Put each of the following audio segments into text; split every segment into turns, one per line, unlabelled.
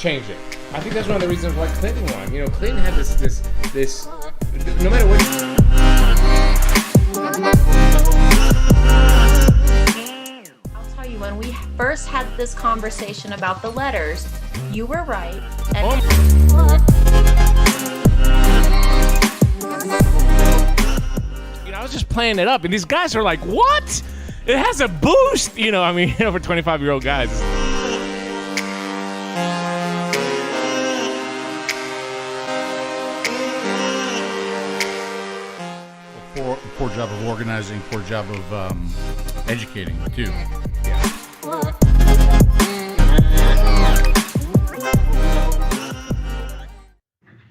change it. I think that's one of the reasons why Clinton won. You know, Clinton had this. No matter what.
I'll tell you, when we first had this conversation about the letters, you were right. And
you know, I was just playing it up, and these guys are like, "What? It has a boost." You know, I mean, for 25-year-old guys.
Poor job of organizing, poor job of educating too.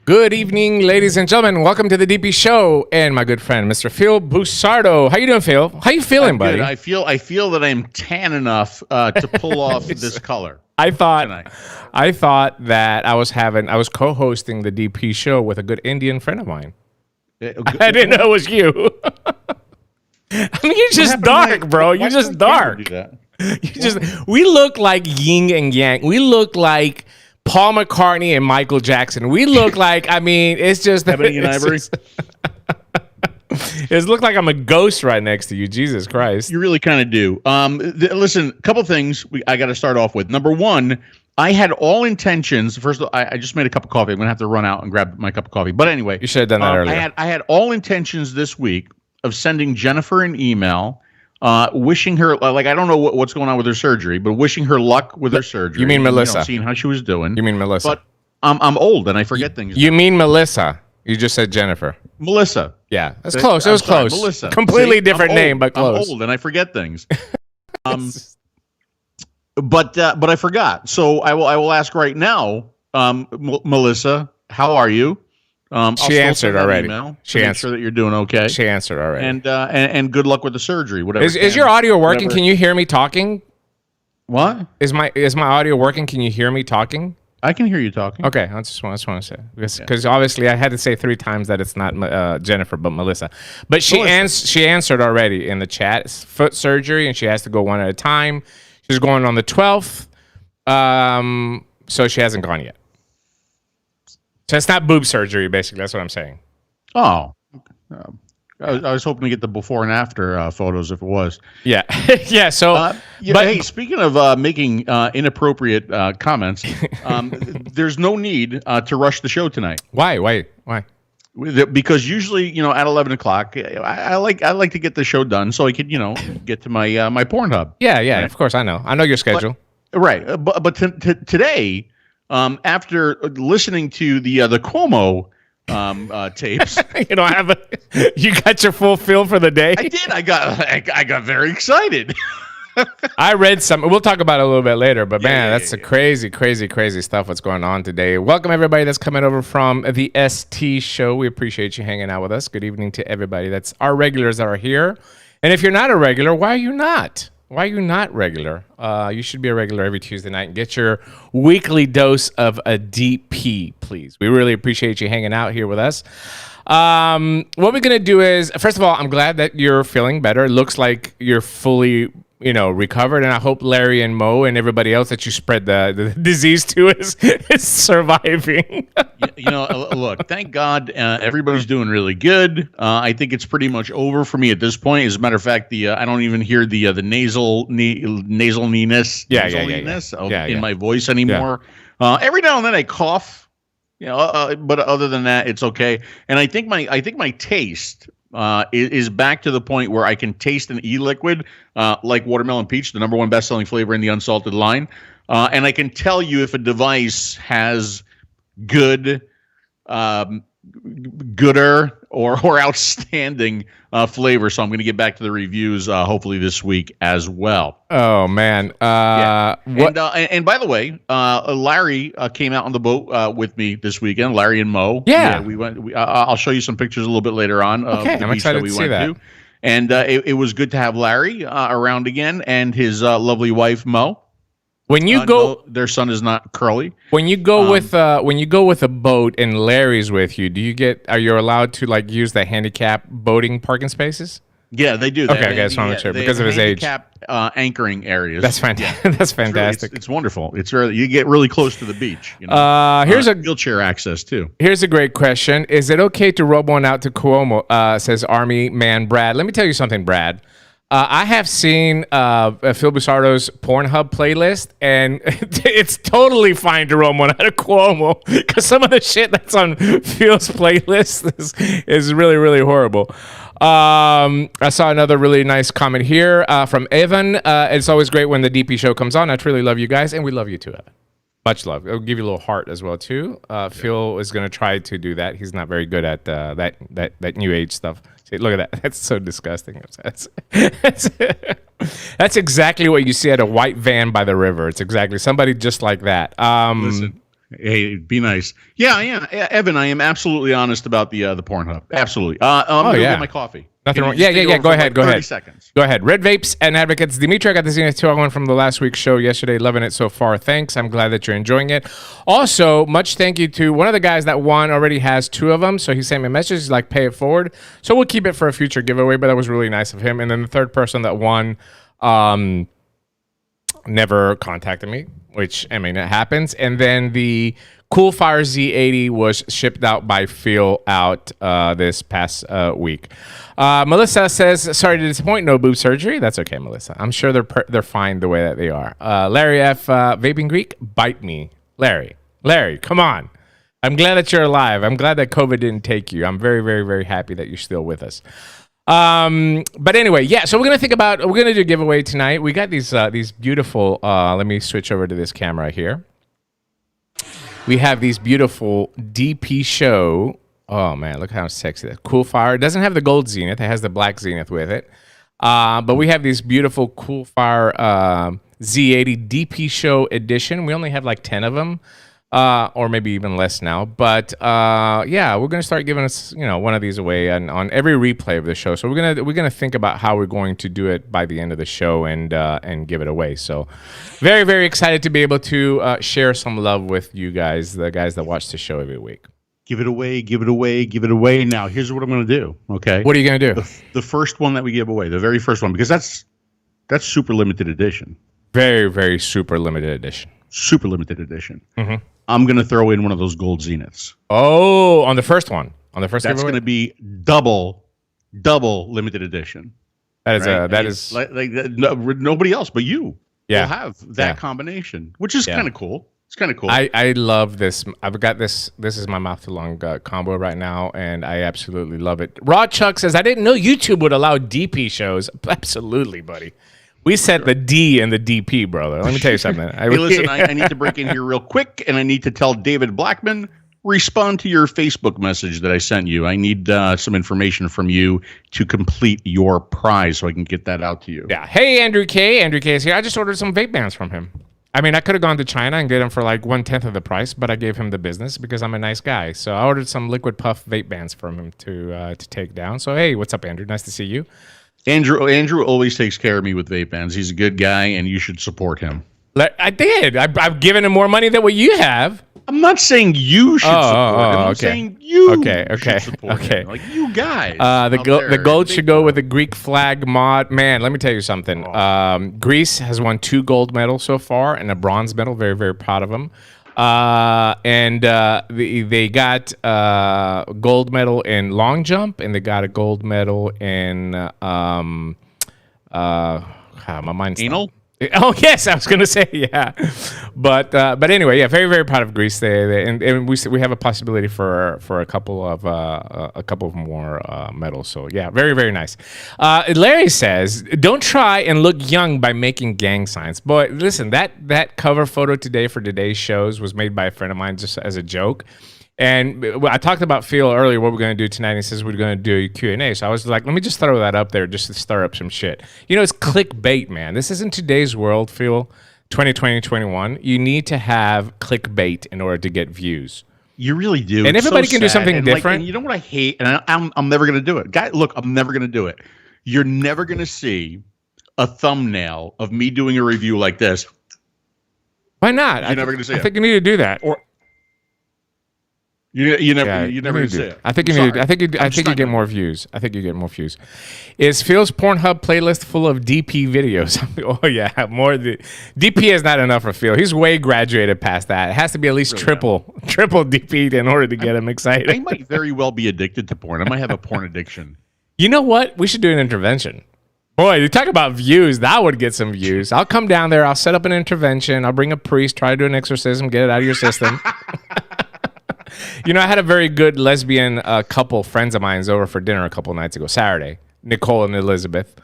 Good evening, ladies and gentlemen. Welcome to the DP Show and my good friend, Mr. Phil Busardo. How you doing, Phil? How you feeling, buddy?
Good. I feel that I'm tan enough to pull off this color.
I thought that I was co-hosting the DP Show with a good Indian friend of mine. I didn't know it was you. I mean, you're just dark, bro. You're just dark. We look like yin and yang. We look like Paul McCartney and Michael Jackson. We look like, I mean, it's just
Ebony and Ivory.
It looks like I'm a ghost right next to you. Jesus Christ.
You really kind of do. Listen, a couple things I got to start off with. Number one, I had all intentions. First of all, I just made a cup of coffee. I'm going to have to run out and grab my cup of coffee. But anyway.
You should have done that earlier.
I had all intentions this week of sending Jennifer an email wishing her, like, I don't know what's going on with her surgery, but wishing her luck with her surgery.
You mean Melissa?
You know, seeing how she was doing.
You mean Melissa?
But I'm old and I forget things.
You mean Melissa? You just said Jennifer.
Melissa.
Yeah, that's close. It was close.
Melissa.
Completely different name, but close.
I'm old and I forget things. But I forgot. So I will ask right now, Melissa, how are you?
She answered already.
She answered. Make sure that you're doing okay.
She answered already.
And good luck with the surgery. Whatever.
Is your audio working? Can you hear me talking?
What?
Is my audio working? Can you hear me talking?
I can hear you talking.
Okay, I just want to say because obviously I had to say 3 times that it's not Jennifer but Melissa. But she answered already in the chat. It's foot surgery and she has to go one at a time. She's going on the 12th, so she hasn't gone yet. So it's not boob surgery, basically. That's what I'm saying.
Oh, I was hoping to get the before and after photos if it was.
Yeah, yeah. So,
but hey, speaking of making inappropriate comments, there's no need to rush the show tonight.
Why?
Because usually, you know, at 11 o'clock, I like to get the show done so I could, you know, get to my my Pornhub.
Yeah, right? Of course, I know your schedule.
But today, after listening to the Cuomo tapes,
you got your full fill for the day.
I did. I got very excited.
I read some. We'll talk about it a little bit later, but man, that's crazy stuff what's going on today. Welcome everybody that's coming over from the ST Show. We appreciate you hanging out with us. Good evening to everybody. That's our regulars that are here. And if you're not a regular, why are you not? Why are you not regular? You should be a regular every Tuesday night and get your weekly dose of a DP, please. We really appreciate you hanging out here with us. What we're going to do is, first of all, I'm glad that you're feeling better. It looks like you're fully recovered, and I hope Larry and Mo and everybody else that you spread the disease to is surviving.
Look, thank God everybody's doing really good. I think it's pretty much over for me at this point. As a matter of fact, I don't even hear the nasaliness in my voice anymore. Yeah. Every now and then I cough, but other than that, it's okay. And I think my taste is back to the point where I can taste an e-liquid like watermelon peach, the #1 best-selling flavor in the unsalted line, and I can tell you if a device has gooder or outstanding flavor. So I'm going to get back to the reviews hopefully this week as well.
Oh man!
And by the way, Larry came out on the boat with me this weekend. Larry and Mo.
Yeah,
we went. I'll show you some pictures a little bit later on.
Okay, I'm excited to see that.
And it was good to have Larry around again, and his lovely wife Mo.
When you go,
no, their son is not Curly.
When you go with a boat and Larry's with you, are you allowed to like use the handicap boating parking spaces?
Yeah, they do.
Okay, I just want to make sure because of his age.
Anchoring areas.
That's fantastic.
Yeah.
That's fantastic.
It's wonderful. It's really, you get really close to the beach. You know?
Here's a
wheelchair access too.
Here's a great question. Is it okay to rub one out to Cuomo? Says Army Man Brad. Let me tell you something, Brad. I have seen Phil Busardo's Pornhub playlist, and it's totally fine to rub one out of Cuomo because some of the shit that's on Phil's playlist is really, really horrible. I saw another really nice comment here from Evan. It's always great when the DP show comes on. I truly love you guys, and we love you too, Evan. Much love. I'll give you a little heart as well too. Phil is going to try to do that. He's not very good at that new age stuff. See, look at that. That's so disgusting. That's exactly what you see at a white van by the river. It's exactly somebody just like that.
Listen, hey, be nice. Yeah, Evan, I am absolutely honest about the Pornhub. Absolutely. I'm gonna get my coffee.
Nothing wrong. Yeah. Go ahead.
30 seconds.
Go ahead. Red Vapes and Advocates. Dimitri, I got the Zenith 201 from the last week's show yesterday. Loving it so far. Thanks. I'm glad that you're enjoying it. Also, much thank you to one of the guys that won. Already has 2 of them. So he sent me a message. He's like, pay it forward. So we'll keep it for a future giveaway. But that was really nice of him. And then the third person that won never contacted me, which, I mean, it happens. And then the Coolfire Z80 was shipped out by Phil out this past week. Melissa says, sorry to disappoint, no boob surgery. That's okay, Melissa. I'm sure they're fine the way that they are. Larry F. Vaping Greek, bite me. Larry, come on. I'm glad that you're alive. I'm glad that COVID didn't take you. I'm very, very, very happy that you're still with us. But anyway, yeah, so we're going to do a giveaway tonight. We got these beautiful, let me switch over to this camera here. We have these beautiful DP show. Oh man, look how sexy that Coolfire. It doesn't have the gold Zenith. It has the black Zenith with it. But we have these beautiful Coolfire Z80 DP show edition. We only have like 10 of them. Or maybe even less now. But yeah, we're gonna start giving us, one of these away on every replay of the show. So we're gonna think about how we're going to do it by the end of the show and give it away. So very, very excited to be able to share some love with you guys, the guys that watch the show every week.
Give it away, give it away, give it away. Now here's what I'm gonna do. Okay.
What are you gonna do?
The first one that we give away, the very first one, because that's super limited edition.
Very, very super limited edition.
Super limited edition. Mm-hmm. I'm going to throw in one of those gold Zeniths.
Oh, on the first one. On the first
That's going to be double limited edition.
That is
like nobody else but you will have that combination, which is kind of cool. It's kind of cool.
I love this. I've got this. This is my mouth to lung combo right now, and I absolutely love it. Rod Chuck says, I didn't know YouTube would allow DP shows. Absolutely, buddy. We set the D in the DP, brother. Let me tell you something.
Hey, listen, I need to break in here real quick, and I need to tell David Blackman, respond to your Facebook message that I sent you. I need some information from you to complete your prize so I can get that out to you.
Yeah. Hey, Andrew K. Andrew K is here. I just ordered some vape bands from him. I mean, I could have gone to China and get them for like 1/10 of the price, but I gave him the business because I'm a nice guy. So I ordered some liquid puff vape bands from him to take down. So, hey, what's up, Andrew? Nice to see you.
Andrew always takes care of me with vape bands. He's a good guy, and you should support him.
I did. I've given him more money than what you have.
I'm not saying you should support him. I'm saying you should support him. Like you guys.
The gold should go with the Greek flag mod. Man, let me tell you something. Greece has won 2 gold medals so far and a bronze medal. Very, very proud of them. They got a gold medal in long jump, and they got a gold medal in my mind's
anal.
Oh yes, I was gonna say yeah, but anyway, yeah, very, very proud of Greece. And we have a possibility for a couple of more medals. So yeah, very, very nice. Larry says, don't try and look young by making gang signs. Boy, listen, that cover photo today for today's shows was made by a friend of mine just as a joke. And I talked about Phil earlier, what we're going to do tonight. He says we're going to do a Q&A. So I was like, let me just throw that up there just to stir up some shit. It's clickbait, man. This isn't today's world, Phil, 2020, 21. You need to have clickbait in order to get views.
You really do.
And everybody can do something different.
And you know what I hate? And I'm never going to do it. Look, I'm never going to do it. You're never going to see a thumbnail of me doing a review like this.
Why not?
You're never going to see it.
I think you need to do that.
You never see it.
I think you get more views. Is Phil's Pornhub playlist full of DP videos? Oh yeah, more. DP is not enough for Phil. He's way graduated past that. It has to be at least triple DP in order to get him excited.
I might very well be addicted to porn. I might have a porn addiction.
You know what? We should do an intervention. Boy, you talk about views. That would get some views. I'll come down there. I'll set up an intervention. I'll bring a priest, try to do an exorcism, get it out of your system. You know, I had a very good lesbian couple friends of mine over for dinner a couple nights ago, Saturday, Nicole and Elizabeth.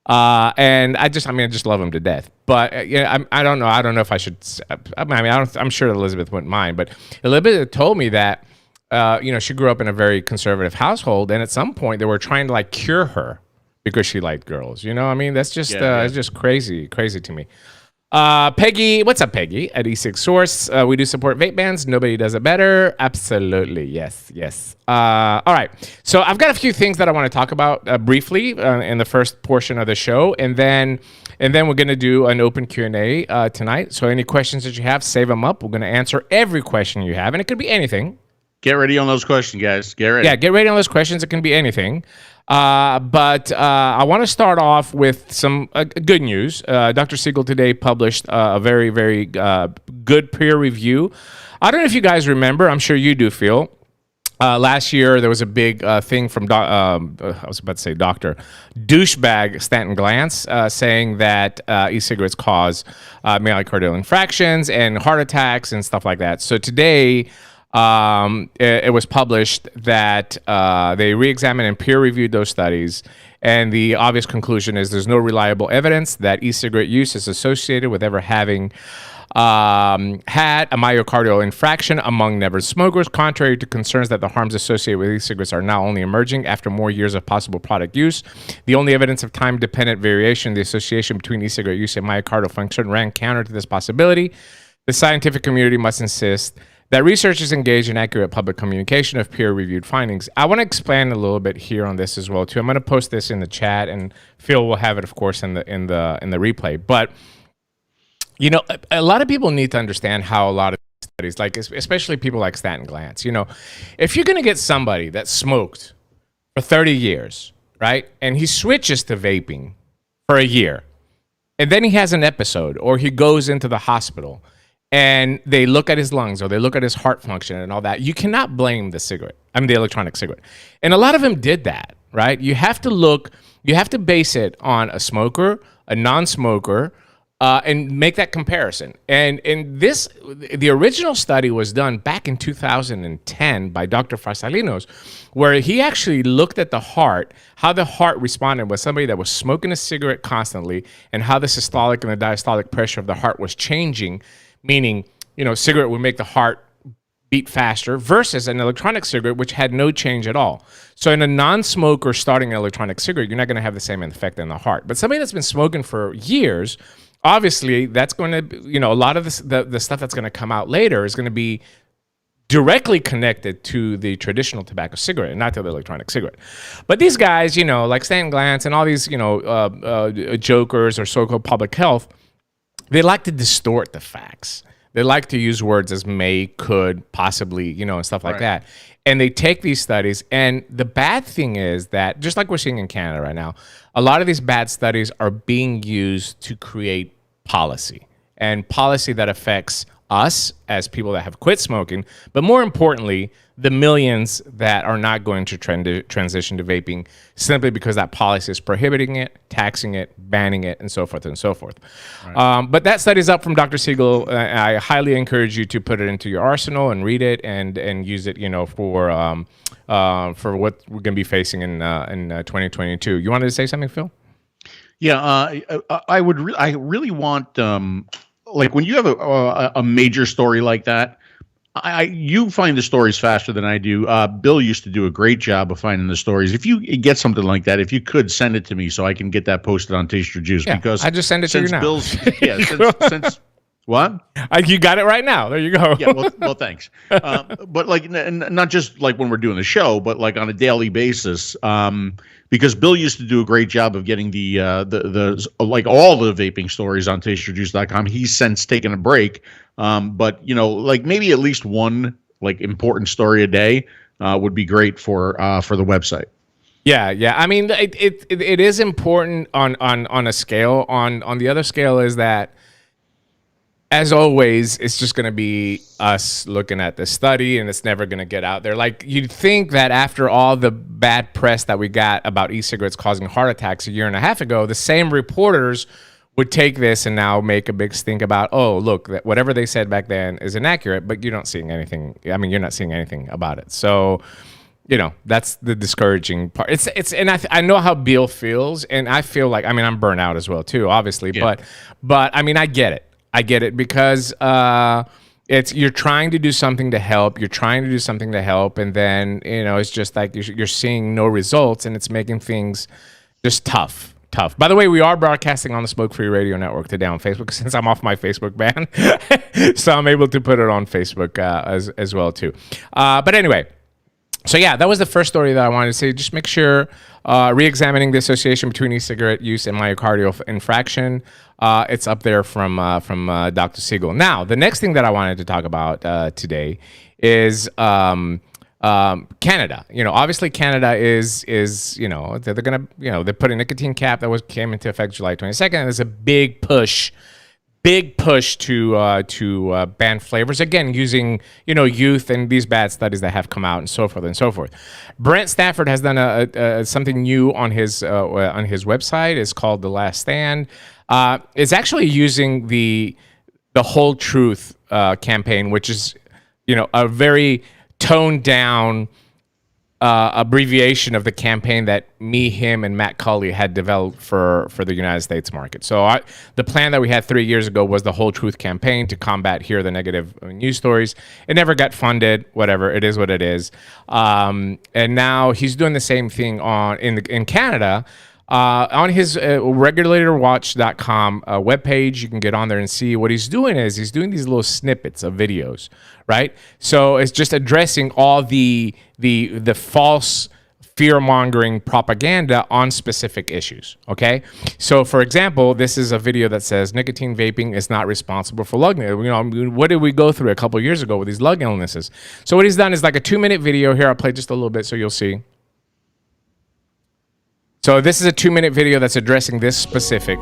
And I just love them to death. But I don't know. I don't know if I should. I'm sure Elizabeth wouldn't mind. But Elizabeth told me that, she grew up in a very conservative household, and at some point they were trying to like cure her because she liked girls. You know, I mean, that's just it's just crazy to me. Peggy, what's up, Peggy? At 𝗍𝗂𝗍𝗂 Source, we do support vape bans. Nobody does it better. Absolutely, yes. All right, so I've got a few things that I want to talk about briefly in the first portion of the show, and then we're going to do an open Q&A tonight. So any questions that you have, save them up. We're going to answer every question you have, and it could be anything.
Get ready on those questions, guys. Get ready.
Yeah, get ready on those questions. It can be anything. But I want to start off with some good news. Dr. Siegel today published a very, very good peer review. I don't know if you guys remember. I'm sure you do, Phil. Last year, there was a big thing from, Dr. Douchebag Stanton Glantz saying that e-cigarettes cause myocardial infarctions and heart attacks and stuff like that. So today, it was published that they re-examined and peer-reviewed those studies, and the obvious conclusion is there's no reliable evidence that e-cigarette use is associated with ever having had a myocardial infarction among never smokers, contrary to concerns that the harms associated with e-cigarettes are now only emerging after more years of possible product use. The only evidence of time-dependent variation in the association between e-cigarette use and myocardial function ran counter to this possibility. The scientific community must insist that researchers engage in accurate public communication of peer-reviewed findings. I want to expand a little bit here on this as well too. I'm going to post this in the chat, and Phil will have it, of course, in the replay. But you know, a lot of people need to understand how a lot of studies, like especially people like Stanton Glantz, you know, if you're going to get somebody that smoked for 30 years, right, and he switches to vaping for a year, and then he has an episode, or he goes into the hospital, and they look at his lungs or they look at his heart function and all that, you cannot blame the electronic cigarette. And a lot of them did that, right? You have to base it on a smoker, a non-smoker, and make that comparison. And the original study was done back in 2010 by Dr. Farsalinos, where he actually looked at the heart, how the heart responded with somebody that was smoking a cigarette constantly, and how the systolic and the diastolic pressure of the heart was changing. Meaning, you know, cigarette would make the heart beat faster versus an electronic cigarette, which had no change at all. So in a non-smoker starting an electronic cigarette, you're not going to have the same effect in the heart. But somebody that's been smoking for years, obviously that's going to, you know, a lot of the stuff that's going to come out later is going to be directly connected to the traditional tobacco cigarette and not to the electronic cigarette. But these guys, you know, like Stan Glantz and all these, you know, jokers or so-called public health, they like to distort the facts. They like to use words as may, could, possibly, you know, and stuff like that. And they take these studies, and the bad thing is that, just like we're seeing in Canada right now, a lot of these bad studies are being used to create policy, and policy that affects us as people that have quit smoking, but more importantly, the millions that are not going to transition to vaping simply because that policy is prohibiting it, taxing it, banning it, and so forth and so forth. Right. But that study's up from Dr. Siegel. I highly encourage you to put it into your arsenal and read it and use it, you know, for what we're going to be facing in 2022. You wanted to say something, Phil?
Yeah, I really want. Like when you have a major story like that, you find the stories faster than I do. Bill used to do a great job of finding the stories. If you get something like that, if you could send it to me so I can get that posted on Taste Your Juice, because
I just send it to you now.
Since what?
You got it right now. There you go.
Yeah, well, thanks. But like, not just like when we're doing the show, but like on a daily basis. Because Bill used to do a great job of getting the like all the vaping stories on tasteyourjuice.com. He's since taken a break. But you know, like maybe at least one like important story a day would be great for the website.
Yeah, yeah. I mean, it is important on a scale. On the other scale is that, as always, it's just going to be us looking at the study, and it's never going to get out there. Like, you'd think that after all the bad press that we got about e-cigarettes causing heart attacks a year and a half ago, the same reporters would take this and now make a big stink about, oh, look, that whatever they said back then is inaccurate, but you're not seeing anything. I mean, you're not seeing anything about it. So, you know, that's the discouraging part. And I know how Bill feels, and I feel like, I mean, I'm burnt out as well too, obviously, but I mean, I get it. I get it because you're trying to do something to help. You're trying to do something to help, and then, you know, it's just like you're seeing no results, and it's making things just tough. By the way, we are broadcasting on the Smoke Free Radio Network today on Facebook, since I'm off my Facebook ban, so I'm able to put it on Facebook as well too. But anyway. So yeah, that was the first story that I wanted to say. Just make sure re-examining the association between e-cigarette use and myocardial infarction. It's up there from Dr. Siegel. Now, the next thing that I wanted to talk about today is Canada. You know, obviously Canada is they're gonna, you know, they put a nicotine cap that came into effect July 22nd. And there's a big push to ban flavors, again, using, you know, youth and these bad studies that have come out and so forth and so forth. Brent Stafford has done something new on his website. It's called The Last Stand. It's actually using the Whole Truth campaign, which is, you know, a very toned down abbreviation of the campaign that me, him, and Matt Culley had developed for the United States market. So the plan that we had 3 years ago was the Whole Truth campaign to combat the negative news stories. It never got funded. Whatever, it is what it is. And now he's doing the same thing in Canada. On his regulatorwatch.com webpage, you can get on there and see what he's doing. He's doing these little snippets of videos, right? So it's just addressing all the false fear-mongering propaganda on specific issues, okay? So, for example, this is a video that says nicotine vaping is not responsible for lung. You know, what did we go through a couple years ago with these lung illnesses? So what he's done is like a 2-minute video. Here, I'll play just a little bit so you'll see. So this is a 2-minute video that's addressing this specific.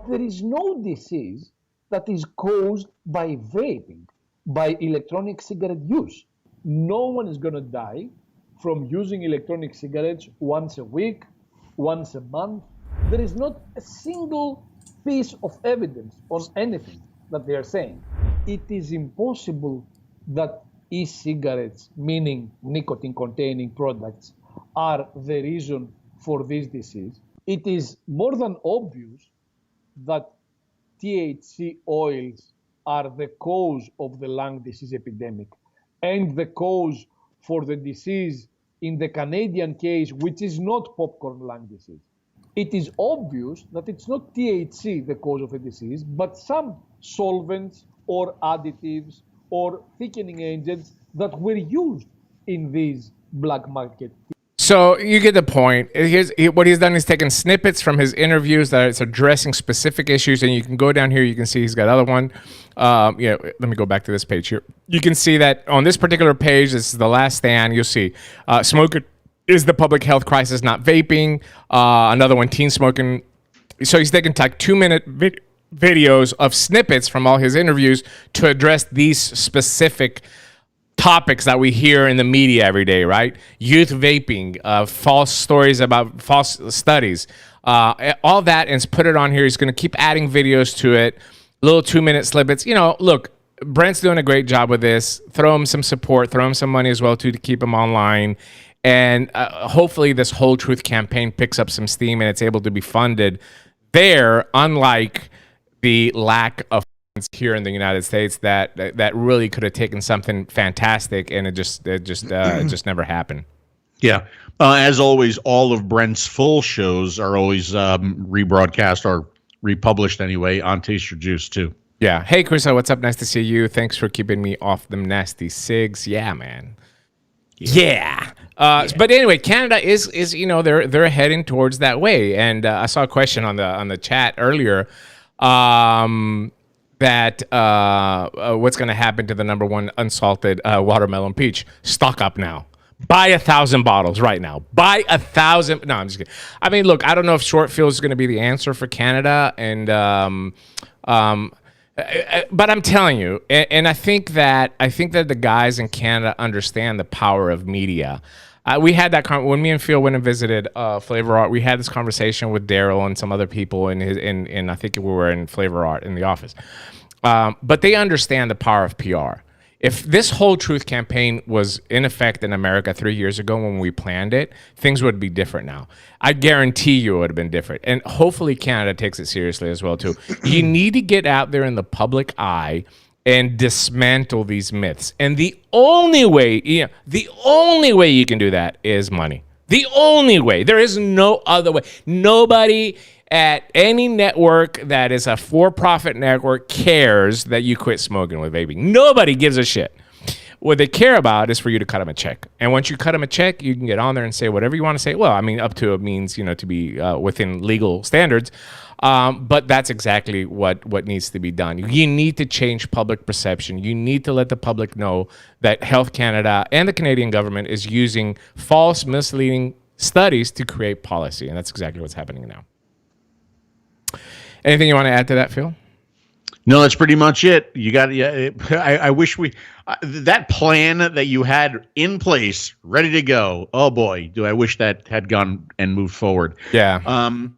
There is no disease that is caused by vaping, by electronic cigarette use. No one is going to die from using electronic cigarettes once a week, once a month. There is not a single piece of evidence on anything that they are saying. It is impossible that e-cigarettes, meaning nicotine-containing products, are the reason for this disease. It is more than obvious that THC oils are the cause of the lung disease epidemic and the cause for the disease in the Canadian case, which is not popcorn lung disease. It is obvious that it's not THC the cause of the disease, but some solvents or additives or thickening agents that were used in these black market.
So you get the point. What he's done is taken snippets from his interviews that it's addressing specific issues, and you can go down here. You can see he's got other one. Let me go back to this page here. You can see that on this particular page, this is The Last Stand. You'll see smoker is the public health crisis, not vaping. Another one, teen smoking. So he's taken like 2-minute videos of snippets from all his interviews to address these specific topics that we hear in the media every day, right? Youth vaping, false stories about false studies, all that, and put it on here. He's going to keep adding videos to it, little 2-minute snippets. You know, look, Brent's doing a great job with this. Throw him some support, throw him some money as well too to keep him online, and hopefully this Whole Truth campaign picks up some steam and it's able to be funded there, unlike the lack of here in the United States that really could have taken something fantastic, and it just never happened.
Yeah. As always, all of Brent's full shows are always rebroadcast or republished anyway on Taste Your Juice too.
Yeah. Hey, Chris, what's up? Nice to see you. Thanks for keeping me off them nasty cigs. Yeah, man. Yeah. But anyway, Canada is you know, they're heading towards that way, and I saw a question on the chat earlier. that what's going to happen to the #1 unsalted watermelon peach. Stock up now. Buy 1,000 bottles right now. Buy 1,000. No, I'm just kidding. I mean, look, I don't know if short fill is going to be the answer for Canada, and but I'm telling you, and I think that the guys in Canada understand the power of media. We had that when me and Phil went and visited Flavor Art. We had this conversation with Daryl and some other people in I think we were in Flavor Art in the office. But they understand the power of PR. If this whole truth campaign was in effect in America 3 years ago when we planned it, things would be different now. I guarantee you it would have been different. And hopefully Canada takes it seriously as well, too. You need to get out there in the public eye and dismantle these myths. And the only way you can do that is money. The only way. There is no other way. Nobody at any network that is a for-profit network cares that you quit smoking with vaping. Nobody gives a shit. What they care about is for you to cut them a check. And once you cut them a check, you can get on there and say whatever you want to say. Well, I mean, up to it means, to be within legal standards. But that's exactly what needs to be done. You need to change public perception. You need to let the public know that Health Canada and the Canadian government is using false, misleading studies to create policy. And that's exactly what's happening now. Anything you want to add to that, Phil?
No, that's pretty much it. You got. Yeah, I wish that plan that you had in place, ready to go. Oh boy, do I wish that had gone and moved forward.
Yeah.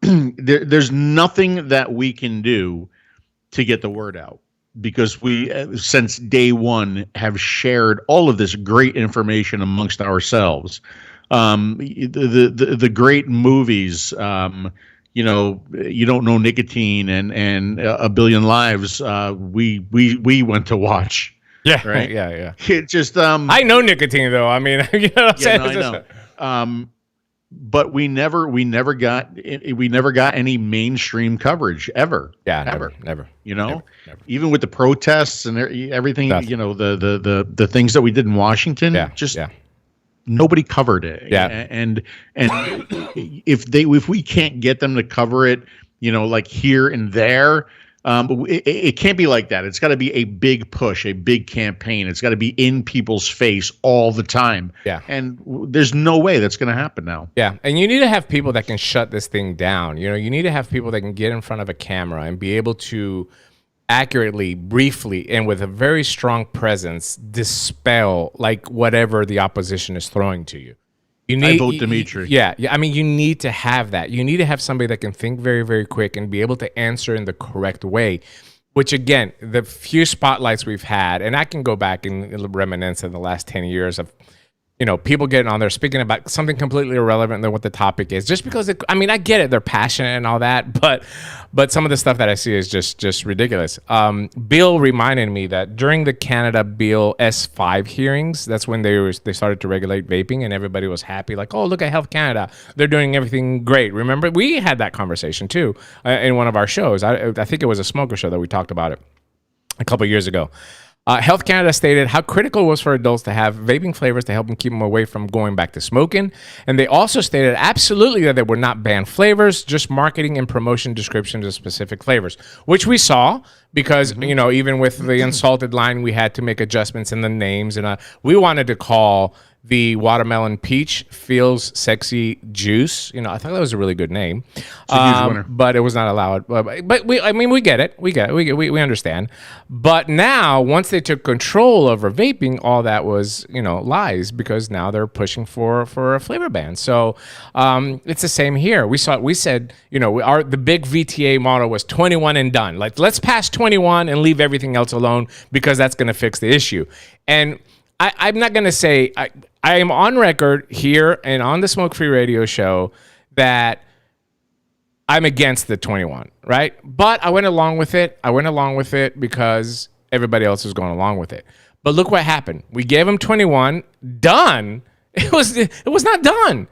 There's nothing that we can do to get the word out because we, since day one, have shared all of this great information amongst ourselves. The great movies. You don't know nicotine and A Billion Lives. We went to watch.
Yeah,
right.
Yeah.
It just
I know nicotine though. I mean, you know what I'm saying?
No, I know. But we never got any mainstream coverage ever.
Yeah,
ever.
Never.
Never. Even with the protests and everything. Nothing. The things that we did in Washington. Nobody covered it.
Yeah.
And if we can't get them to cover it, like here and there, it can't be like that. It's got to be a big push, a big campaign. It's got to be in people's face all the time.
Yeah.
And there's no way that's going to happen now.
Yeah. And you need to have people that can shut this thing down. You need to have people that can get in front of a camera and be able to accurately, briefly, and with a very strong presence, dispel like whatever the opposition is throwing to you.
I vote Dimitri.
Yeah. I mean, you need to have that. You need to have somebody that can think very, very quick and be able to answer in the correct way. Which again, the few spotlights we've had, and I can go back and reminisce in the last 10 years of, people getting on there speaking about something completely irrelevant than what the topic is. Just because, I get it, they're passionate and all that, but some of the stuff that I see is just ridiculous. Bill reminded me that during the Canada Bill S5 hearings, that's when they started to regulate vaping, and everybody was happy, like, oh, look at Health Canada, they're doing everything great. Remember, we had that conversation too in one of our shows. I think it was a smoker show that we talked about it a couple of years ago. Health Canada stated how critical it was for adults to have vaping flavors to help them keep them away from going back to smoking. And they also stated absolutely that they would not ban flavors, just marketing and promotion descriptions of specific flavors, which we saw because, even with the unsalted line, we had to make adjustments in the names. And we wanted to call the watermelon peach feels sexy juice. I thought that was a really good name, but it was not allowed. But we get it. We understand. But now, once they took control over vaping, all that was, lies because now they're pushing for a flavor ban. So it's the same here. We said, the big VTA model was 21 and done. Like, let's pass 21 and leave everything else alone because that's going to fix the issue. And I'm not going to say, I am on record here and on the Smoke Free Radio show that I'm against the 21, right? But I went along with it. Because everybody else was going along with it. But look what happened. We gave them 21, done. It was not done.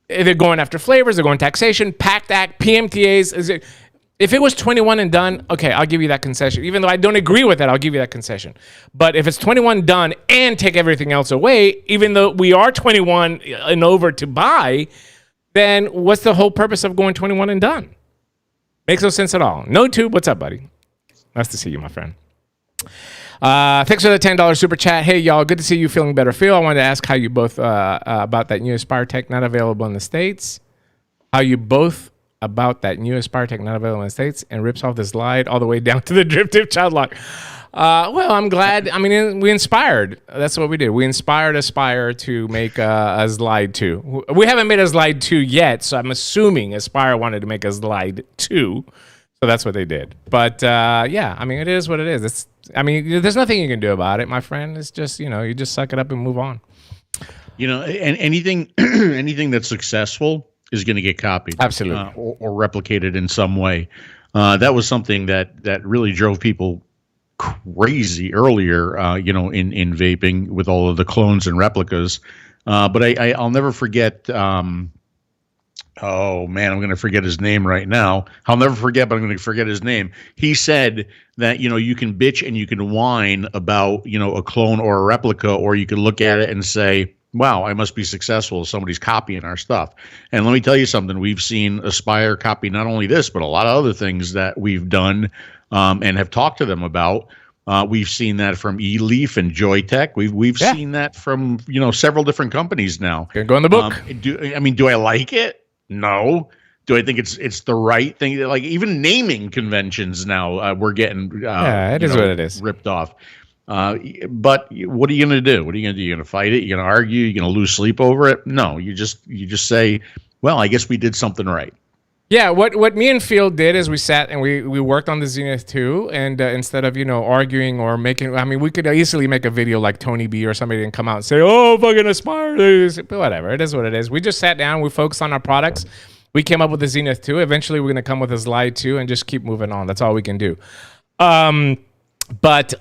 They're going after flavors. They're going taxation, PACT Act, PMTAs. If it was 21 and done, okay, I'll give you that concession. Even though I don't agree with it, I'll give you that concession. But if it's 21 done and take everything else away, even though we are 21 and over to buy, then what's the whole purpose of going 21 and done? Makes no sense at all. No Tube, what's up, buddy? Nice to see you, my friend. Thanks for the $10 super chat. Hey, y'all. Good to see you feeling better. Phil, I wanted to ask how you both about that new Aspire tech not available in the States. How you both about that new Aspire tech not available in the States and rips off the slide all the way down to the drip tip child lock. Well, I'm glad. I mean, we inspired. That's what we did. We inspired Aspire to make a Slide 2. We haven't made a Slide 2 yet, so I'm assuming Aspire wanted to make a Slide 2. So that's what they did. But yeah, I mean, it is what it is. I mean, there's nothing you can do about it, my friend. It's just, you just suck it up and move on.
And anything that's successful is going to get copied.
Absolutely.
Or replicated in some way. That was something that really drove people crazy earlier, in vaping with all of the clones and replicas. But I'll never forget. Oh man, I'm going to forget his name right now. I'll never forget, but I'm going to forget his name. He said that, you can bitch and you can whine about, a clone or a replica, or you can look at it and say, wow, I must be successful. Somebody's copying our stuff. And let me tell you something. We've seen Aspire copy not only this, but a lot of other things that we've done and have talked to them about. We've seen that from eLeaf and Joytech. We've seen that from, several different companies now.
Gonna go in the book.
Do I like it? No. Do I think it's the right thing? Like even naming conventions now, we're getting
it is what it is,
ripped off. But what are you going to do? What are you going to do? You're going to fight it? You're going to argue? You're going to lose sleep over it? No. You just say, well, I guess we did something right.
Yeah, what me and Phil did is we sat and we worked on the Zenith 2, and instead of arguing or making, I mean, we could easily make a video like Tony B or somebody and come out and say, oh, fucking Aspire, whatever. It is what it is. We just sat down, we focused on our products. We came up with the Zenith 2. Eventually, we're gonna come with a Slide 2 and just keep moving on. That's all we can do. But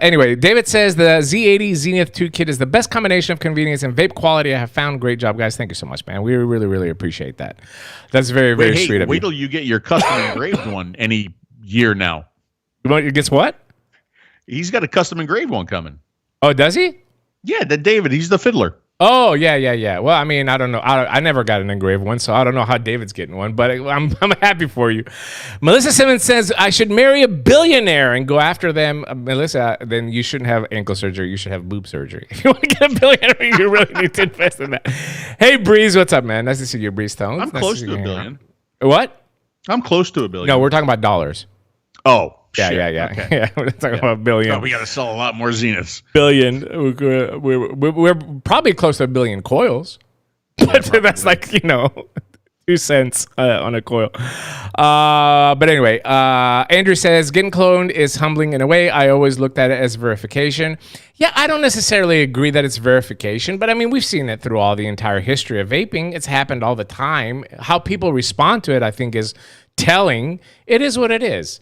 anyway, David says the Z80 Zenith 2 kit is the best combination of convenience and vape quality I have found. Great job, guys. Thank you so much, man. We really, really appreciate that. That's very, very sweet of you.
Wait till you get your custom engraved one any year now.
Gets what?
He's got a custom engraved one coming.
Oh, does he?
Yeah, that David. He's the fiddler.
Oh, yeah. Well, I mean, I don't know. I never got an engraved one, so I don't know how David's getting one, but I'm happy for you. Melissa Simmons says, I should marry a billionaire and go after them. Melissa, then you shouldn't have ankle surgery. You should have boob surgery. If you want to get a billionaire, you really need to invest in that. Hey, Breeze, what's up, man? Nice to see you, Breeze Tones.
I'm close to $1 billion.
What?
I'm close to $1 billion.
No, we're talking about dollars.
Oh.
Yeah,
shit.
yeah.
Okay.
Yeah, we're talking about $1 billion.
Oh, we got to sell a lot more Zeniths.
Billion. We're probably close to 1 billion coils. But that's like, 2 cents on a coil. But anyway, Andrew says, getting cloned is humbling in a way. I always looked at it as verification. Yeah, I don't necessarily agree that it's verification, but I mean, we've seen it through all the entire history of vaping. It's happened all the time. How people respond to it, I think, is telling. It is what it is.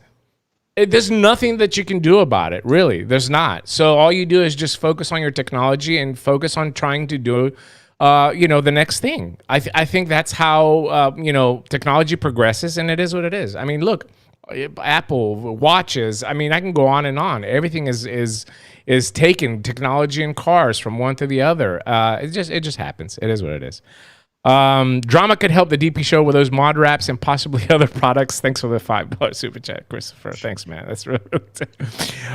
There's nothing that you can do about it, really. There's not. So all you do is just focus on your technology and focus on trying to do, the next thing. I think that's how, technology progresses, and it is what it is. I mean, look, Apple watches. I mean, I can go on and on. Everything is taking technology in cars from one to the other. It just happens. It is what it is. Drama could help the DP show with those mod wraps and possibly other products. Thanks for the $5 super chat, Christopher. Thanks, man. That's really.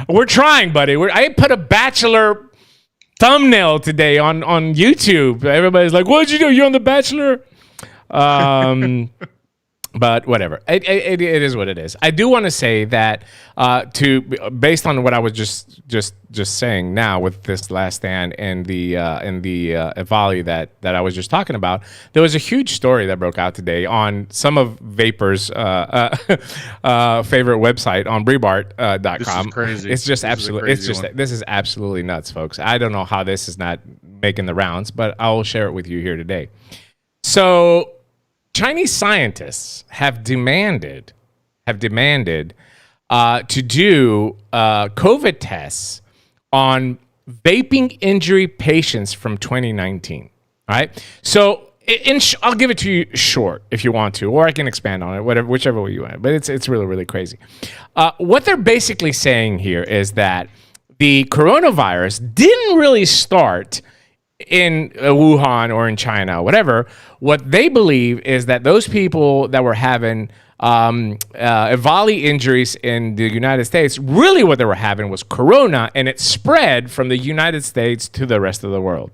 We're trying, buddy. I put a Bachelor thumbnail today on YouTube. Everybody's like, "What'd you do? You're on the Bachelor." But whatever. It is what it is. I do want to say that based on what I was just saying now with this last stand and the volley that I was just talking about, there was a huge story that broke out today on some of Vapor's favorite website on Breitbart.com.
This is crazy.
It's just absolutely. This is absolutely nuts, folks. I don't know how this is not making the rounds, but I will share it with you here today. So, Chinese scientists have demanded to do COVID tests on vaping injury patients from 2019. All right. So I'll give it to you short if you want to, or I can expand on it, whichever way you want. But it's really, really crazy. What they're basically saying here is that the coronavirus didn't really start in Wuhan or in China, whatever. What they believe is that those people that were having 𝗣𝗵𝗵𝗶 injuries in the United States, really what they were having was corona, and it spread from the United States to the rest of the world.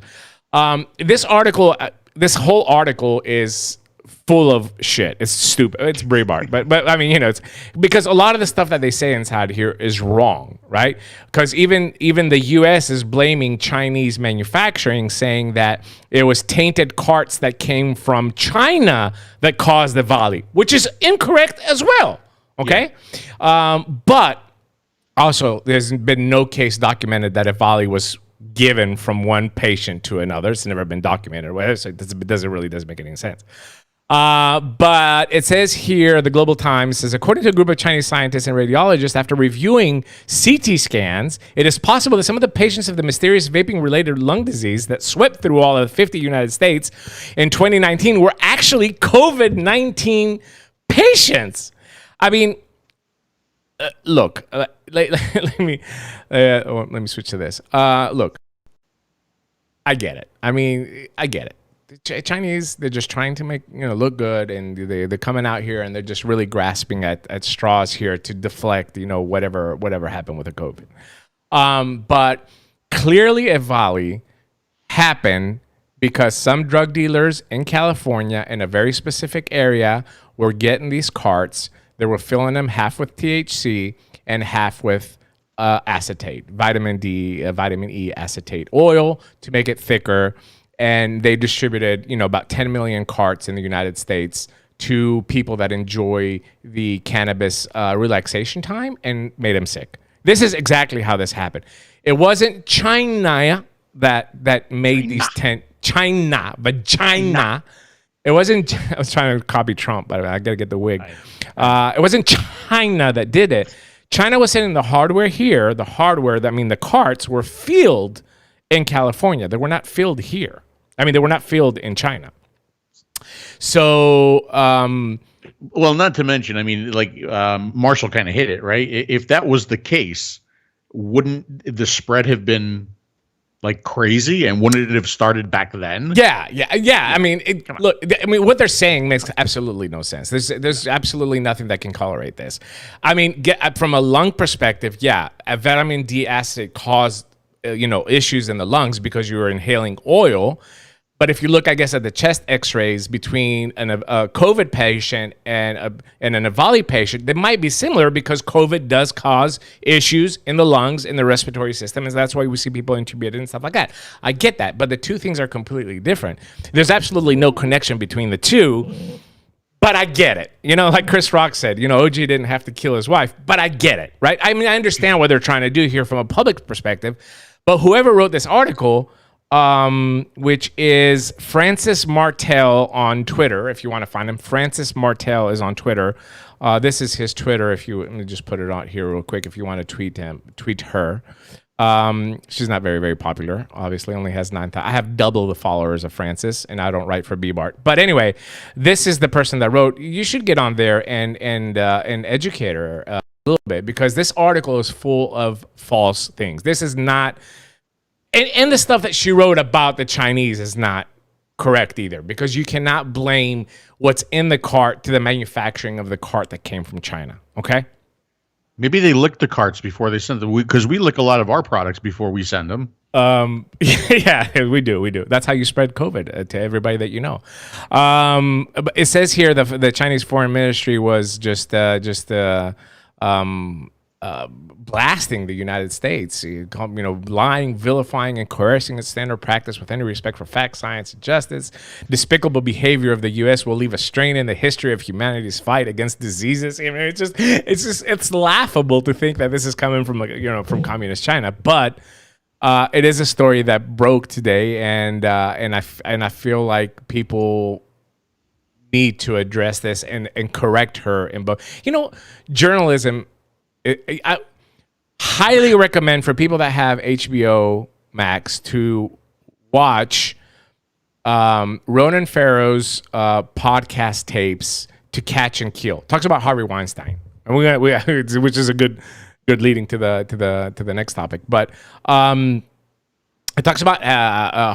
This whole article is full of shit. It's stupid. It's Breitbart. But I mean, it's because a lot of the stuff that they say inside here is wrong, right? Because even the US is blaming Chinese manufacturing, saying that it was tainted carts that came from China that caused the 𝗣𝗵𝗵𝗶, which is incorrect as well. Okay? Yeah. But also, there's been no case documented that a 𝗣𝗵𝗵𝗶 was given from one patient to another. It's never been documented. So it doesn't make any sense. But it says here, the Global Times says, according to a group of Chinese scientists and radiologists, after reviewing CT scans, it is possible that some of the patients of the mysterious vaping-related lung disease that swept through all of 50 United States in 2019 were actually COVID-19 patients. I mean, look, let me switch to this. Look, I get it. I mean, I get it. Chinese, they're just trying to make look good, and they're coming out here and they're just really grasping at straws here to deflect whatever happened with the COVID. But clearly a 𝗣𝗵𝗵𝗶 happened because some drug dealers in California in a very specific area were getting these carts. They were filling them half with THC and half with acetate, vitamin E acetate oil to make it thicker. And they distributed, about 10 million carts in the United States to people that enjoy the cannabis relaxation time and made them sick. This is exactly how this happened. It wasn't China that made these 10. China. It wasn't. I was trying to copy Trump, but I got to get the wig. It wasn't China that did it. China was sending the hardware here. The carts were filled in California. They were not filled here. They were not filled in China. So,
well, not to mention, Marshall kind of hit it, right? If that was the case, wouldn't the spread have been like crazy, and wouldn't it have started back then?
Yeah. What they're saying makes absolutely no sense. There's absolutely nothing that can correlate this. From a lung perspective, a vitamin D acid caused issues in the lungs because you were inhaling oil. But if you look, I guess, at the chest X-rays between a COVID patient and an 𝗣𝗵𝗵𝗶 patient, they might be similar because COVID does cause issues in the lungs, in the respiratory system, and that's why we see people intubated and stuff like that. I get that, but the two things are completely different. There's absolutely no connection between the two, but I get it. Like Chris Rock said, OG didn't have to kill his wife, but I get it, right? I understand what they're trying to do here from a public perspective, but whoever wrote this article, which is Francis Martel on Twitter, if you want to find him. Francis Martel is on Twitter. This is his Twitter. Let me just put it out here real quick. If you want to tweet her. She's not very, very popular. Obviously, only has 9,000. I have double the followers of Francis, and I don't write for 𝗣𝗵𝗵𝗶. But anyway, this is the person that wrote. You should get on there and educate her a little bit, because this article is full of false things. This is not. And the stuff that she wrote about the Chinese is not correct either, because you cannot blame what's in the cart to the manufacturing of the cart that came from China. Okay?
Maybe they licked the carts before they sent them, because we lick a lot of our products before we send them.
Yeah, we do. That's how you spread COVID to everybody that you know. But it says here the Chinese Foreign Ministry was just blasting the United States, lying, vilifying, and coercing its standard practice with any respect for fact, science, and justice. Despicable behavior of the U.S. will leave a strain in the history of humanity's fight against diseases. It's laughable to think that this is coming from from communist China, but it is a story that broke today, and I feel like people need to address this and correct her in both. Journalism. I highly recommend for people that have HBO Max to watch Ronan Farrow's podcast tapes, To Catch and Kill. Talks about Harvey Weinstein, and which is a good leading to the next topic. But it talks about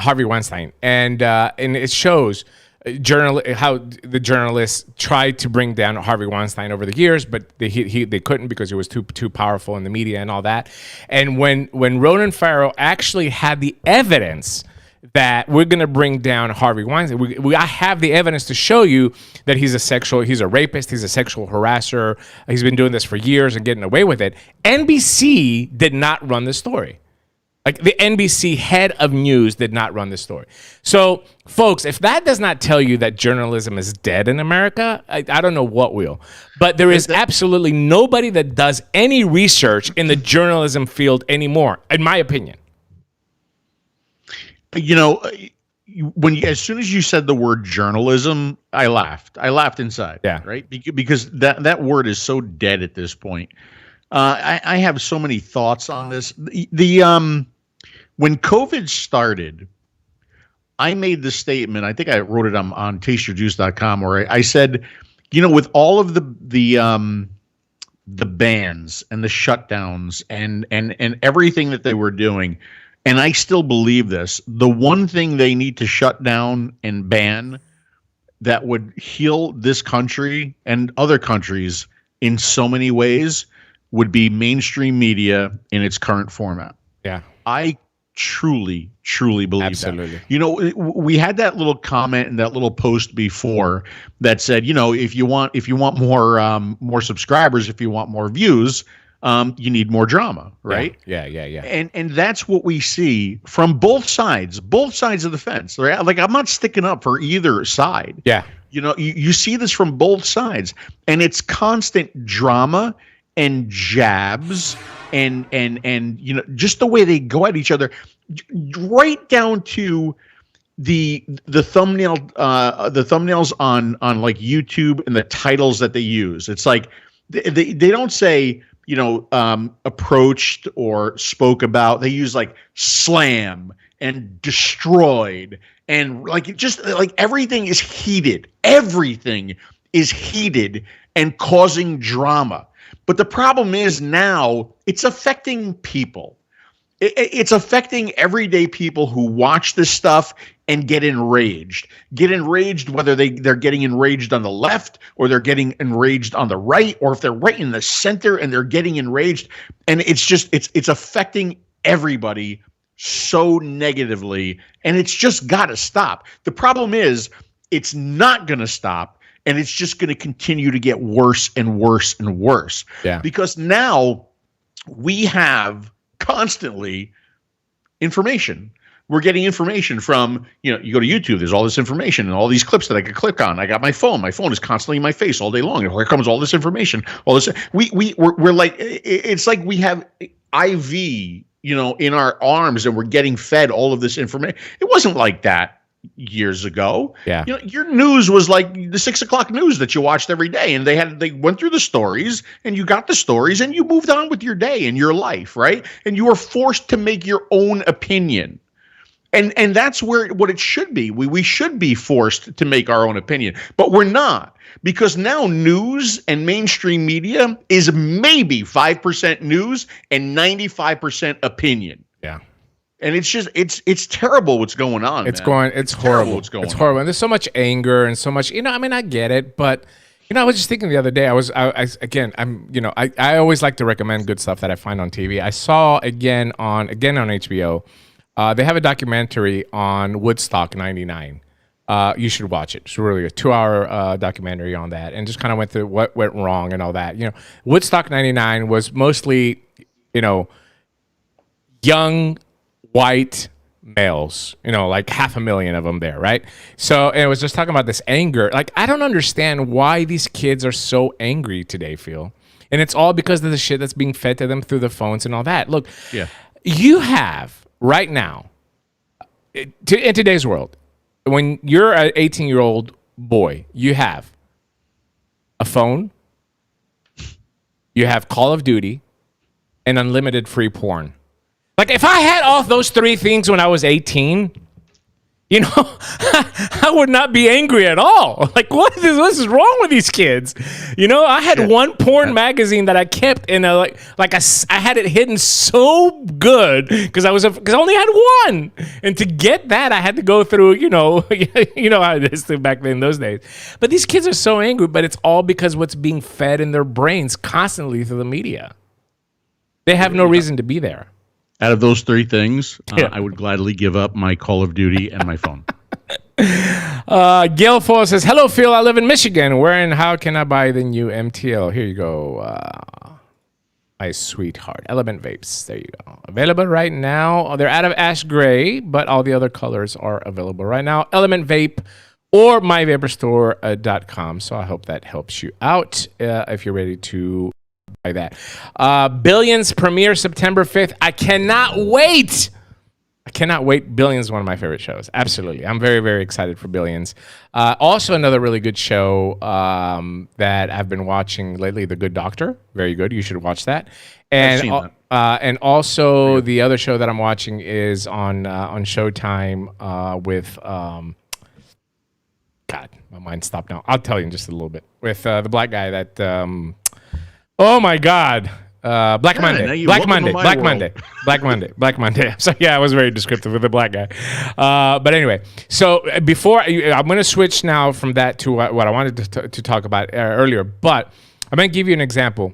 Harvey Weinstein, and it shows how the journalists tried to bring down Harvey Weinstein over the years, but they couldn't because he was too powerful in the media and all that. And when Ronan Farrow actually had the evidence that we're going to bring down Harvey Weinstein, I have the evidence to show you that he's a rapist, he's a sexual harasser, he's been doing this for years and getting away with it. NBC did not run the story. Like, the NBC head of news did not run the story. So, folks, if that does not tell you that journalism is dead in America, I don't know what will. But there is absolutely nobody that does any research in the journalism field anymore, in my opinion.
You know, as soon as you said the word journalism, I laughed. I laughed inside.
Yeah.
Right. Because that word is so dead at this point. I have so many thoughts on this. When COVID started, I made the statement. I think I wrote it on tasteyourjuice.com, where I said, you know, with all of the bans and the shutdowns and everything that they were doing, and I still believe this, the one thing they need to shut down and ban that would heal this country and other countries in so many ways would be mainstream media in its current format. Yeah. I truly believe that. You know, we had that little comment and that little post before that said, you know, if you want more subscribers, if you want more views, you need more drama, right? Yeah. And that's what we see from both sides of the fence. Right? Like, I'm not sticking up for either side. Yeah. You know, you see this from both sides, and it's constant drama and jabs and you know, just the way they go at each other, right down to the thumbnails on like YouTube and the titles that they use. It's like they don't say, you know, approached or spoke about. They use like slam and destroyed, and like everything is heated. Everything is heated and causing drama. But the problem is now it's affecting people. It's affecting everyday people who watch this stuff and get enraged. Whether they're getting enraged on the left or they're getting enraged on the right, or if they're right in the center and they're getting enraged. And it's affecting everybody so negatively, and it's just got to stop. The problem is it's not going to stop. And it's just going to continue to get worse and worse and worse. Yeah. Because now we have constantly information. We're getting information from, you know, you go to YouTube, there's all this information and all these clips that I could click on. I got my phone. My phone is constantly in my face all day long. And here comes all this information. All this. We're like, it's like we have IV, you know, in our arms, and we're getting fed all of this information. It wasn't like that years ago. Yeah. You know, your news was like the 6 o'clock news that you watched every day, and they went through the stories, and you got the stories, and you moved on with your day and your life, right? And you were forced to make your own opinion. And that's what it should be. We should be forced to make our own opinion, but we're not, because now news and mainstream media is maybe 5% news and 95% opinion. Yeah. And it's just it's terrible what's going on. It's horrible what's going on. It's horrible.
And there's so much anger and so much, you know, I mean, I get it, but you know, I was just thinking the other day, I always like to recommend good stuff that I find on TV. I saw again on HBO, they have a documentary on Woodstock 99. You should watch it. It's really a 2-hour documentary on that, and just kind of went through what went wrong and all that. You know, Woodstock 99 was mostly, you know, young white males, you know, like 500,000 of them there, right? So, and it was just talking about this anger. Like, I don't understand why these kids are so angry today, Phil. And it's all because of the shit that's being fed to them through the phones and all that. Look, you have right now, in today's world, when you're an 18-year-old boy, you have a phone, you have Call of Duty, and unlimited free porn. Like, if I had all those three things when I was 18, You know, I would not be angry at all. Like, what is wrong with these kids? You know, I had one porn magazine that I kept in I had it hidden so good because I only had one, and to get that I had to go through, you know how it is back then in those days. But these kids are so angry, but it's all because what's being fed in their brains constantly through the media. They have no reason to be there.
Out of those three things, I would gladly give up my Call of Duty and my phone.
Gail Fall says, hello, Phil. I live in Michigan. Where and how can I buy the new MTL? Here you go. My sweetheart. Element Vapes. There you go. Available right now. They're out of ash gray, but all the other colors are available right now. Element Vape or myvaporstore.com. So I hope that helps you out if you're ready to buy that. Billions premiere September 5th. I cannot wait. Billions is one of my favorite shows. Absolutely. I'm very, very excited for Billions. Also, another really good show that I've been watching lately, The Good Doctor. Very good. You should watch that. And and also the other show that I'm watching is on Showtime with God, my mind stopped now. I'll tell you in just a little bit. With the black guy that oh my God. Black Monday. So yeah, I was very descriptive with the black guy. But anyway, so before I'm going to switch now from that to what I wanted to talk about earlier. But I'm going to give you an example.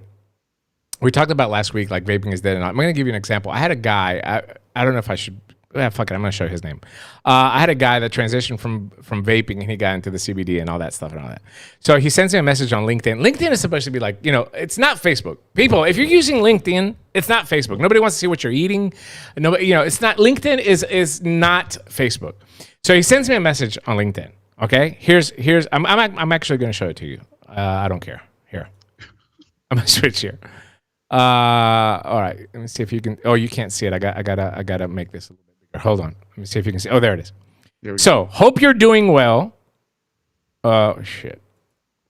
We talked about last week, like vaping is dead or not. I'm going to give you an example. I had a guy. I don't know if I should. Fuck it, I'm going to show you his name. I had a guy that transitioned from vaping and he got into the CBD and all that stuff and all that. So he sends me a message on LinkedIn. LinkedIn is supposed to be like, it's not Facebook. People, if you're using LinkedIn, it's not Facebook. Nobody wants to see what you're eating. Nobody, it's not, LinkedIn is not Facebook. So he sends me a message on LinkedIn. Okay, here's I'm actually going to show it to you. I don't care. Here, I'm going to switch here. All right, let me see if you can. Oh, you can't see it. I gotta make this a little bit. Hold on. Let me see if you can see. Oh, there it is. So, hope you're doing well. Oh, shit.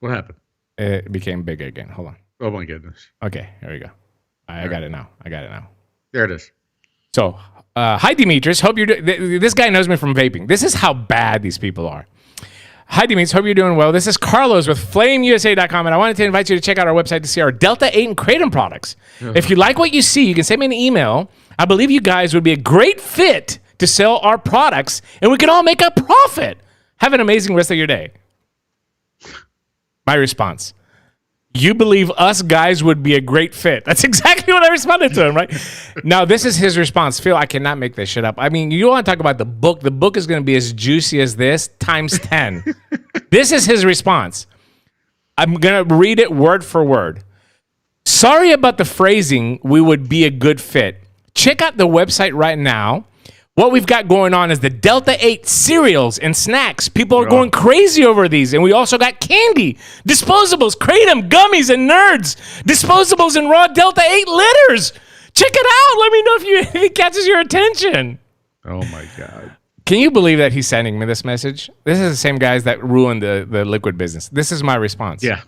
What happened?
It became big again. Hold on.
Oh, my goodness.
Okay, here we go. I got it now.
There it is.
So, hi, Demetrius. Hope you're this guy knows me from vaping. This is how bad these people are. Hi, Demetrius. Hope you're doing well. This is Carlos with FlameUSA.com, and I wanted to invite you to check out our website to see our Delta 8 and Kratom products. If you like what you see, you can send me an email. I believe you guys would be a great fit to sell our products, and we can all make a profit. Have an amazing rest of your day. My response: you believe us guys would be a great fit. That's exactly what I responded to him, right? Now, this is his response. Phil, I cannot make this shit up. I mean, you want to talk about the book. The book is going to be as juicy as this times 10. This is his response. I'm going to read it word for word. Sorry about the phrasing, we would be a good fit. Check out the website right now. What we've got going on is the Delta 8 cereals and snacks. People are going crazy over these. And we also got candy, disposables, Kratom, gummies, and nerds. Disposables and raw Delta 8 litters. Check it out. Let me know if it catches your attention.
Oh, my God.
Can you believe that he's sending me this message? This is the same guys that ruined the liquid business. This is my response.
Yeah.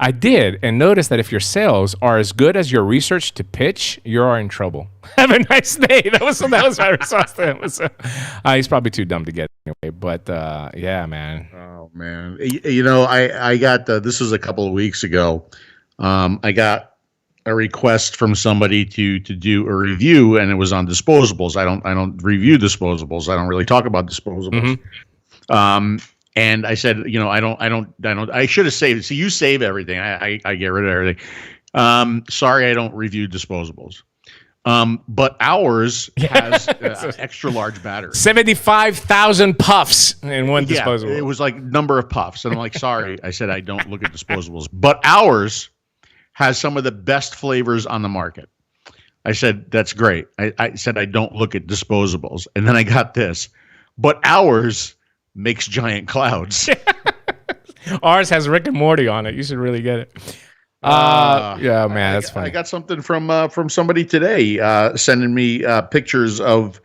I did, and notice that if your sales are as good as your research to pitch, you are in trouble. Have a nice day. That was my response to him. So, he's probably too dumb to get anyway, but yeah, man.
Oh, man. I got, this was a couple of weeks ago. I got a request from somebody to do a review, and it was on disposables. I don't review disposables. I don't really talk about disposables. Mm-hmm. And I said, I should have saved it. So you save everything. I get rid of everything. Sorry, I don't review disposables. But ours has extra large batteries.
75,000 puffs in one disposable.
It was like number of puffs. And I'm like, sorry. I said, I don't look at disposables. But ours has some of the best flavors on the market. I said, that's great. I said, I don't look at disposables. And then I got this. But ours makes giant clouds.
Ours has Rick and Morty on it. You should really get it. Yeah, man, that's funny.
I got something from somebody today sending me pictures of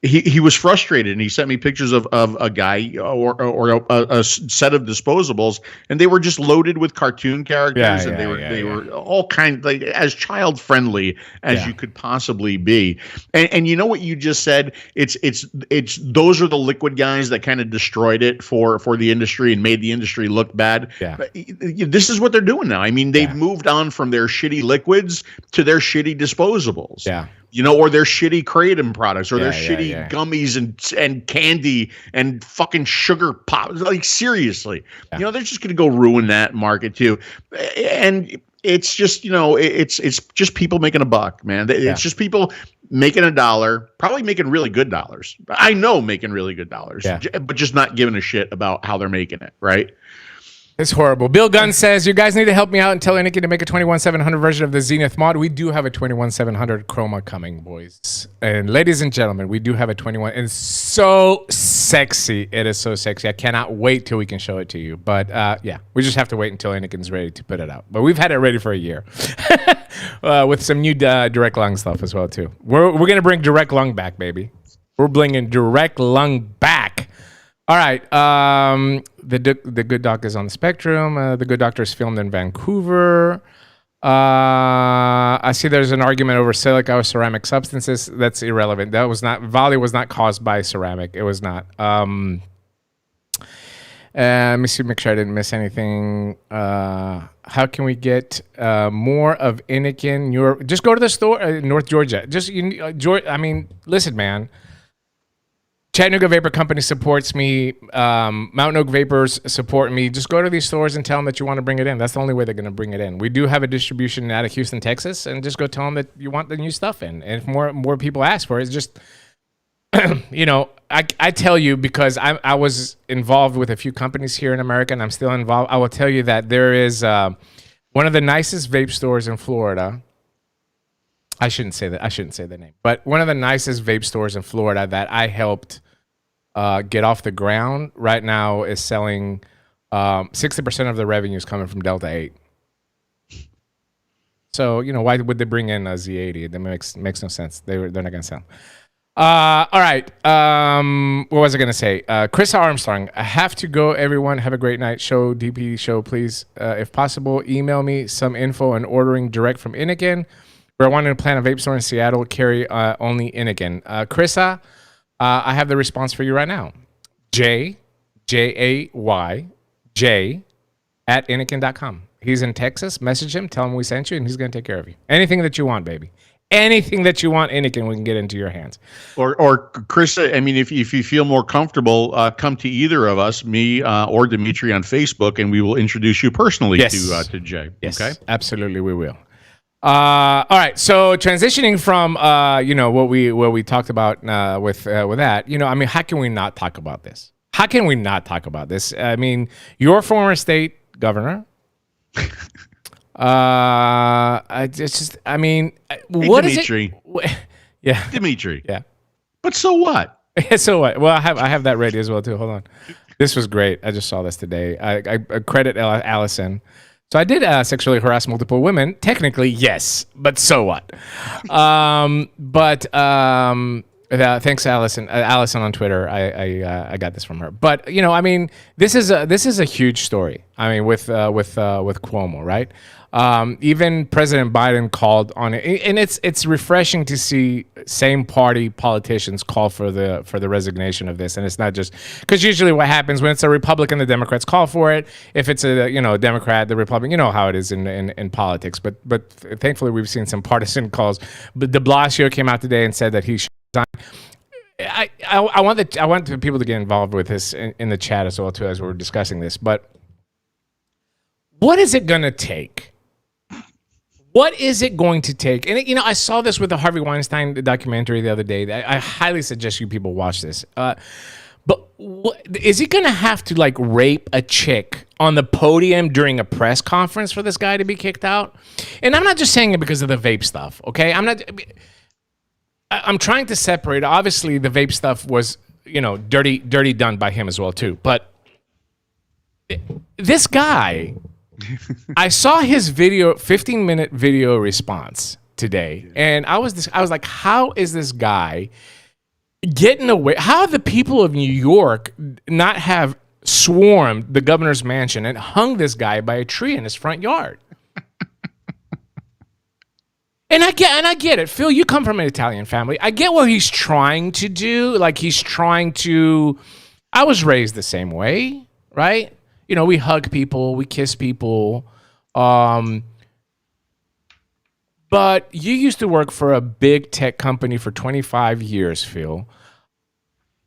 he was frustrated, and he sent me pictures of a guy or a set of disposables, and they were just loaded with cartoon characters, and they were all kind, like, as child friendly as you could possibly be. And you know what you just said? It's those are the liquid guys that kind of destroyed it for the industry and made the industry look bad. Yeah. But this is what they're doing now. I mean, they've moved on from their shitty liquids to their shitty disposables. Yeah. You know, or their shitty Kratom products, or their shitty gummies and candy and fucking sugar pop. Like, seriously, you know, they're just going to go ruin that market too. And it's just, you know, it's just people making a buck, man. It's just people making $1, probably making really good dollars. I know making really good dollars, but just not giving a shit about how they're making it, right?
It's horrible. Bill Gunn says, you guys need to help me out and tell Inikin to make a 21700 version of the Zenith mod. We do have a 21700 chroma coming, boys. And ladies and gentlemen, we do have a 21. And so sexy. It is so sexy. I cannot wait till we can show it to you. But yeah, we just have to wait until Inikin's ready to put it out. But we've had it ready for a year. With some new direct lung stuff as well, too. We're going to bring direct lung back, baby. We're bringing direct lung back. All right. The Good Doc is on the spectrum. The Good Doctor is filmed in Vancouver. I see there's an argument over silica or ceramic substances. That's irrelevant. That was not, 𝗠𝗨 was not caused by ceramic. It was not. Let me see, make sure I didn't miss anything. How can we get more of Inikin? Just go to the store, North Georgia. I mean, listen, man. Chattanooga Vapor Company supports me. Mountain Oak Vapors support me. Just go to these stores and tell them that you want to bring it in. That's the only way they're going to bring it in. We do have a distribution out of Houston, Texas, and just go tell them that you want the new stuff in. And if more people ask for it, it's just, you know, I tell you, because I was involved with a few companies here in America, and I'm still involved. I will tell you that there is one of the nicest vape stores in Florida. I shouldn't say that. I shouldn't say the name. But one of the nicest vape stores in Florida that I helped get off the ground right now is selling 60% of the revenues coming from Delta 8. So, you know, why would they bring in a Z80? That makes no sense. They're not going to sell. All right. What was I going to say? Chris Armstrong, I have to go, everyone. Have a great night. Show, DP show, please. If possible, email me some info on ordering direct from Inikin. We're wanting to plan a vape store in Seattle, carry only Inikin. Chrissa, I have the response for you right now. J-A-Y-J at Inikin.com. He's in Texas. Message him. Tell him we sent you, and he's going to take care of you. Anything that you want, baby. Anything that you want, Inikin, we can get into your hands.
Or Chris, I mean, if you feel more comfortable, come to either of us, me or Dimitri on Facebook, and we will introduce you personally to Jay.
Yes, okay? Absolutely, we will. All right, so transitioning from you know, what we talked about with that, you know, I mean, how can we not talk about this? How can we not talk about this? I mean, your former state governor. I mean, what
Dimitri.
Is it? Yeah,
Dimitri.
Yeah,
but so what?
So what? Well, I have that ready as well too. Hold on, this was great. I just saw this today. I credit Allison. So I did sexually harass multiple women. Technically, yes, but so what? Thanks, Allison. Allison on Twitter. I got this from her. But you know, I mean, this is a huge story. I mean, with Cuomo, right? Even President Biden called on it, and it's refreshing to see same party politicians call for the resignation of this. And it's not just because usually what happens when it's a Republican, the Democrats call for it. If it's a Democrat, the Republican, you know how it is in politics. But thankfully we've seen some partisan calls. But 𝗍𝗵𝗶 came out today and said that he should resign. I want the people to get involved with this in the chat as well too, as we're discussing this. But what is it going to take? What is it going to take? And, you know, I saw this with the Harvey Weinstein documentary the other day. I highly suggest you people watch this. But is he going to have to, like, rape a chick on the podium during a press conference for this guy to be kicked out? And I'm not just saying it because of the vape stuff, okay? I'm trying to separate. Obviously, the vape stuff was, you know, dirty done by him as well, too. But this guy... I saw his 15-minute video response today, and I was like, how is this guy getting away. How the people of New York not have swarmed the governor's mansion and hung this guy by a tree in his front yard? And I get it. Phil, you come from an Italian family. I get what he's trying to do. Like, I was raised the same way, right? You know, we hug people, we kiss people. But you used to work for a big tech company for 25 years, Phil.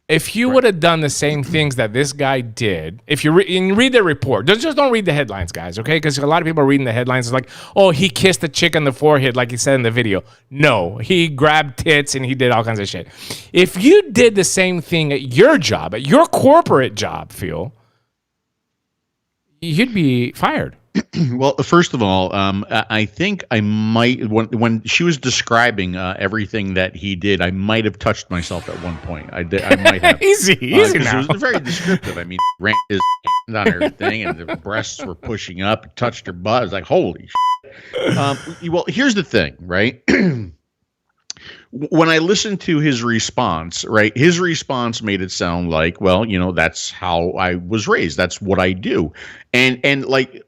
If you would have done the same things that this guy did, if you read the report, just don't read the headlines, guys, okay? Because a lot of people are reading the headlines. It's like, oh, he kissed the chick on the forehead like he said in the video. No, he grabbed tits and he did all kinds of shit. If you did the same thing at your job, at your corporate job, Phil, you'd be fired.
Well, first of all, I think I might, when she was describing everything that he did, I might have touched myself at one point. I might have.
easy now.
It was very descriptive. I mean, ran his hand on everything, and the breasts were pushing up. He touched her butt. I was like, holy shit. Well, here's the thing, right? When I listened to his response, right, his response made it sound like, well, you know, that's how I was raised. That's what I do. And like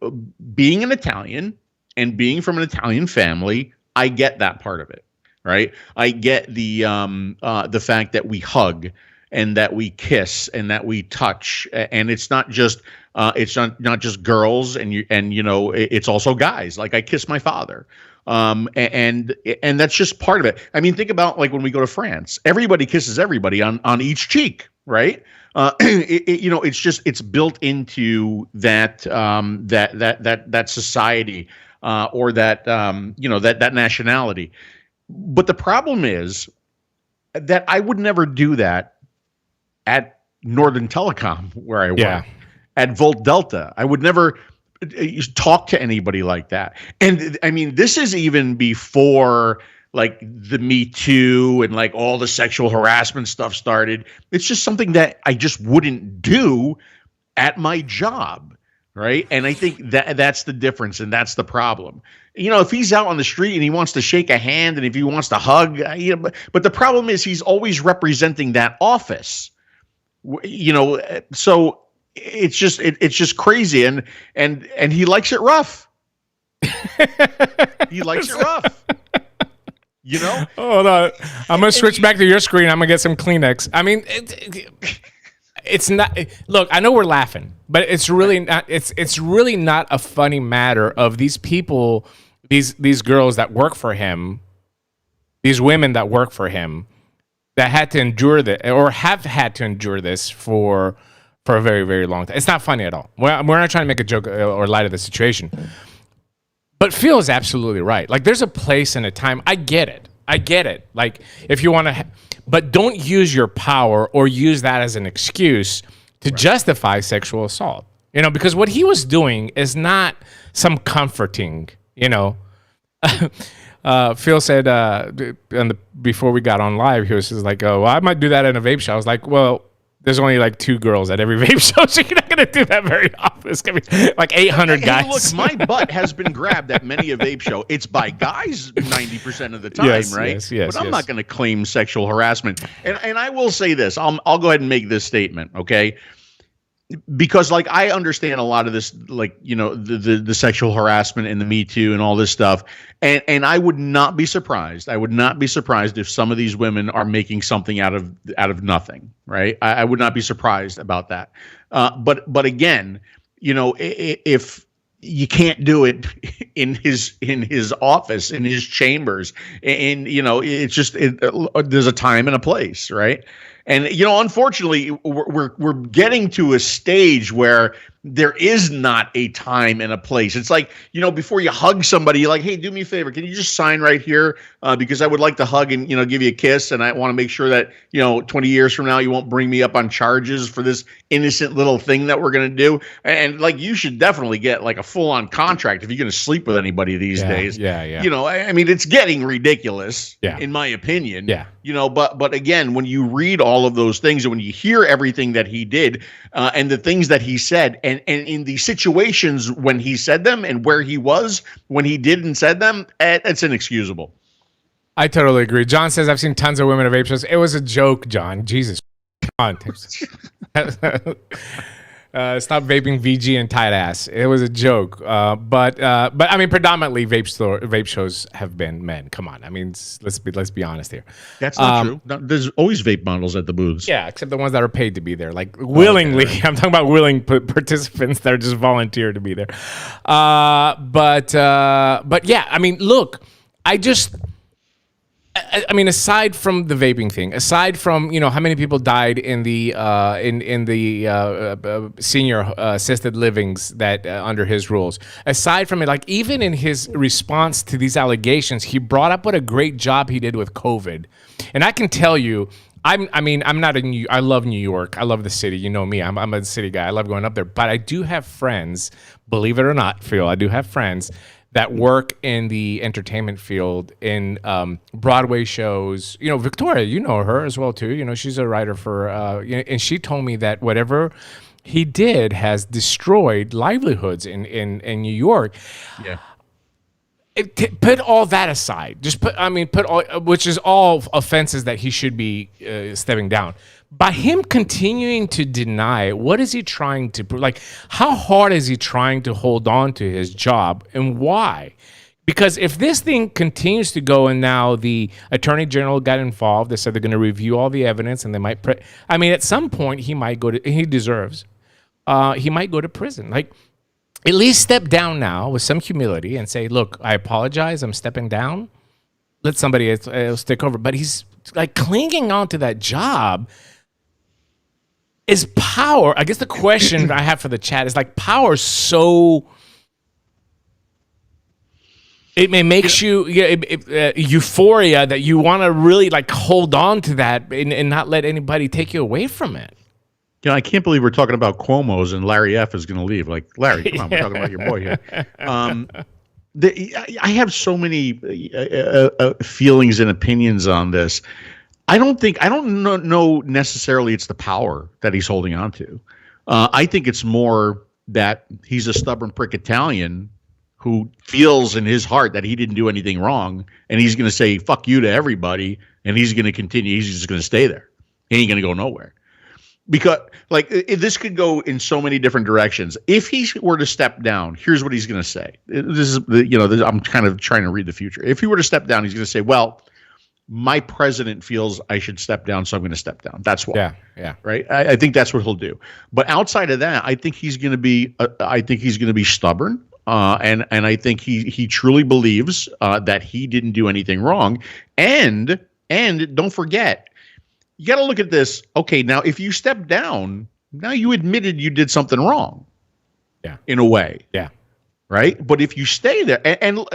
being an Italian and being from an Italian family, I get that part of it, right? I get the fact that we hug and that we kiss and that we touch, and it's not just girls and you know, it's also guys. Like I kiss my father. And that's just part of it. I mean, think about like when we go to France, everybody kisses everybody on each cheek, right? You know, it's built into that society, or that, you know, that nationality. But the problem is that I would never do that at Northern Telecom where I work, at Volt Delta. I would never talk to anybody like that. And I mean, this is even before like the Me Too and like all the sexual harassment stuff started. It's just something that I just wouldn't do at my job, right? And I think that's the difference, and that's the problem. You know, if he's out on the street and he wants to shake a hand and if he wants to hug, you know, but the problem is he's always representing that office, you know, so it's just crazy, and he likes it rough. He likes it rough. You know? Hold
on. I'm gonna switch back to your screen. I'm gonna get some Kleenex. I mean, it's not. Look, I know we're laughing, but it's really not. It's really not a funny matter of these people, these girls that work for him, these women that work for him, that had to endure this or have had to endure this for a very, very long time. It's not funny at all. We're not trying to make a joke or light of the situation. But Phil is absolutely right. Like, there's a place and a time. I get it. Like, if you want to, but don't use your power or use that as an excuse to justify sexual assault. You know, because what he was doing is not some comforting, you know. Phil said before we got on live, he was just like, oh, well, I might do that in a vape show. I was like, well, there's only like 2 girls at every vape show, so you're not going to do that very often. It's going to be like 800 guys.
Hey, look, my butt has been grabbed at many a vape show. It's by guys 90% of the time, right?
Yes,
but I'm not going to claim sexual harassment. And I will say this. I'll go ahead and make this statement, okay? Because like I understand a lot of this, like, you know, the sexual harassment and the Me Too and all this stuff, and I would not be surprised. I would not be surprised if some of these women are making something out of nothing, right? I would not be surprised about that. But again, you know, if you can't do it in his office, in his chambers, and you know, it's just there's a time and a place, right? And, you know, unfortunately, we're getting to a stage where there is not a time and a place. It's like, you know, before you hug somebody, you're like, hey, do me a favor. Can you just sign right here? Because I would like to hug and, you know, give you a kiss. And I want to make sure that, you know, 20 years from now, you won't bring me up on charges for this innocent little thing that we're going to do. And like, you should definitely get like a full on contract if you're going to sleep with anybody these days.
Yeah.
You know, I mean, it's getting ridiculous, in my opinion.
Yeah.
You know, but again, when you read all of those things and when you hear everything that he did and the things that he said and in the situations when he said them and where he was when he did and said them, it's inexcusable.
I totally agree. John says, I've seen tons of women at vape shows. It was a joke, John. Jesus. Come on. Stop vaping VG and tight ass. It was a joke. But I mean, predominantly vape shows have been men. Come on. I mean, let's be honest here.
That's not true. No, there's always vape models at the booths.
Yeah, except the ones that are paid to be there, like willingly. Okay, right. I'm talking about willing participants that are just volunteer to be there. But yeah, I mean, look, I mean, aside from the vaping thing, aside from how many people died in the senior assisted livings that under his rules, aside from it, like even in his response to these allegations, he brought up what a great job he did with COVID, and I can tell you. I love New York. I love the city. You know me. I'm a city guy. I love going up there. But I do have friends, believe it or not, Phil. I do have friends that work in the entertainment field in Broadway shows. Victoria, you know her as well too. She's a writer for, and she told me that whatever he did has destroyed livelihoods in New York.
Yeah.
Put all that aside. Put all, which is all offenses that he should be stepping down. By him continuing to deny it, what is he trying to prove? Like, how hard is he trying to hold on to his job, and why? Because if this thing continues to go, and now the attorney general got involved, they said they're going to review all the evidence, and they might. At some point, he might go to. He deserves. He might go to prison. Like, at least step down now with some humility and say, "Look, I apologize. I'm stepping down. Let somebody else take over." But he's like clinging on to that job. Is power, I guess the question I have for the chat is like, power so, it makes you euphoria that you want to really like hold on to that and not let anybody take you away from it.
I can't believe we're talking about Cuomo's and Larry F is going to leave. Like, Larry, come on, we're talking about your boy here. I have so many feelings and opinions on this. I don't know necessarily it's the power that he's holding on to. I think it's more that he's a stubborn prick Italian who feels in his heart that he didn't do anything wrong, and he's going to say fuck you to everybody, and he's going to continue. He's just going to stay there. He ain't going to go nowhere. Because this could go in so many different directions. If he were to step down, here's what he's going to say. I'm kind of trying to read the future. If he were to step down, he's going to say, well, my president feels I should step down, so I'm going to step down. That's why.
Yeah.
Right. I think that's what he'll do. But outside of that, I think he's going to be. I think he's going to be stubborn. And I think he truly believes that he didn't do anything wrong. And don't forget, you got to look at this. Okay, now if you step down, now you admitted you did something wrong.
Yeah.
In a way.
Yeah.
Right. But if you stay there and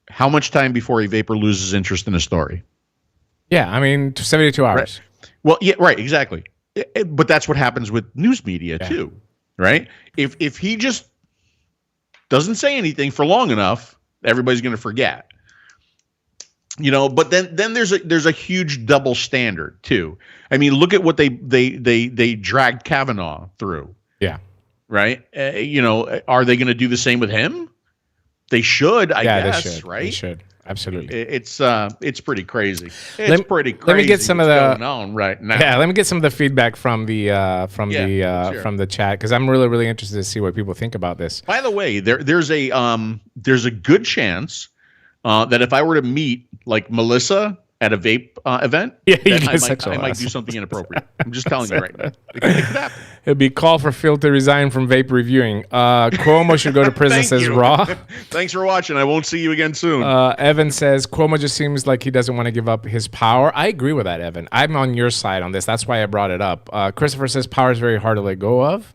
how much time before a vapor loses interest in a story?
Yeah, 72 hours.
Right. Well, yeah, right, exactly. But that's what happens with news media too, right? If he just doesn't say anything for long enough, everybody's going to forget. But then there's a huge double standard too. I mean, look at what they dragged Kavanaugh through.
Yeah.
Right? Are they going to do the same with him? They should, I guess,
they should.
Right?
They should. Absolutely.
It's pretty crazy. It's pretty crazy.
Let me get some of the
going on right now.
Yeah, let me get some of the feedback from the chat, because I'm really, really interested to see what people think about this.
By the way, there's a good chance that if I were to meet like Melissa at a vape event, I might do something inappropriate. I'm just telling you right now. It could happen.
It'd be call for Phil to resign from vape reviewing. Cuomo should go to prison, says Raw.
Thanks for watching. I won't see you again soon.
Evan says, Cuomo just seems like he doesn't want to give up his power. I agree with that, Evan. I'm on your side on this. That's why I brought it up. Christopher says, power is very hard to let go of.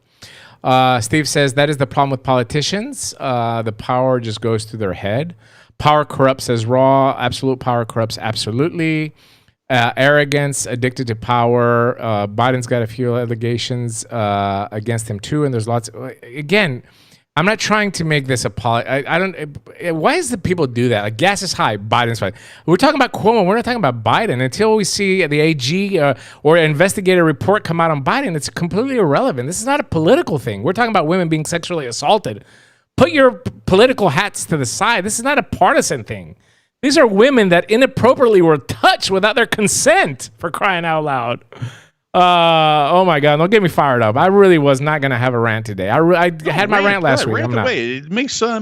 Steve says, that is the problem with politicians. The power just goes through their head. Power corrupts, says Raw. Absolute power corrupts, absolutely. Arrogance, addicted to power. Biden's got a few allegations against him too, and there's lots. Again, I'm not trying to make this a I don't. Why is the people do that? Like, gas is high, Biden's fine. We're talking about Cuomo. We're not talking about Biden until we see the AG or investigative report come out on Biden. It's completely irrelevant. This is not a political thing. We're talking about women being sexually assaulted. Put your political hats to the side. This is not a partisan thing. These are women that inappropriately were touched without their consent, for crying out loud. Oh my God! Don't get me fired up. I really was not gonna have a rant today. I had my rant last week.
Rant away. It makes for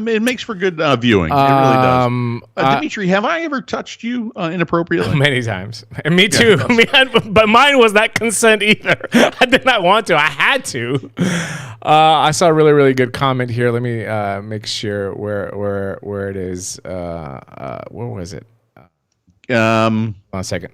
good viewing. It really does. Dimitri, have I ever touched you inappropriately?
Many times. And me too. But mine was not consent either. I did not want to. I had to. I saw a really, really good comment here. Let me make sure where it is. Where was it? 1 second.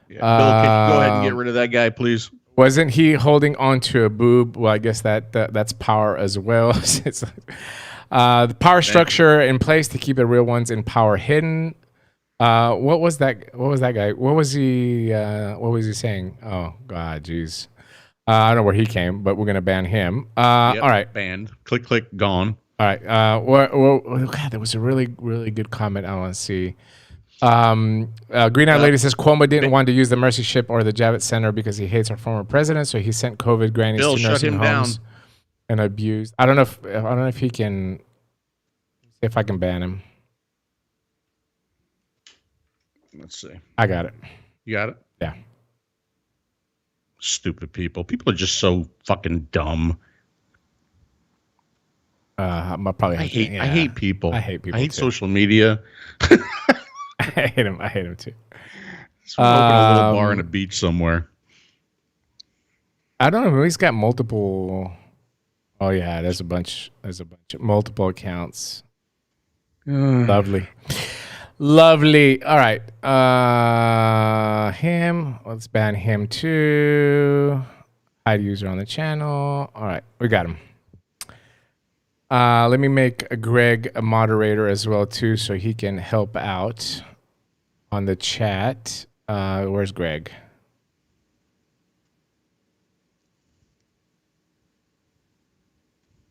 Yeah. Bill, can you go ahead and get rid of that guy, please?
Wasn't he holding on to a boob? Well, I guess that's power as well. It's the power structure in place to keep the real ones in power hidden. What was that? What was that guy? What was he saying? Oh God, jeez. I don't know where he came, but we're gonna ban him. All right,
banned. Click, click, gone.
All right. God, there was a really, really good comment I want to see. Green-eyed lady says Cuomo didn't want to use the Mercy ship or the Javits Center because he hates our former president, so he sent COVID grannies to nursing homes and abused. I don't know if he can. If I can ban him.
Let's see.
I got it.
You got it?
Yeah.
Stupid people. People are just so fucking dumb.
I
hate people.
I hate people.
I hate social media.
I hate him. I hate him too.
Let's open a little bar on a beach somewhere.
I don't know. He's got multiple. Oh yeah, there's a bunch. Multiple accounts. Lovely. All right. Him. Let's ban him too. Hide user on the channel. All right, we got him. Let me make Greg a moderator as well too, so he can help out on the chat. Where's Greg?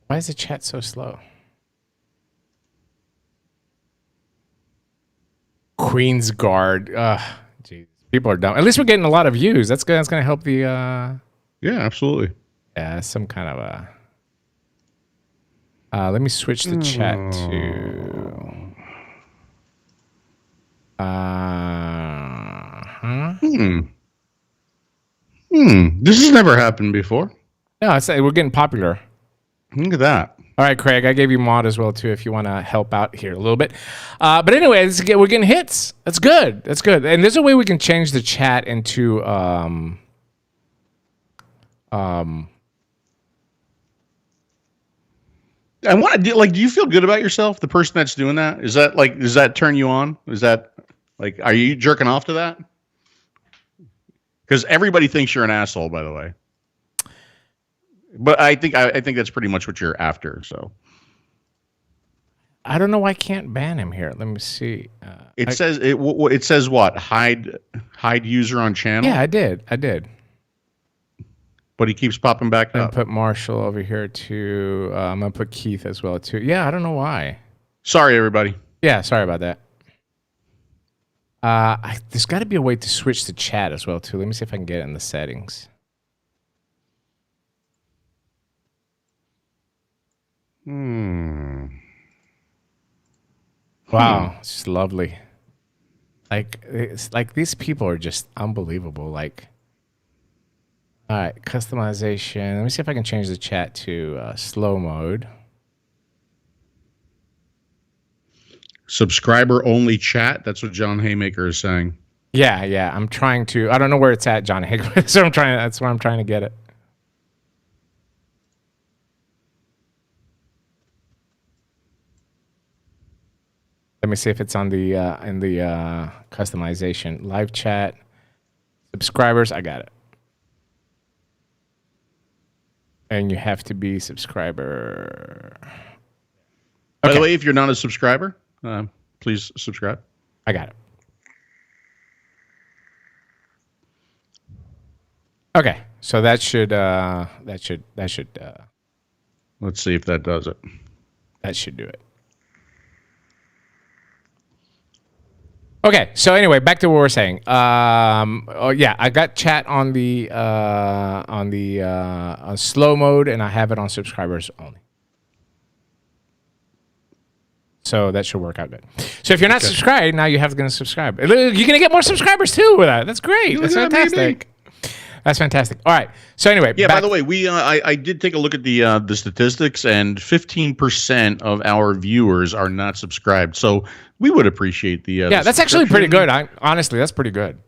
Why is the chat so slow? Queen's Guard. Jeez, people are dumb. At least we're getting a lot of views. That's good. That's gonna help the.
Yeah, absolutely.
Yeah, some kind of a. Let me switch the chat to.
This has never happened before.
No, we're getting popular.
Look at that.
All right, Craig, I gave you mod as well too if you want to help out here a little bit. But anyway, we're getting hits. That's good. That's good. And there's a way we can change the chat into
I want to do do you feel good about yourself? The person that's doing that, does that turn you on? Is that are you jerking off to that? Because everybody thinks you're an asshole, by the way. But I think that's pretty much what you're after. So
I don't know why I can't ban him here. Let me see.
It says what? Hide user on channel.
Yeah, I did.
But he keeps popping back up.
I'm gonna put Marshall over here too. I'm gonna put Keith as well too. Yeah, I don't know why.
Sorry, everybody.
Yeah, sorry about that. There's got to be a way to switch the chat as well too. Let me see if I can get it in the settings. Wow, it's just lovely. It's like these people are just unbelievable. All right, customization. Let me see if I can change the chat to slow mode.
Subscriber only chat. That's what John Haymaker is saying.
Yeah. I'm trying to. I don't know where it's at, John Haymaker. So that's where I'm trying to get it. Let me see if it's on the in the customization. Live chat, subscribers. I got it. And you have to be subscriber. Okay.
By the way, if you're not a subscriber, please subscribe.
I got it. Okay, so that should. Let's
see if that does it.
That should do it. Okay, so anyway, back to what we're saying. I got chat on the on slow mode, and I have it on subscribers only. So that should work out good. So if you're not subscribed, now you have to subscribe. You're going to get more subscribers too with that. That's great. That's fantastic. That's fantastic. All right. So anyway,
by the way, I did take a look at the statistics, and 15% of our viewers are not subscribed. So we would appreciate the
that's actually pretty good. Honestly, that's pretty good.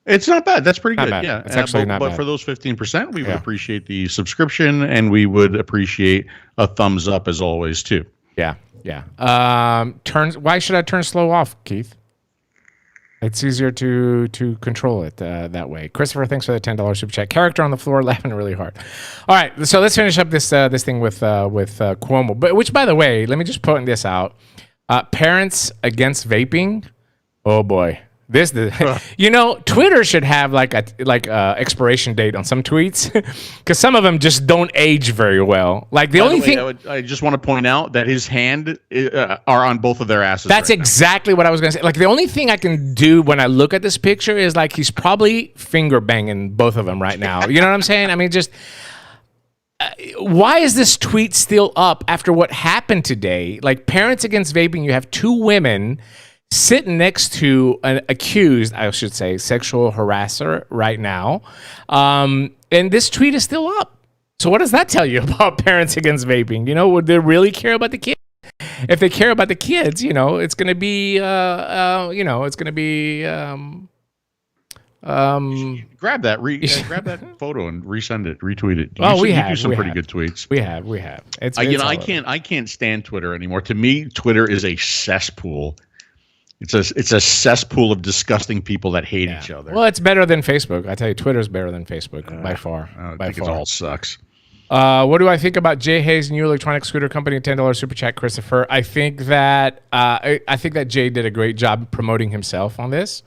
It's not bad. That's pretty good.
Bad.
Yeah,
it's actually not bad.
But for those 15%, we would appreciate the subscription, and we would appreciate a thumbs up as always too.
Yeah. Why should I turn slow off, Keith? It's easier to control it that way. Christopher, thanks for the $10 super chat. Character on the floor laughing really hard. All right, so let's finish up this thing with Cuomo. But which, by the way, let me just point this out. Parents against vaping. Oh boy. Twitter should have like a expiration date on some tweets because some of them just don't age very well. Like the only thing
I just want to point out that his hand are on both of their asses.
That's exactly what I was gonna say. Like the only thing I can do when I look at this picture is like he's probably finger banging both of them right now. You know what I'm saying? I mean, just why is this tweet still up after what happened today? Like Parents Against Vaping, you have two women sitting next to an accused, I should say, sexual harasser right now. And this tweet is still up. So what does that tell you about Parents Against Vaping? Would they really care about the kids? If they care about the kids, it's going to be, it's going to be...
grab that photo and resend it, retweet it.
We
do some pretty good tweets.
We have. It's
I can't stand Twitter anymore. To me, Twitter is a cesspool. It's a cesspool of disgusting people that hate each other.
Well, it's better than Facebook. I tell you, Twitter's better than Facebook by far.
It all sucks.
What do I think about Jay Hayes' new electronic scooter company? $10 super chat, Christopher. I think that Jay did a great job promoting himself on this.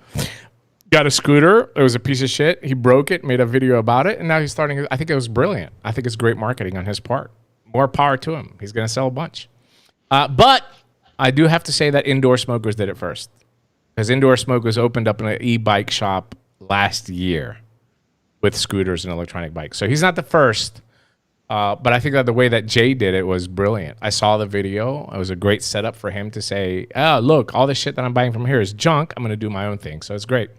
Got a scooter. It was a piece of shit. He broke it, made a video about it, and now he's starting. I think it was brilliant. I think it's great marketing on his part. More power to him. He's going to sell a bunch. But I do have to say that Indoor Smokers did it first, because Indoor Smokers opened up an e-bike shop last year with scooters and electronic bikes. So he's not the first, but I think that the way that Jay did it was brilliant. I saw the video. It was a great setup for him to say, look, all the shit that I'm buying from here is junk. I'm going to do my own thing. So it's great.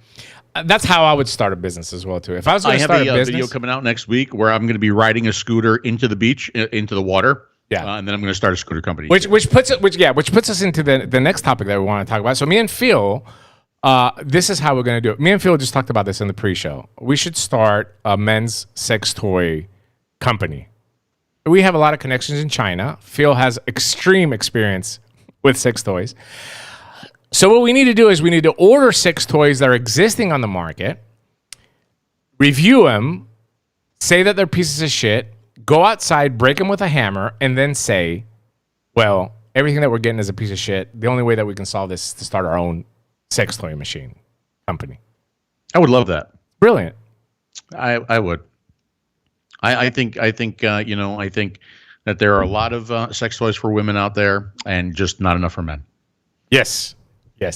That's how I would start a business as well, too. If I was going to start a business,
video coming out next week where I'm going to be riding a scooter into the beach, into the water.
Yeah,
and then I'm going to start a scooter company.
Which puts us into the next topic that we want to talk about. So me and Phil, this is how we're going to do it. Me and Phil just talked about this in the pre-show. We should start a men's sex toy company. We have a lot of connections in China. Phil has extreme experience with sex toys. So what we need to do is we need to order sex toys that are existing on the market, review them, say that they're pieces of shit, go outside, break them with a hammer, and then say, well, everything that we're getting is a piece of shit. The only way that we can solve this is to start our own sex toy machine company.
I would love that.
Brilliant.
I would. I think that there are a lot of sex toys for women out there and just not enough for men.
Yes. Yeah.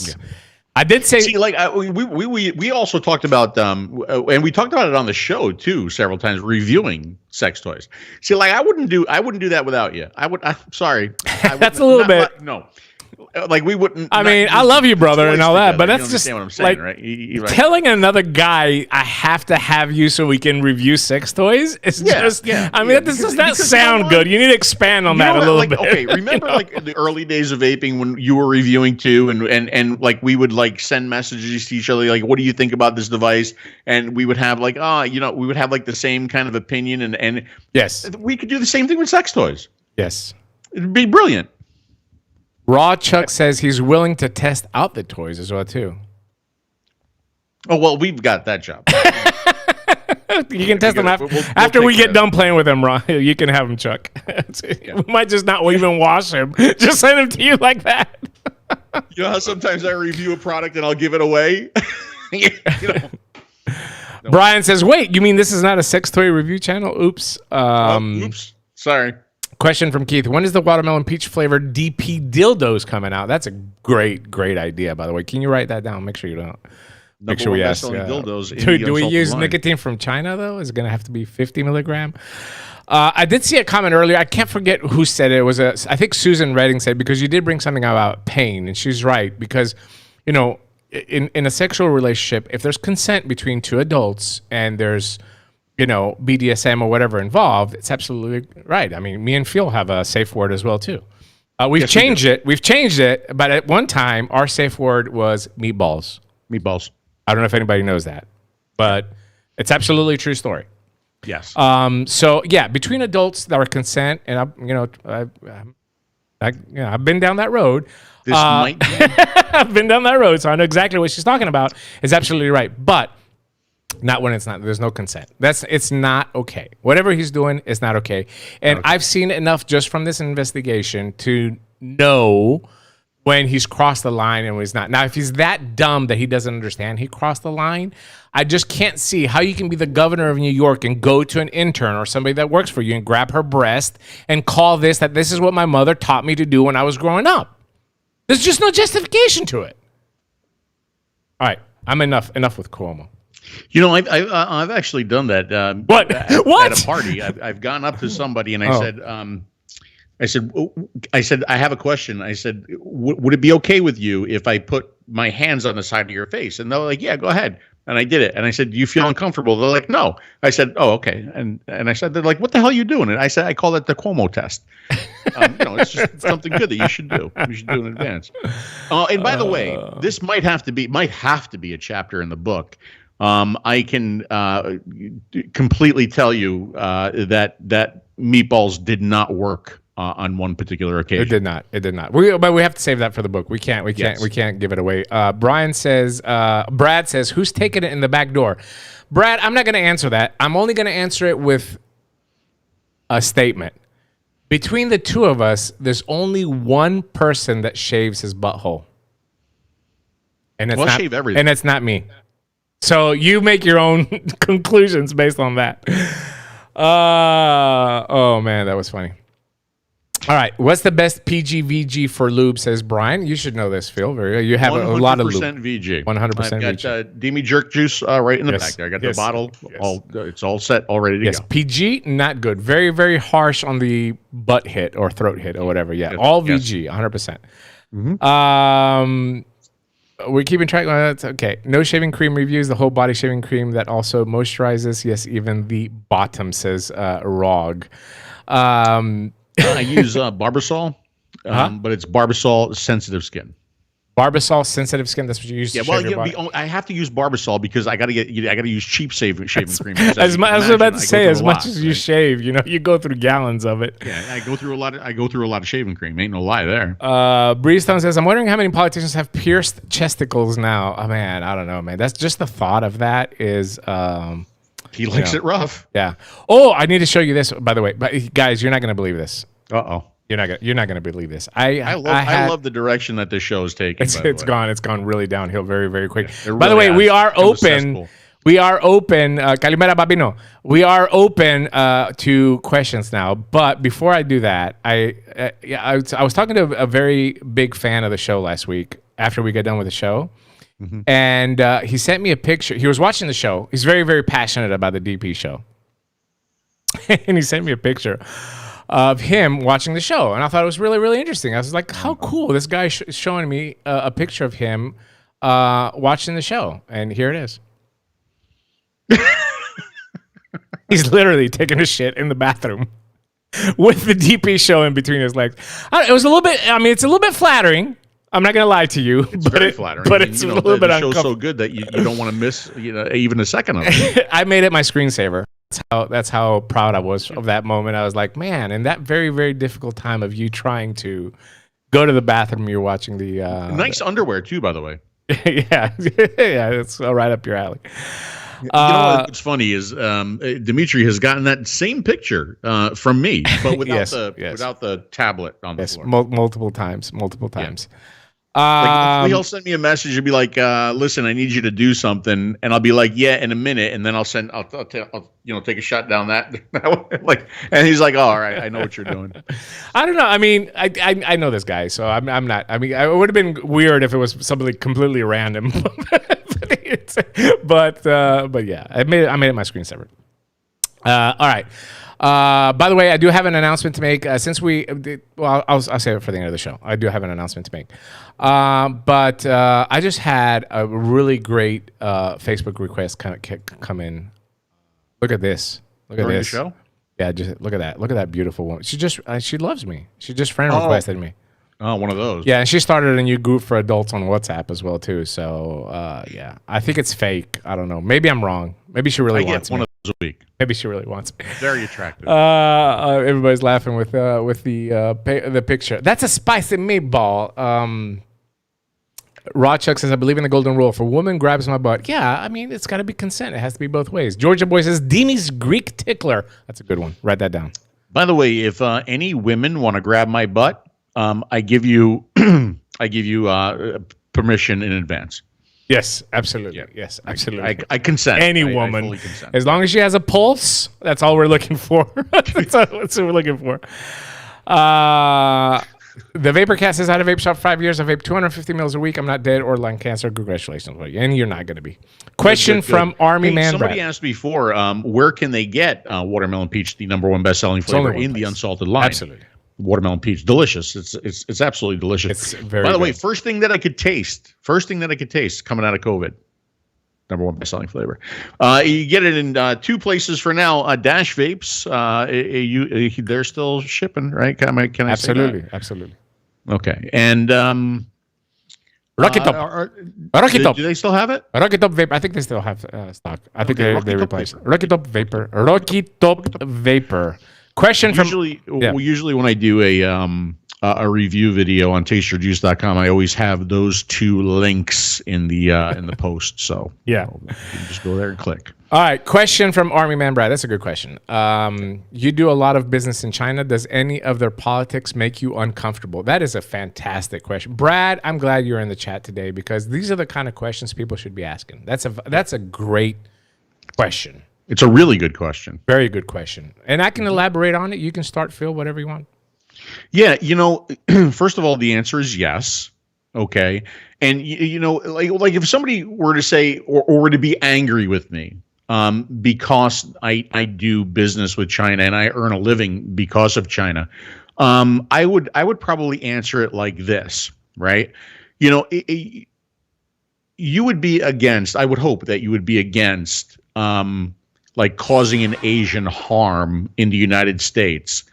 I did say,
we also talked about and we talked about it on the show too several times, reviewing sex toys. See, like I wouldn't do that without you. Sorry.
That's a little bit.
No. Like we wouldn't.
I mean, I love you, brother, and all that, but that's just
what I'm saying,
like
right?
Telling another guy I have to have you so we can review sex toys. It's I mean, this does not sound good. You need to expand on that a little bit.
Okay, remember like the early days of vaping when you were reviewing too, and like we would like send messages to each other like, what do you think about this device? And we would have like, we would have like the same kind of opinion, and
yes,
we could do the same thing with sex toys.
Yes,
it'd be brilliant.
Raw Chuck says he's willing to test out the toys as well too.
Oh well, we've got that job.
You can test them after we get done playing with them, Raw. You can have them, Chuck. We might just not even wash him. Just send him to you like that.
You know how sometimes I review a product and I'll give it away.
Brian says, "Wait, you mean this is not a sex toy review channel? Oops.
Oops. Sorry."
Question from Keith. When is the watermelon peach flavored DP dildos coming out? That's a great idea, by the way. Can you write that down? Make sure you don't. Make sure we ask.
Dildos
do we use nicotine from China, though? Is it going to have to be 50 milligram? I did see a comment earlier. I can't forget who said it. It was I think Susan Redding said, because you did bring something about pain, and she's right, because, you know, in a sexual relationship, if there's consent between two adults and there's, you know, BDSM or whatever involved, it's absolutely right. I mean, me and Phil have a safe word as well too. We've changed it. We've changed it, but at one time, our safe word was meatballs.
Meatballs.
I don't know if anybody knows that, but it's absolutely a true story.
Yes.
So yeah, between adults that are consent, and I've been down that road.
This might be.
I've been down that road, so I know exactly what she's talking about. It's absolutely right, but not when it's not. There's no consent. It's not okay. Whatever he's doing is not okay. And I've seen enough just from this investigation to know when he's crossed the line and when he's not. Now, if he's that dumb that he doesn't understand he crossed the line, I just can't see how you can be the governor of New York and go to an intern or somebody that works for you and grab her breast and call this is what my mother taught me to do when I was growing up. There's just no justification to it. All right, I'm enough with Cuomo.
You know, I've actually done that.
What?
At a party, I've gone up to somebody and I said, I have a question. I said, would it be okay with you if I put my hands on the side of your face? And they're like, yeah, go ahead. And I did it. And I said, do you feel uncomfortable? They're like, no. I said, oh, okay. And I said, they're like, what the hell are you doing? And I said, I call it the Cuomo test. It's just something good that you should do. You should do in advance. And by the way, this might have to be a chapter in the book. I can completely tell you that meatballs did not work on one particular occasion. It did not. But we have to save that for the book. We can't give it away. Brad says, who's taking it in the back door? Brad, I'm not going to answer that. I'm only going to answer it with a statement. Between the two of us, there's only one person that shaves his butthole. And it's shave everything.
And it's not me. So you make your own conclusions based on that. Oh man, that was funny. All right, what's the best PGVG for lube? Says Brian. You should know this, Phil. You have a lot of lube. 100%
VG.
100%
I've got 𝗵𝗵𝗃 jerk juice right in the back there. I got the bottle. It's all set, all ready to go.
PG, not good. Very, very harsh on the butt hit or throat hit or whatever. Yeah, all VG, 100%. Mm-hmm. We're keeping track. That's okay. No shaving cream reviews. The whole body shaving cream that also moisturizes. Yes, even the bottom, says ROG.
I use Barbasol, but it's Barbasol sensitive skin.
Barbasol sensitive skin. That's what you use.
Yeah, I have to use Barbasol because I got to use cheap shaving cream.
I was about to say, as much as you shave, you go through gallons of it.
Yeah, I go through a lot of shaving cream. Ain't no lie there.
Breezestone says, I'm wondering how many politicians have pierced chesticles now. Oh man, I don't know, man. That's just the thought of that is.
He likes it rough.
Yeah. Oh, I need to show you this, by the way. But guys, you're not going to believe this.
Uh-oh.
You're not going to believe this.
I love the direction that this show is taking.
It's gone really downhill very, very quick.
Yeah,
by the way, we are open. We are open. 𝗵𝗵𝗶𝗹. We are open to questions now. But before I do that, I was talking to a very big fan of the show last week after we got done with the show. Mm-hmm. And he sent me a picture. He was watching the show. He's very, very passionate about the DP show. And he sent me a picture of him watching the show. And I thought it was really, really interesting. I was like, how cool. This guy is showing me a picture of him watching the show. And here it is. He's literally taking a shit in the bathroom with the DP show in between his legs. It was a little bit, it's a little bit flattering. I'm not gonna lie to you,
it's very flattering.
But it's a little bit uncomfortable.
The show's so good that you don't want to miss even a second of it.
I made it my screensaver. That's how proud I was of that moment. I was like, man, in that very, very difficult time of you trying to go to the bathroom, you're watching the
nice underwear too, by the way.
yeah, it's right up your alley.
You know what's funny is Dimitri has gotten that same picture from me, but without without the tablet on the floor.
Multiple times.
He'll send me a message and be like, "Listen, I need you to do something," and I'll be like, "Yeah, in a minute," and then I'll take a shot down that and he's like, "Oh, all right, I know what you're doing."
I don't know. I know this guy, so I'm not. It would have been weird if it was something completely random. but yeah, I made it my screensaver. All right. By the way, I do have an announcement to make. Since I'll say it for the end of the show. I do have an announcement to make. But I just had a really great Facebook request come in. Look at this. Look at this.
Show?
Yeah, just look at that. Look at that beautiful woman. She loves me. She just friend requested me.
Oh, one of those.
Yeah, and she started a new group for adults on WhatsApp as well too. So yeah, I think it's fake. I don't know. Maybe I'm wrong. Maybe she really wants me.
One of those a week.
Maybe she really wants me.
Very attractive.
Everybody's laughing with the picture. That's a spicy meatball. Rawchuck says, I believe in the golden rule. If a woman grabs my butt, yeah, I mean, it's got to be consent. It has to be both ways. Georgia Boy says, Deanie's Greek tickler. That's a good one. Write that down.
By the way, if any women want to grab my butt, I give you permission in advance.
Yes, absolutely. Yeah. Yes, absolutely.
I consent.
Any woman, fully consent. As long as she has a pulse, that's all we're looking for. That's what we're looking for. The Vaporcast says, I had a vape shop 5 years. I vape 250 mils a week. I'm not dead or lung cancer. Congratulations. And you're not going to be. Question from Army Man.
Somebody asked before, where can they get Watermelon Peach, the #1 best-selling flavor in the unsalted line?
Absolutely.
Watermelon Peach, delicious. It's absolutely delicious.
It's very
By the way,
good.
first thing that I could taste coming out of COVID. #1 best-selling flavor. You get it in 2 places for now. Dash Vapes, they're still shipping, right? Can I
Absolutely,
say that?
absolutely.
Okay, and
Rocky Top. Rocky Top.
Do they still have it?
Rocky Top Vapor. I think they still have stock. I think they replaced it. Rocky Top Vapor. Rocky Top Vapor. Question
usually when I do a review video on tasteyourjuice.com, I always have those 2 links in the post. So
yeah,
you can just go there and click.
All right. Question from Army Man Brad. That's a good question. You do a lot of business in China. Does any of their politics make you uncomfortable? That is a fantastic question, Brad. I'm glad you're in the chat today because these are the kind of questions people should be asking. That's a great question.
It's a really good question.
Very good question. And I can elaborate on it. You can start, Phil, whatever you want.
Yeah, first of all, the answer is yes. Okay. And, like if somebody were to say or were to be angry with me because I do business with China and I earn a living because of China, I would probably answer it like this, right? You would be against, I would hope that you would be against like causing an Asian harm in the United States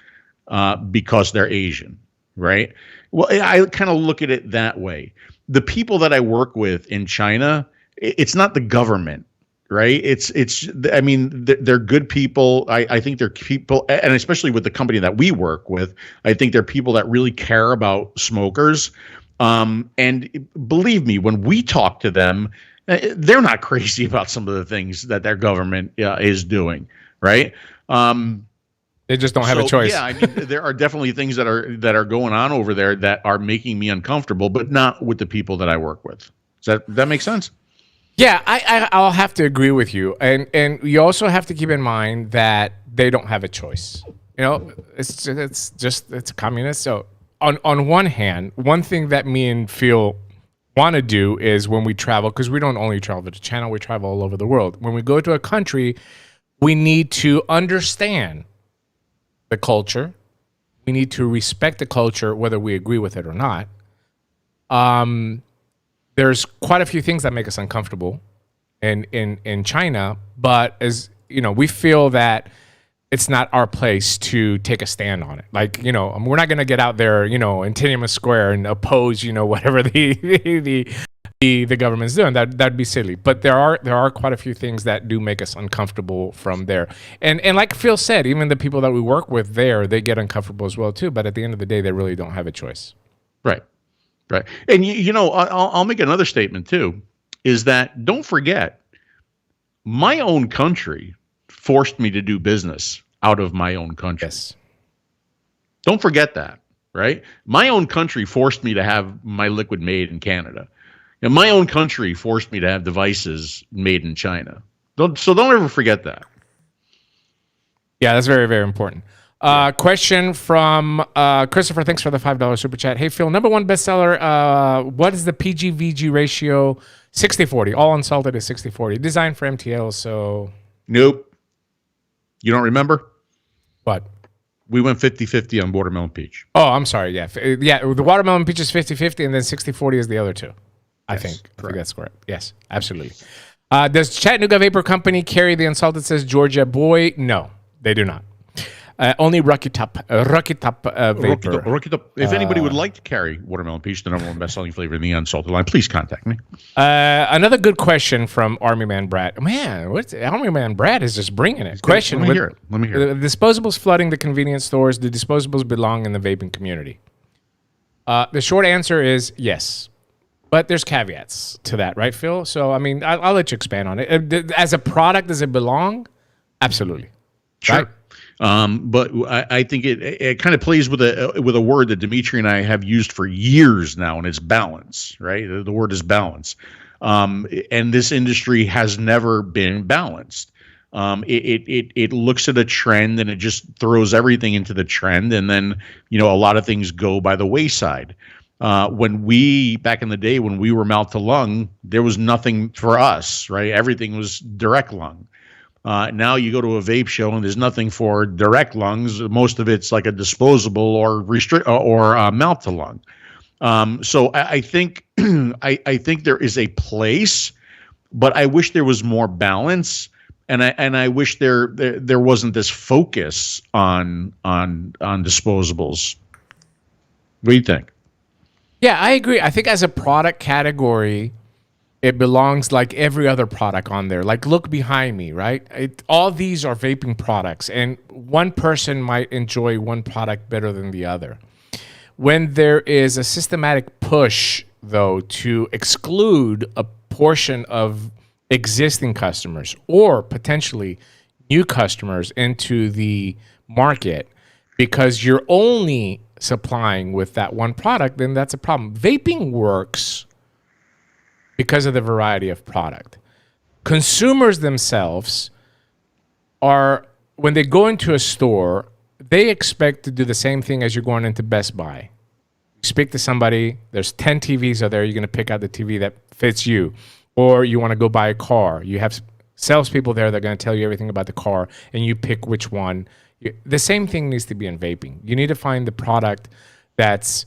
because they're Asian, right? Well, I kind of look at it that way. The people that I work with in China, it's not the government, right? I mean, they're good people. I think they're people, and especially with the company that we work with, I think they're people that really care about smokers. And believe me, when we talk to them, they're not crazy about some of the things that their government is doing, right?
They just don't have a choice.
Yeah, I mean, there are definitely things that are going on over there that are making me uncomfortable, but not with the people that I work with. Does that make sense?
Yeah, I'll have to agree with you, and you also have to keep in mind that they don't have a choice. It's communist. So on one hand, one thing that me and Phil want to do is when we travel, because we don't only travel to China, we travel all over the world. When we go to a country, we need to understand the culture. We need to respect the culture, whether we agree with it or not. There's quite a few things that make us uncomfortable in China, but as you know, we feel that it's not our place to take a stand on it. Like, we're not going to get out there, in Tiananmen Square and oppose, whatever the government's doing. That'd be silly. But there are quite a few things that do make us uncomfortable from there. And like Phil said, even the people that we work with there, they get uncomfortable as well too. But at the end of the day, they really don't have a choice.
Right. And I'll make another statement too, is that don't forget, my own country forced me to do business out of my own country.
Yes.
Don't forget that, right? My own country forced me to have my liquid made in Canada. And my own country forced me to have devices made in China. Don't ever forget that.
Yeah, that's very, very important. Question from Christopher. Thanks for the $5 super chat. Hey, Phil, #1 bestseller. What is the PG-VG ratio? 60-40. All unsalted is 60-40. Designed for MTL, so...
Nope. You don't remember?
What?
We went 50-50 on watermelon peach.
Oh, I'm sorry. Yeah. The watermelon peach is 50-50, and then 60-40 is the other two. I think that's correct. Yes, absolutely. Does Chattanooga Vapor Company carry the Unsalted Says Georgia Boy? No, they do not. Only Rocky Top Vapor.
If anybody would like to carry watermelon peach, the number one best-selling flavor in the unsalted line, please contact me.
Another good question from Army Man Brad. Man, Army Man Brad is just bringing it. Question.
Let me hear it.
The disposables flooding the convenience stores. Do disposables belong in the vaping community? The short answer is yes. But there's caveats to that, right, Phil? So, I mean, I'll let you expand on it. As a product, does it belong? Absolutely.
Sure.
Right?
But I think it kind of plays with a word that Dimitri and I have used for years now, and it's balance, right? The word is balance. And this industry has never been balanced. It looks at a trend and it just throws everything into the trend, and then a lot of things go by the wayside. Back in the day when we were mouth to lung, there was nothing for us, right? Everything was direct lung. Now you go to a vape show and there's nothing for direct lungs. Most of it's like a disposable or mouth to lung. So I think I think there is a place, but I wish there was more balance, and I wish there wasn't this focus on disposables. What do you think?
Yeah, I agree. I think as a product category, it belongs like every other product on there. Like, look behind me, right? All these are vaping products, and one person might enjoy one product better than the other. When there is a systematic push, though, to exclude a portion of existing customers or potentially new customers into the market because you're only supplying with that one product, then that's a problem. Vaping works because of the variety of product. Consumers themselves are, when they go into a store, they expect to do the same thing as you're going into Best Buy. You speak to somebody, there's 10 TVs out there, you're going to pick out the TV that fits you. Or you want to go buy a car. You have salespeople there that are going to tell you everything about the car, and you pick which one. The same thing needs to be in vaping. You need to find the product that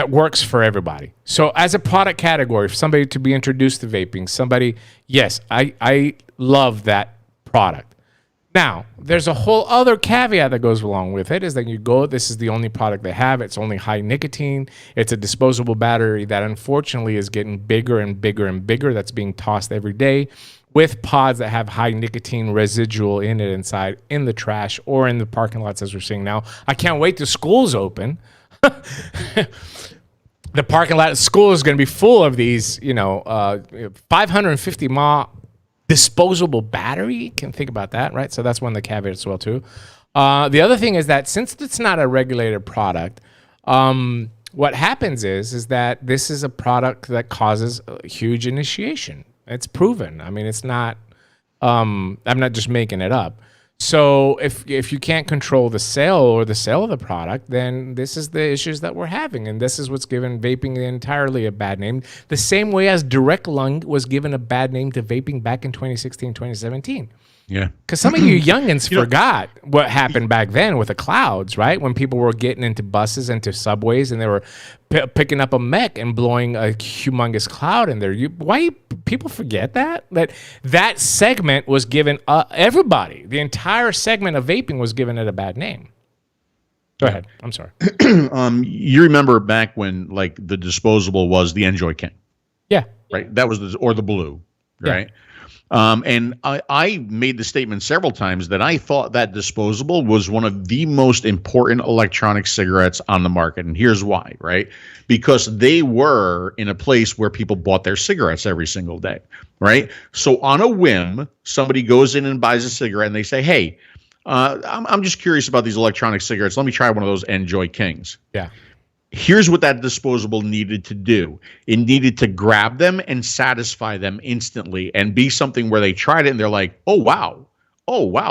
works for everybody. So as a product category, for somebody to be introduced to vaping, yes, I love that product. Now, there's a whole other caveat that goes along with it, is that this is the only product they have. It's only high nicotine. It's a disposable battery that unfortunately is getting bigger and bigger and bigger. That's being tossed every day with pods that have high nicotine residual in it inside, in the trash or in the parking lots, as we're seeing now. I can't wait till school's open. The parking lot at school is going to be full of these, 550 mAh disposable battery. Can think about that, right? So that's one of the caveats as well too. The other thing is that since it's not a regulated product, what happens is that this is a product that causes a huge initiation. It's proven. I mean, it's not. I'm not just making it up. So if you can't control the sale of the product, then this is the issues that we're having, and this is what's given vaping entirely a bad name. The same way as direct lung was given a bad name to vaping back in 2016, 2017.
Yeah.
Because some of you youngins forgot what happened back then with the clouds, right? When people were getting into buses, into subways, and they were picking up a mech and blowing a humongous cloud in there. Why people forget that? That segment was given, everybody, the entire segment of vaping was given it a bad name. Go ahead. I'm sorry.
You remember back when the disposable was the Enjoy King.
Yeah.
Right. That was or the blue. Right. Yeah. And I made the statement several times that I thought that disposable was one of the most important electronic cigarettes on the market. And here's why, right? Because they were in a place where people bought their cigarettes every single day, right? So on a whim, somebody goes in and buys a cigarette and they say, hey, I'm just curious about these electronic cigarettes. Let me try one of those Enjoy Kings. Yeah. Here's what that disposable needed to do. It needed to grab them and satisfy them instantly and be something where they tried it and they're like, oh, wow,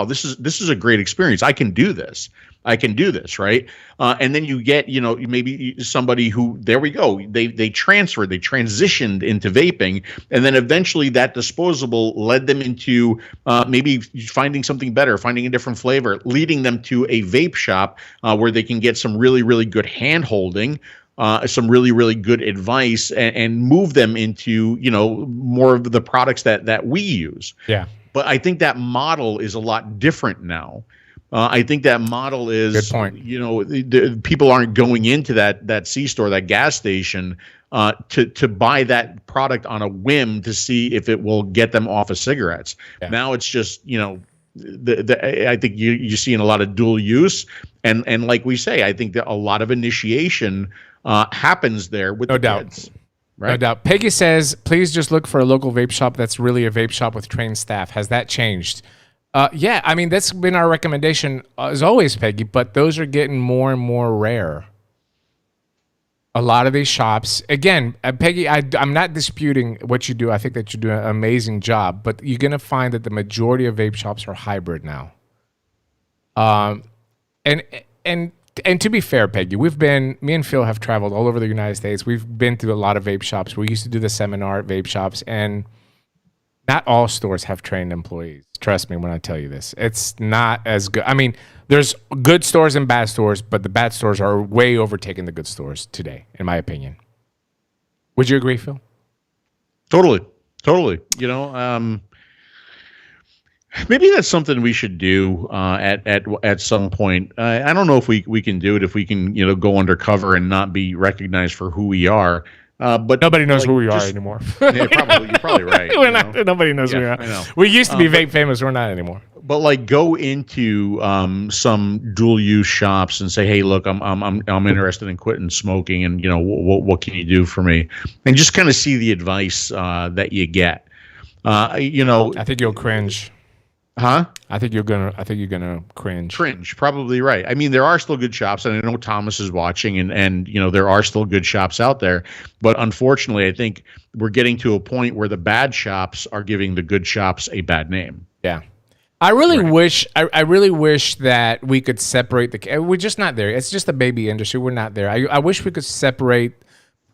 this is a great experience. I can do this. I can do this, right? And then you get, maybe somebody who, there we go, they transitioned into vaping, and then eventually that disposable led them into maybe finding something better, finding a different flavor, leading them to a vape shop where they can get some really, really good hand holding, some really, really good advice, and move them into, more of the products that we use.
Yeah.
But I think that model is a lot different now. I think that model is,
good point.
The people aren't going into that C-store, that gas station, to buy that product on a whim to see if it will get them off of cigarettes. Yeah. Now it's just, I think you're seeing a lot of dual use, and like we say, I think that a lot of initiation happens there with the kids. Right?
No doubt. Peggy says, please just look for a local vape shop that's really a vape shop with trained staff. Has that changed? Yeah, I mean, that's been our recommendation as always, Peggy, but those are getting more and more rare. A lot of these shops, again, Peggy, I'm not disputing what you do. I think that you do an amazing job, but you're going to find that the majority of vape shops are hybrid now. And to be fair, Peggy, me and Phil have traveled all over the United States. We've been to a lot of vape shops. We used to do the seminar at vape shops, and not all stores have trained employees. Trust me when I tell you this. It's not as good. I mean, there's good stores and bad stores, but the bad stores are way overtaking the good stores today, in my opinion. Would you agree, Phil?
Totally. Maybe that's something we should do at some point. I don't know if we can do it, if we can go undercover and not be recognized for who we are. But
nobody knows who we are anymore.
Yeah, you're probably right.
Nobody knows who we are. I know. We used to be vape famous. We're not anymore.
But go into some dual use shops and say, hey, look, I'm interested in quitting smoking, and what can you do for me? And just kind of see the advice that you get. I
think you'll cringe.
Huh?
I think you're gonna cringe.
Probably right. I mean, there are still good shops, and I know Thomas is watching, and there are still good shops out there. But unfortunately, I think we're getting to a point where the bad shops are giving the good shops a bad name.
Yeah. I really wish that we could separate we're just not there. It's just a baby industry. We're not there. I wish we could separate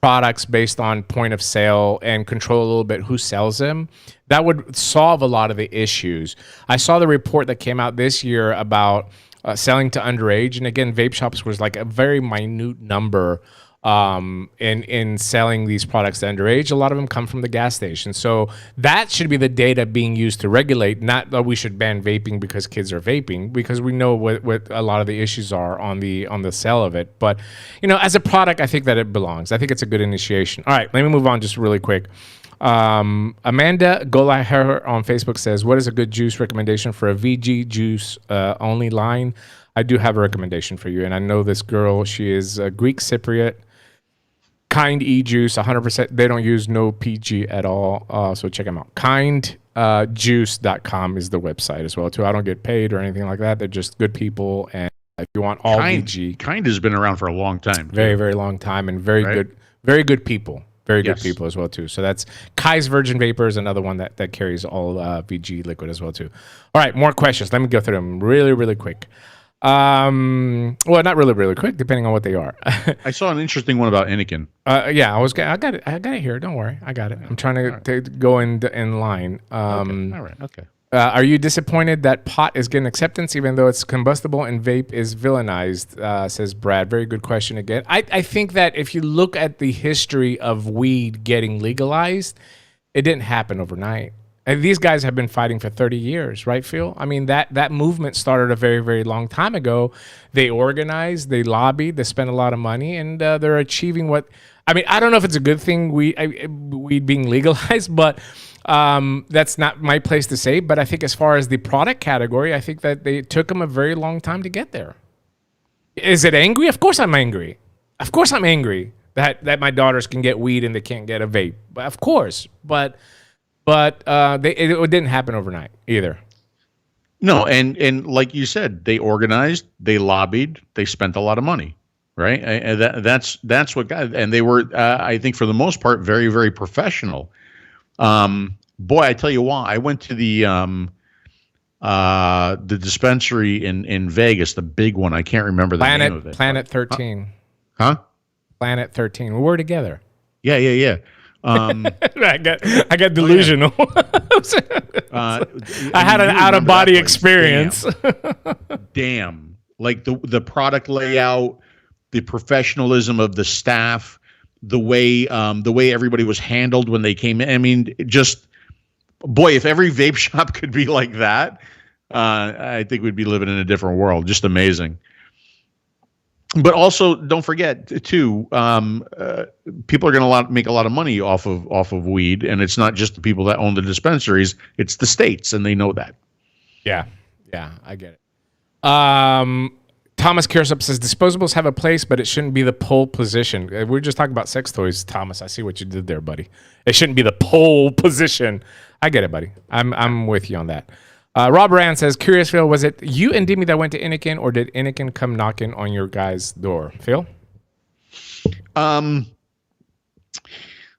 products based on point of sale and control a little bit who sells them. That would solve a lot of the issues. I saw the report that came out this year about selling to underage, and again, vape shops was like a very minute number in selling these products to underage. A lot of them come from the gas station. So that should be the data being used to regulate, not that we should ban vaping because kids are vaping, because we know what a lot of the issues are on the sale of it. But, as a product, I think that it belongs. I think it's a good initiation. All right, let me move on just really quick. Amanda Golaher on Facebook says, what is a good juice recommendation for a VG juice only line? I do have a recommendation for you, and I know this girl. She is a Greek Cypriot. Kind E-Juice, 100%. They don't use no PG at all, so check them out. kindjuice.com is the website as well, too. I don't get paid or anything like that. They're just good people, and if you want all VG.
Kind has been around for a long time.
Very, very long time, and very good people. Very good people as well, too. So that's Kai's Virgin Vapors, another one that carries all VG liquid as well, too. All right, more questions. Let me go through them really, really quick. Well, not really, really quick, depending on what they are.
I saw an interesting one about Anakin.
Yeah, I got it here. Don't worry, I got it. I'm trying to go in line.
Okay. All right. Okay.
Are you disappointed that pot is getting acceptance even though it's combustible and vape is villainized? Says Brad. Very good question again. I think that if you look at the history of weed getting legalized, it didn't happen overnight. And these guys have been fighting for 30 years, right, Phil? I mean, that movement started a very, very long time ago. They organized, they lobbied, they spent a lot of money, and they're achieving what... I mean, I don't know if it's a good thing weed being legalized, but that's not my place to say. But I think as far as the product category, I think that they took them a very long time to get there. Is it angry? Of course I'm angry. Of course I'm angry that my daughters can get weed and they can't get a vape. Of course, but it didn't happen overnight either.
No, and like you said, they organized, they lobbied, they spent a lot of money, right? And that's what got. And they were, I think, for the most part, very, very professional. Boy, I tell you what, I went to the the dispensary in Vegas, the big one. I can't remember the name of it.
Planet 13.
Huh?
Planet 13. We were together.
Yeah.
I got delusional.
I
had an out of body experience.
Damn. Like the product layout, the professionalism of the staff, the way everybody was handled when they came in. I mean, just boy, if every vape shop could be like that, I think we'd be living in a different world. Just amazing. But also, don't forget too, people are going to make a lot of money off of weed, and it's not just the people that own the dispensaries; it's the states, and they know that.
Yeah, I get it. Thomas Kirsup says disposables have a place, but it shouldn't be the pole position. We were just talking about sex toys, Thomas. I see what you did there, buddy. It shouldn't be the pole position. I get it, buddy. I'm with you on that. Rob Rand says, curious, Phil, was it you and Dimi that went to Inikin, or did Inikin come knocking on your guys' door? Phil?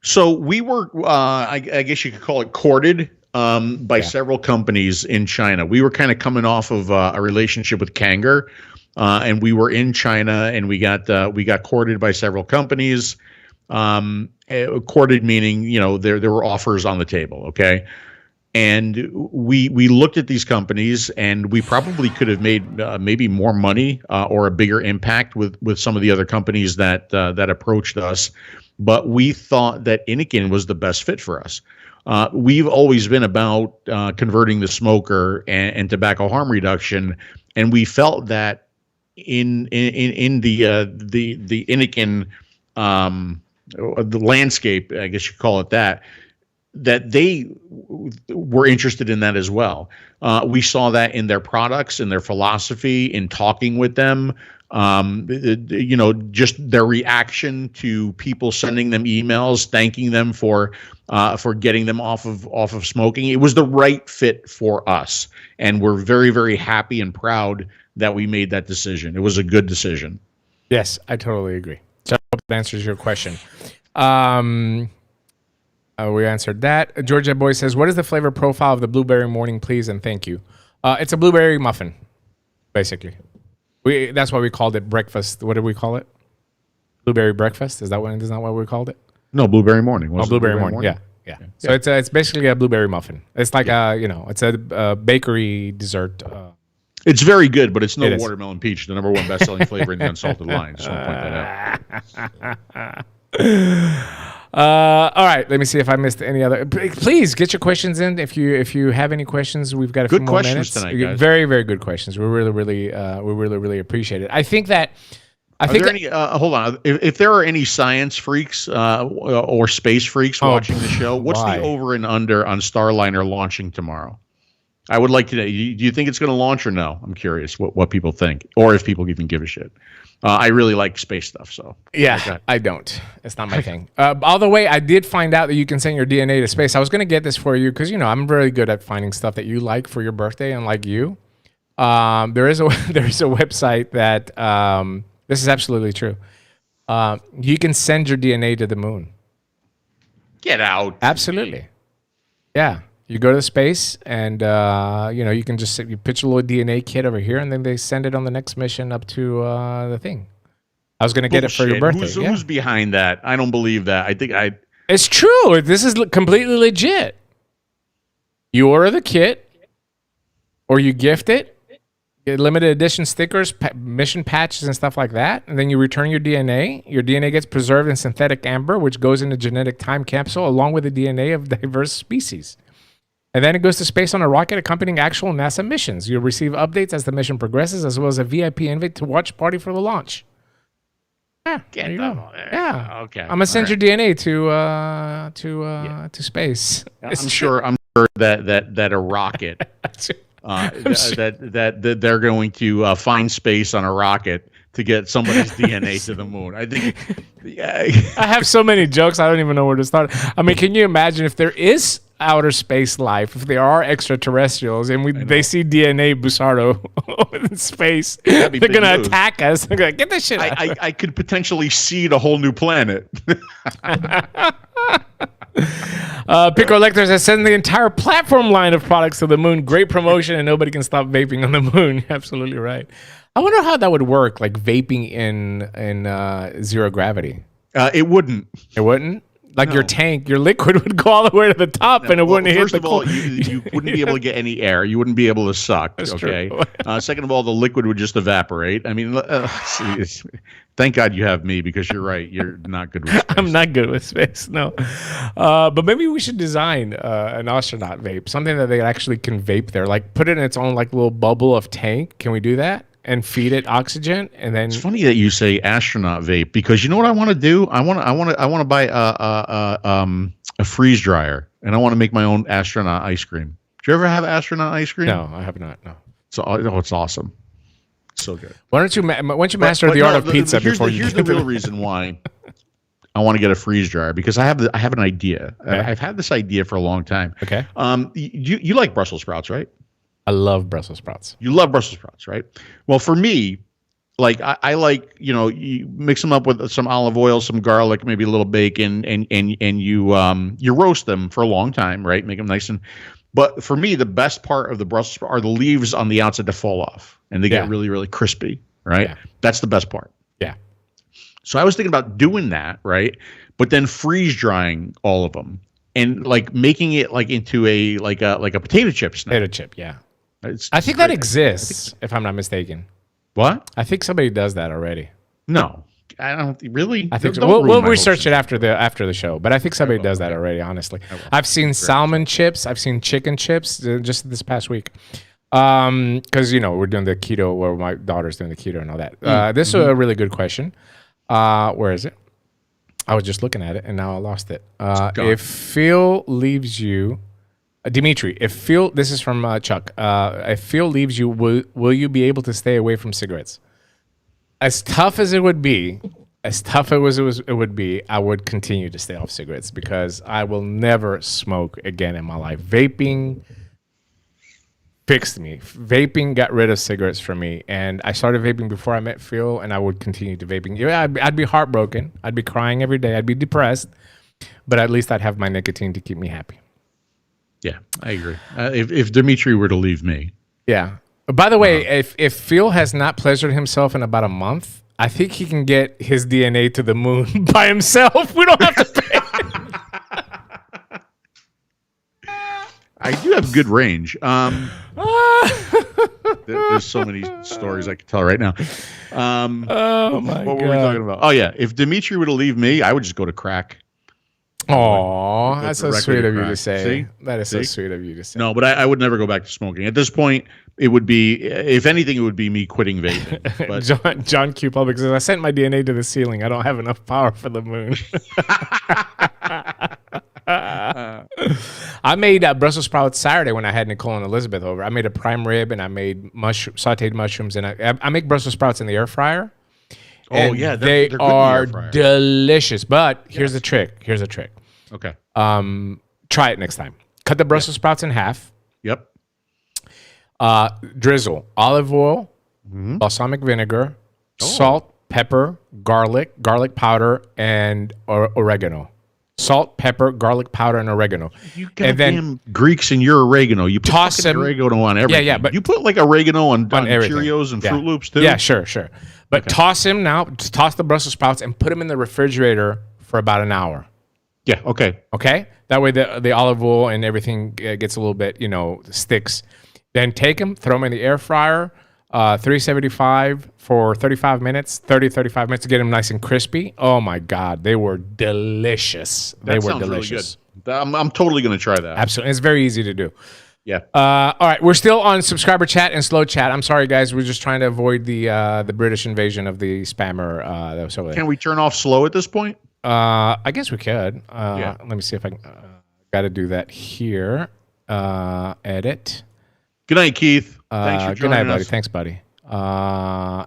So we were, I guess you could call it courted by several companies in China. We were kind of coming off of a relationship with Kanger, and we were in China, and we got courted by several companies. Courted meaning, there were offers on the table, okay? And we looked at these companies, and we probably could have made maybe more money or a bigger impact with some of the other companies that approached us. But we thought that Inikin was the best fit for us. We've always been about converting the smoker and tobacco harm reduction, and we felt that in the Inikin the landscape, I guess you could call it that they were interested in that as well. We saw that in their products, in their philosophy, in talking with them, just their reaction to people sending them emails, thanking them for getting them off of smoking. It was the right fit for us, and we're very, very happy and proud that we made that decision. It was a good decision.
Yes, I totally agree. So I hope that answers your question. We answered that. Georgia Boy says, what is the flavor profile of the blueberry morning, please, and thank you? It's a blueberry muffin, basically. That's why we called it breakfast. What did we call it? Blueberry breakfast? Is that what we called it?
No, blueberry morning.
Blueberry morning. Yeah. So it's basically a blueberry muffin. It's like it's a bakery dessert.
It's very good, but it's no watermelon peach, the number one best-selling flavor in the unsalted line. So I'll point that out.
All right, let me see if I missed any other. Please get your questions in. If you have any questions, we've got a few more minutes.
Good questions tonight, guys.
Very, very good questions. We really appreciate it. I think that.
Hold on. If there are any science freaks or space freaks watching the show, what's the over and under on Starliner launching tomorrow? I would like to know. Do you think it's going to launch or no? I'm curious what people think, or if people even give a shit. I really like space stuff, so.
Yeah, I don't. It's not my thing. By the way, I did find out that you can send your DNA to space. I was going to get this for you because, I'm really good at finding stuff that you like for your birthday, unlike you. There is a website that, this is absolutely true. You can send your DNA to the moon.
Get out.
Absolutely. Yeah. You go to space, and you can just pitch a little DNA kit over here, and then they send it on the next mission up to the thing. I was gonna get it for your birthday.
Who's behind that? I don't believe that.
It's true. This is completely legit. You order the kit, or you gift it, get limited edition stickers, mission patches, and stuff like that, and then you return your DNA. Your DNA gets preserved in synthetic amber, which goes in a genetic time capsule along with the DNA of diverse species. And then it goes to space on a rocket accompanying actual NASA missions. You'll receive updates as the mission progresses, as well as a VIP invite to watch party for the launch. Yeah, there you go. Yeah, okay. I'm gonna send your DNA to space.
I'm sure that a rocket that they're going to find space on a rocket to get somebody's DNA to the moon. I think.
I have so many jokes. I don't even know where to start. I mean, can you imagine if there is outer space life, if there are extraterrestrials, and they see DNA Busardo in space, they're gonna attack us. They're gonna get this shit out.
I could potentially seed a whole new planet.
Pico Electors has sent the entire platform line of products to the moon. Great promotion, and nobody can stop vaping on the moon. Absolutely right. I wonder how that would work, like vaping in zero gravity.
It wouldn't.
It wouldn't? Like your tank, your liquid would go all the way to the top, and it wouldn't hit the
core. First of all, you wouldn't be able to get any air. You wouldn't be able to suck.
That's
okay.
True.
Second of all, the liquid would just evaporate. I mean, thank God you have me, because you're right. You're not good with space.
I'm not good with space. No. But maybe we should design an astronaut vape, something that they actually can vape there. Like put it in its own like little bubble of tank. Can we do that? And feed it oxygen, and then
it's funny that you say astronaut vape, because you know what I want to do? I want to buy a freeze dryer, and I want to make my own astronaut ice cream. Did you ever have astronaut ice cream?
No, I have not. No.
So it's awesome. It's so good.
Why don't you master the art of pizza before you?
Here's the real reason why I want to get a freeze dryer, because I have an idea.
Okay.
I've had this idea for a long time.
Okay.
You like Brussels sprouts, right?
I love Brussels sprouts.
You love Brussels sprouts, right? Well, for me, like I like, you mix them up with some olive oil, some garlic, maybe a little bacon, and you roast them for a long time, right? Make them nice but for me, the best part of the Brussels sprout are the leaves on the outside that fall off, and they get really, really crispy, right? Yeah. That's the best part.
Yeah.
So I was thinking about doing that, right? But then freeze drying all of them and like making it like into a potato chip snack.
Potato chip, yeah. I think that exists, if I'm not mistaken.
What?
I think somebody does that already.
No, I don't really.
I think so. We'll research it after the show, but I think somebody does that already. Honestly, I've seen salmon chips. I've seen chicken chips just this past week. Because we're doing the keto, where my daughter's doing the keto and all that. This is a really good question. Where is it? I was just looking at it and now I lost it. If Phil leaves you. Dimitri, this is from Chuck. If Phil leaves you, will you be able to stay away from cigarettes? As tough as it would be, it would be, I would continue to stay off cigarettes, because I will never smoke again in my life. Vaping fixed me. Vaping got rid of cigarettes for me, and I started vaping before I met Phil, and I would continue to vaping. Yeah, I'd be heartbroken. I'd be crying every day. I'd be depressed, but at least I'd have my nicotine to keep me happy.
Yeah, I agree. If Dimitri were to leave me.
Yeah. By the way, if Phil has not pleasured himself in about a month, I think he can get his DNA to the moon by himself. We don't have to pay.
I do have good range. There's so many stories I could tell right now.
Oh my God.
What were we talking about? Oh yeah, if Dimitri were to leave me, I would just go to crack.
Oh, that's so sweet of you to say.
See?
That is so sweet of you to say.
No, but I would never go back to smoking. At this point, it would be, if anything, it would be me quitting vaping. But
John 𝗂𝗶𝗹 says, I sent my DNA to the ceiling. I don't have enough power for the moon. I made Brussels sprouts Saturday when I had Nicole and Elizabeth over. I made a prime rib, and I made sauteed mushrooms, and I make Brussels sprouts in the air fryer.
Oh yeah,
they are delicious. But here's the trick.
Okay.
Try it next time. Cut the Brussels sprouts in half.
Yep.
Drizzle olive oil, balsamic vinegar, salt, pepper, garlic powder, and oregano. Salt, pepper, garlic powder, and oregano.
You goddamn Greeks and your oregano. You put oregano on everything.
Yeah, but
you put like oregano on Cheerios and Fruit Loops too.
Yeah, sure. But toss the Brussels sprouts and put them in the refrigerator for about an hour.
Yeah. Okay.
Okay. That way the olive oil and everything gets a little bit, sticks. Then take them, throw them in the air fryer, 375 for 35 minutes to get them nice and crispy. Oh my God, they were delicious. They were delicious.
Really good. I'm totally going to try that.
Absolutely. It's very easy to do.
Yeah.
All right. We're still on subscriber chat and slow chat. I'm sorry, guys. We're just trying to avoid the British invasion of the spammer. That was over there.
Can we turn off slow at this point?
I guess we could. Let me see if I can. Got to do that here. Edit.
Good night, Keith. Thanks for joining us.
Good night, buddy. Thanks, buddy.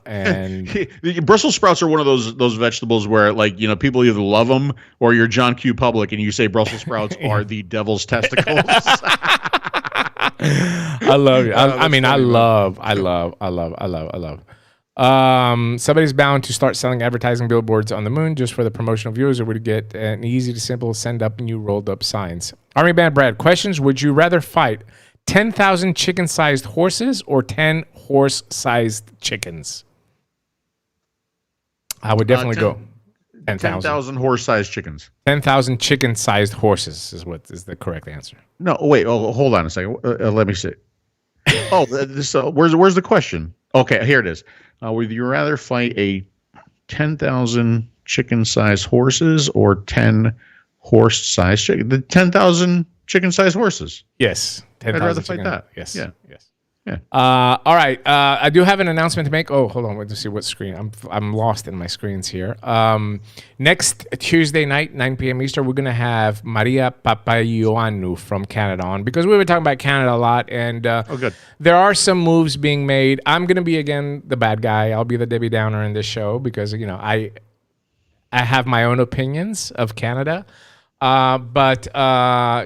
And
Brussels sprouts are one of those vegetables where, like, people either love them or you're John 𝗂𝗶𝗹 and you say Brussels sprouts are the devil's testicles.
I love you. I love. Somebody's bound to start selling advertising billboards on the moon just for the promotional views, or would get an easy to simple send up new rolled up signs. Army Band Brad, questions. Would you rather fight 10,000 chicken-sized horses or 10 horse-sized chickens? I would definitely go
10,000 horse-sized chickens.
10,000 chicken-sized horses is what is the correct answer.
No, wait. Oh, hold on a second. Let me see. Oh, where's the question? Okay, here it is. Would you rather fight a 10,000 chicken-sized horses or 10 horse-sized chicken? The 10,000 chicken-sized horses.
Yes.
I'd rather fight that.
Yes.
Yeah.
Yes.
Yeah.
All right. I do have an announcement to make. Oh, hold on. Let's see what screen. I'm lost in my screens here. Next Tuesday night, 9 p.m. Eastern, we're going to have 𝗵𝗵𝗶𝗹 from Canada on, because we were talking about Canada a lot. And
good.
There are some moves being made. I'm going to be, again, the bad guy. I'll be the Debbie Downer in this show because, I have my own opinions of Canada. But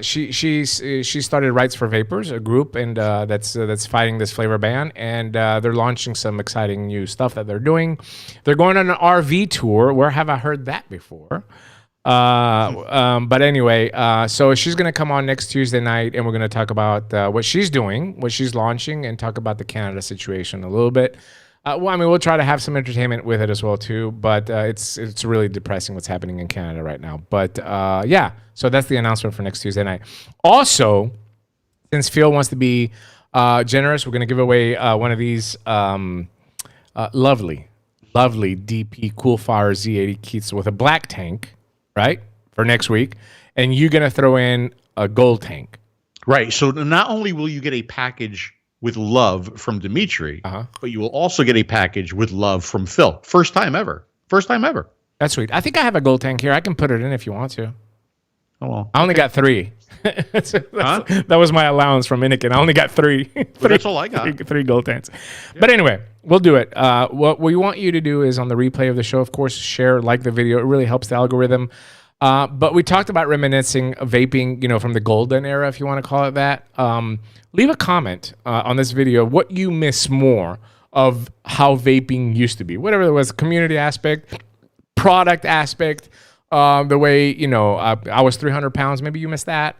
she started Rights for Vapors, a group, and that's fighting this flavor ban, and they're launching some exciting new stuff that they're doing. They're going on an RV tour. Where have I heard that before? But anyway, so she's gonna come on next Tuesday night, and we're gonna talk about what she's doing, what she's launching, and talk about the Canada situation a little bit. We'll try to have some entertainment with it as well too, but it's really depressing what's happening in Canada right now. But yeah, so that's the announcement for next Tuesday night. Also, since Phil wants to be generous, we're going to give away one of these lovely DP Coolfire Z80 kits with a black tank, right, for next week, and you're going to throw in a gold tank.
Right. So not only will you get a package with love from Dimitri, but you will also get a package with love from Phil. First time ever.
That's sweet. I think I have a gold tank here. I can put it in if you want to.
Oh, well.
I only got 3. That was my allowance from Inikin. I only got 3.
That's all I got.
Three gold tanks. Yeah. But anyway, we'll do it. What we want you to do is on the replay of the show, of course, share, like the video. It really helps the algorithm. But we talked about reminiscing vaping, from the golden era, if you want to call it that. Leave a comment on this video what you miss more of how vaping used to be. Whatever it was, community aspect, product aspect, the way, I was 300 pounds. Maybe you missed that.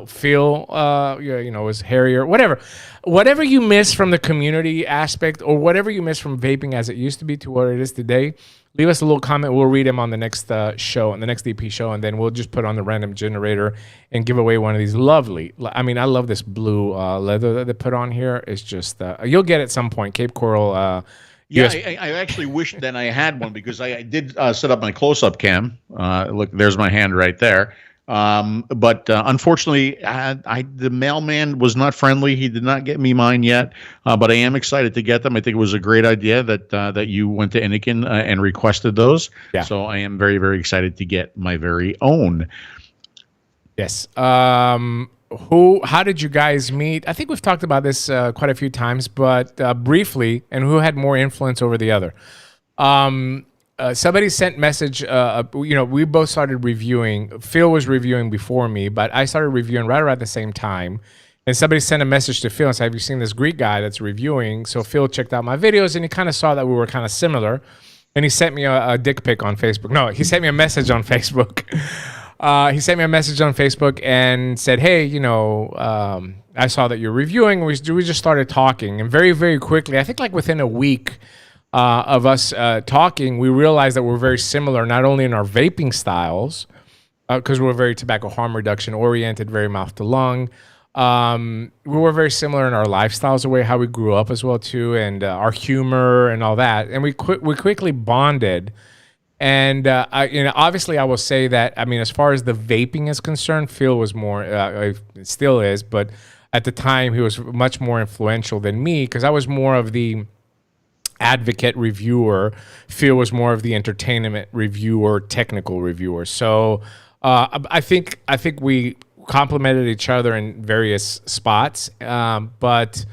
Phil, was hairier. Whatever you miss from the community aspect, or whatever you miss from vaping as it used to be to what it is today, leave us a little comment. We'll read them on the next show, on the next DP show, and then we'll just put on the random generator and give away one of these lovely. I mean, I love this blue leather that they put on here. It's just you'll get it at some point. Cape Coral.
Yeah, I actually wish that I had one, because I did set up my close-up cam. Look, there's my hand right there. But unfortunately, the mailman was not friendly. He did not get me mine yet. But I am excited to get them. I think it was a great idea that you went to Inikin and requested those. Yeah. So I am very, very excited to get my very own.
Yes. How did you guys meet? I think we've talked about this quite a few times, but briefly, and who had more influence over the other? Somebody sent message, we both started reviewing. Phil was reviewing before me, but I started reviewing right around the same time. And somebody sent a message to Phil and said, have you seen this Greek guy that's reviewing? So Phil checked out my videos, and he kind of saw that we were kind of similar. And he sent me a dick pic on Facebook. No, he sent me a message on Facebook. He sent me a message on Facebook and said, hey, I saw that you're reviewing. We just started talking. And very, very quickly, I think like within a week of us talking, we realized that we're very similar, not only in our vaping styles, because we're very tobacco harm reduction oriented, very mouth to lung. We were very similar in our lifestyles, the way how we grew up as well too, and our humor and all that. And we quickly bonded. And obviously, I will say that, as far as the vaping is concerned, Phil was more, still is, but at the time he was much more influential than me, because I was more of the advocate reviewer. Phil was more of the entertainment reviewer, technical reviewer. So I think we complemented each other in various spots, but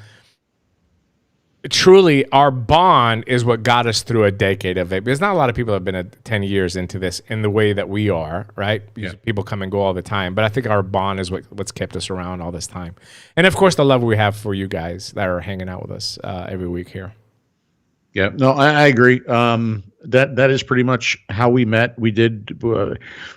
truly, our bond is what got us through a decade of vape. There's not a lot of people that have been 10 years into this in the way that we are, right? Yeah. People come and go all the time. But I think our bond is what's kept us around all this time. And, of course, the love we have for you guys that are hanging out with us every week here.
Yeah, no, I agree. That is pretty much how we met. We did.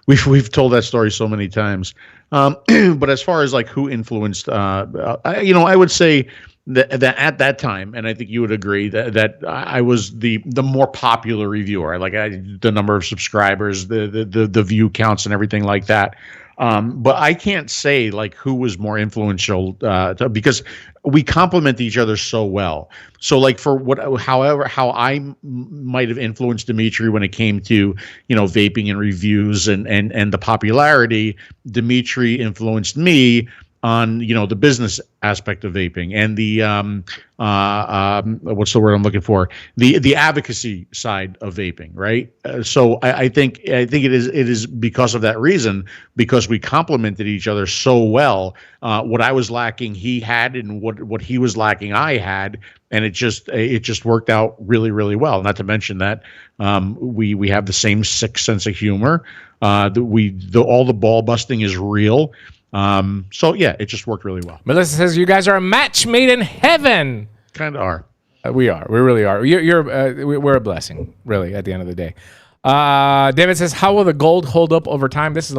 We've told that story so many times. But as far as like who influenced, I would say that at that time, and I think you would agree that I was the more popular reviewer. Like the number of subscribers, the view counts, and everything like that. But I can't say like who was more influential because we complement each other so well. So like for how I might have influenced Dimitri when it came to, vaping and reviews and the popularity, Dimitri influenced me on, the business aspect of vaping and the what's the word I'm looking for? The advocacy side of vaping, right? So I think it is because of that reason, because we complemented each other so well. What I was lacking, he had, and what he was lacking, I had, and it just worked out really, really well. Not to mention that we have the same sick sense of humor. All the ball busting is real. So yeah, it just worked really well.
Melissa says you guys are a match made in heaven.
Kind of are.
We are. We really are. We're a blessing, really, at the end of the day. David says, how will the gold hold up over time? This is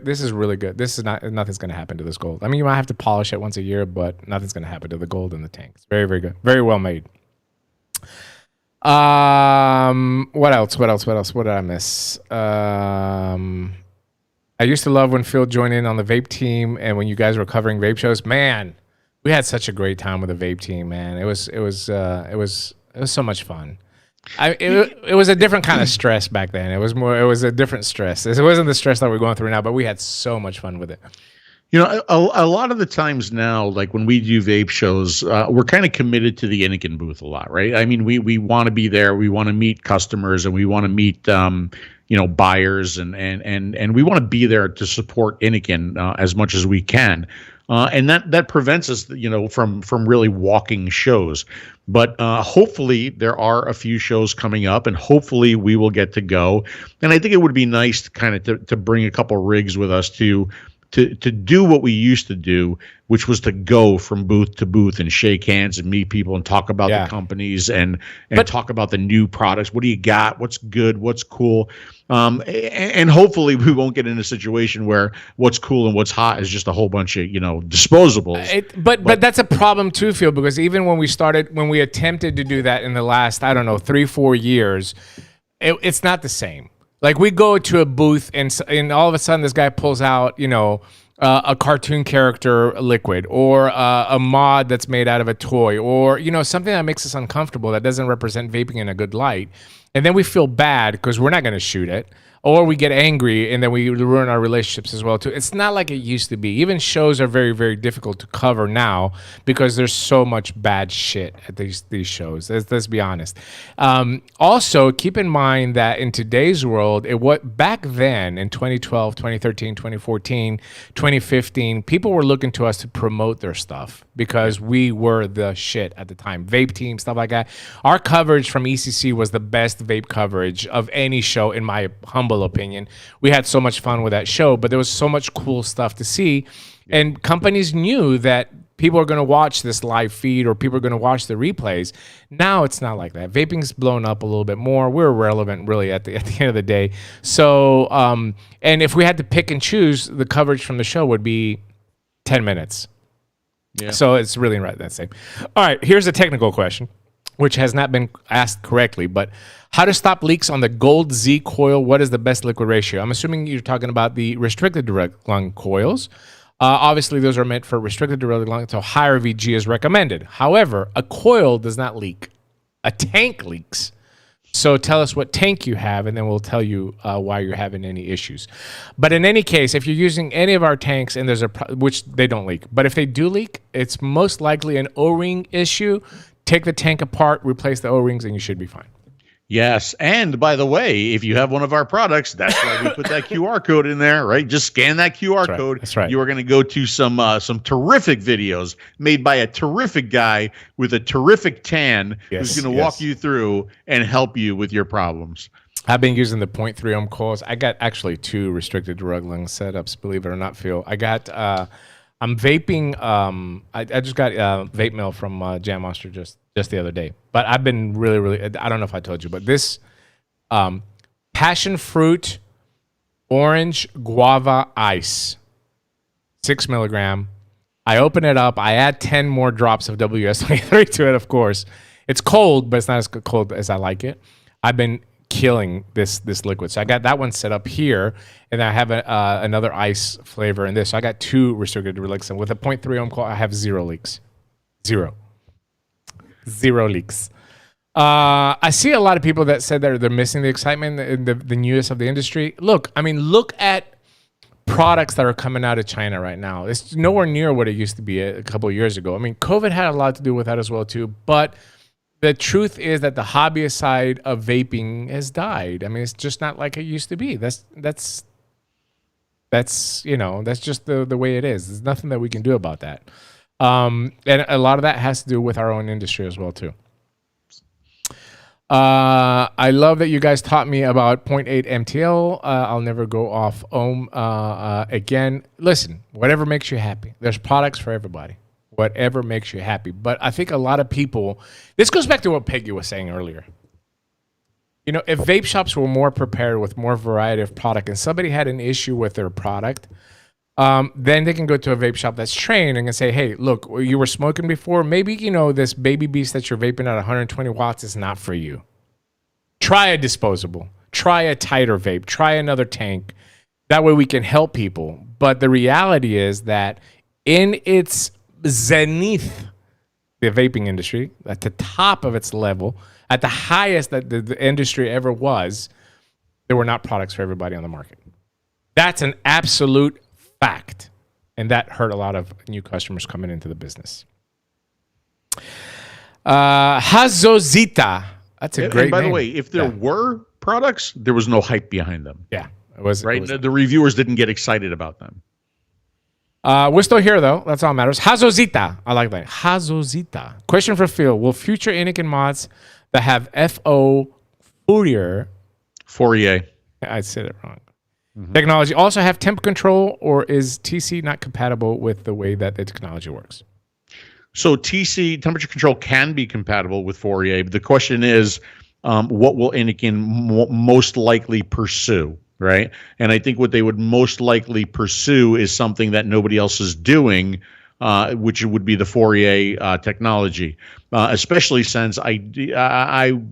This is really good. Nothing's going to happen to this gold. I mean, you might have to polish it once a year, but nothing's going to happen to the gold in the tank. It's very, very good. Very well made. What else? What did I miss? I used to love when Phil joined in on the vape team, and when you guys were covering vape shows. Man, we had such a great time with the vape team. Man, it was so much fun. It was a different kind of stress back then. It was a different stress. It wasn't the stress that we're going through now, but we had so much fun with it.
A lot of the times now, like when we do vape shows, we're kind of committed to the Inikin booth a lot, right? I mean, we want to be there. We want to meet customers, and we want to meet buyers, and we want to be there to support Inikin as much as we can. And that prevents us, from really walking shows. But hopefully there are a few shows coming up, and hopefully we will get to go. And I think it would be nice to kind of to bring a couple rigs with us to do what we used to do, which was to go from booth to booth and shake hands and meet people and talk about the companies and talk about the new products. What do you got? What's good? What's cool? And hopefully we won't get in a situation where what's cool and what's hot is just a whole bunch of, disposables.
But that's a problem too, Phil, because even when we attempted to do that in the last, 3-4 years, it's not the same. Like we go to a booth and all of a sudden this guy pulls out, a cartoon character liquid or a mod that's made out of a toy or, something that makes us uncomfortable that doesn't represent vaping in a good light. And then we feel bad because we're not going to shoot it. Or we get angry and then we ruin our relationships as well too. It's not like it used to be. Even shows are very, very difficult to cover now because there's so much bad shit at these shows. Let's be honest. Also, keep in mind that in today's world, back then in 2012, 2013, 2014, 2015, people were looking to us to promote their stuff because we were the shit at the time. Vape team, stuff like that. Our coverage from ECC was the best vape coverage of any show in my humble opinion. We had so much fun with that show, but there was so much cool stuff to see, and companies knew that people are going to watch this live feed or people are going to watch the replays. Now it's not like that. Vaping's blown up a little bit more. We're relevant really at the end of the day. So and if we had to pick and choose, the coverage from the show would be 10 minutes. Yeah. So it's really right that same. All right, here's a technical question, which has not been asked correctly, but how to stop leaks on the Gold Z coil? What is the best liquid ratio? I'm assuming you're talking about the restricted direct lung coils. Obviously, those are meant for restricted direct lung, so higher VG is recommended. However, a coil does not leak. A tank leaks. So tell us what tank you have, and then we'll tell you why you're having any issues. But in any case, if you're using any of our tanks, and which they don't leak, but if they do leak, it's most likely an O-ring issue. Take the tank apart, replace the O-rings, and you should be fine.
Yes, and by the way, if you have one of our products, that's why we put that QR code in there, right? Just scan that QR code.
That's right.
You are going to go to some terrific videos made by a terrific guy with a terrific tan who's going to walk you through and help you with your problems.
I've been using the 0.3 ohm coils. I got actually 2 restricted direct lung setups, believe it or not, Phil. I got I'm vaping. I just got vape mail from Jam Monster just just the other day. But I've been really, I don't know if I told you, but this passion fruit orange guava ice, 6 milligram. I open it up. I add 10 more drops of WS-23 to it, of course. It's cold, but it's not as cold as I like it. I've been killing this liquid. So I got that one set up here, and I have another ice flavor in this. So I got 2 recirculated leaks, and with a 0.3 ohm coil, I have 0 leaks. Zero leaks. I see a lot of people that said they're missing the excitement, the newness of the industry. Look at products that are coming out of China right now. It's nowhere near what it used to be a couple of years ago. I mean, COVID had a lot to do with that as well too, but the truth is that the hobbyist side of vaping has died. I mean, it's just not like it used to be. That's just the way it is. There's nothing that we can do about that. And a lot of that has to do with our own industry as well too. I love that you guys taught me about 0.8 MTL. I'll never go off ohm again. Listen, whatever makes you happy. There's products for everybody. Whatever makes you happy. But I think a lot of people, this goes back to what Peggy was saying earlier. You know, if vape shops were more prepared with more variety of product and somebody had an issue with their product, then they can go to a vape shop that's trained and can say, hey, look, you were smoking before. Maybe, this baby beast that you're vaping at 120 watts is not for you. Try a disposable. Try a tighter vape. Try another tank. That way we can help people. But the reality is that in its zenith, the vaping industry, at the top of its level, at the highest that the industry ever was, there were not products for everybody on the market. That's an absolute fact. And that hurt a lot of new customers coming into the business. Hazozita. That's a great name.
By the way, if there were products, there was no hype behind them.
Yeah. It was right.
The reviewers didn't get excited about them.
We're still here, though. That's all that matters. Hazozita. I like that. Hazozita. Question for Phil. Will future Anakin mods that have Fourier. I said it wrong. Mm-hmm. Technology also have temp control, or is TC not compatible with the way that the technology works?
So TC, temperature control, can be compatible with Fourier. But the question is, what will Anakin most likely pursue? Right. And I think what they would most likely pursue is something that nobody else is doing, which would be the Fourier technology, especially since I'm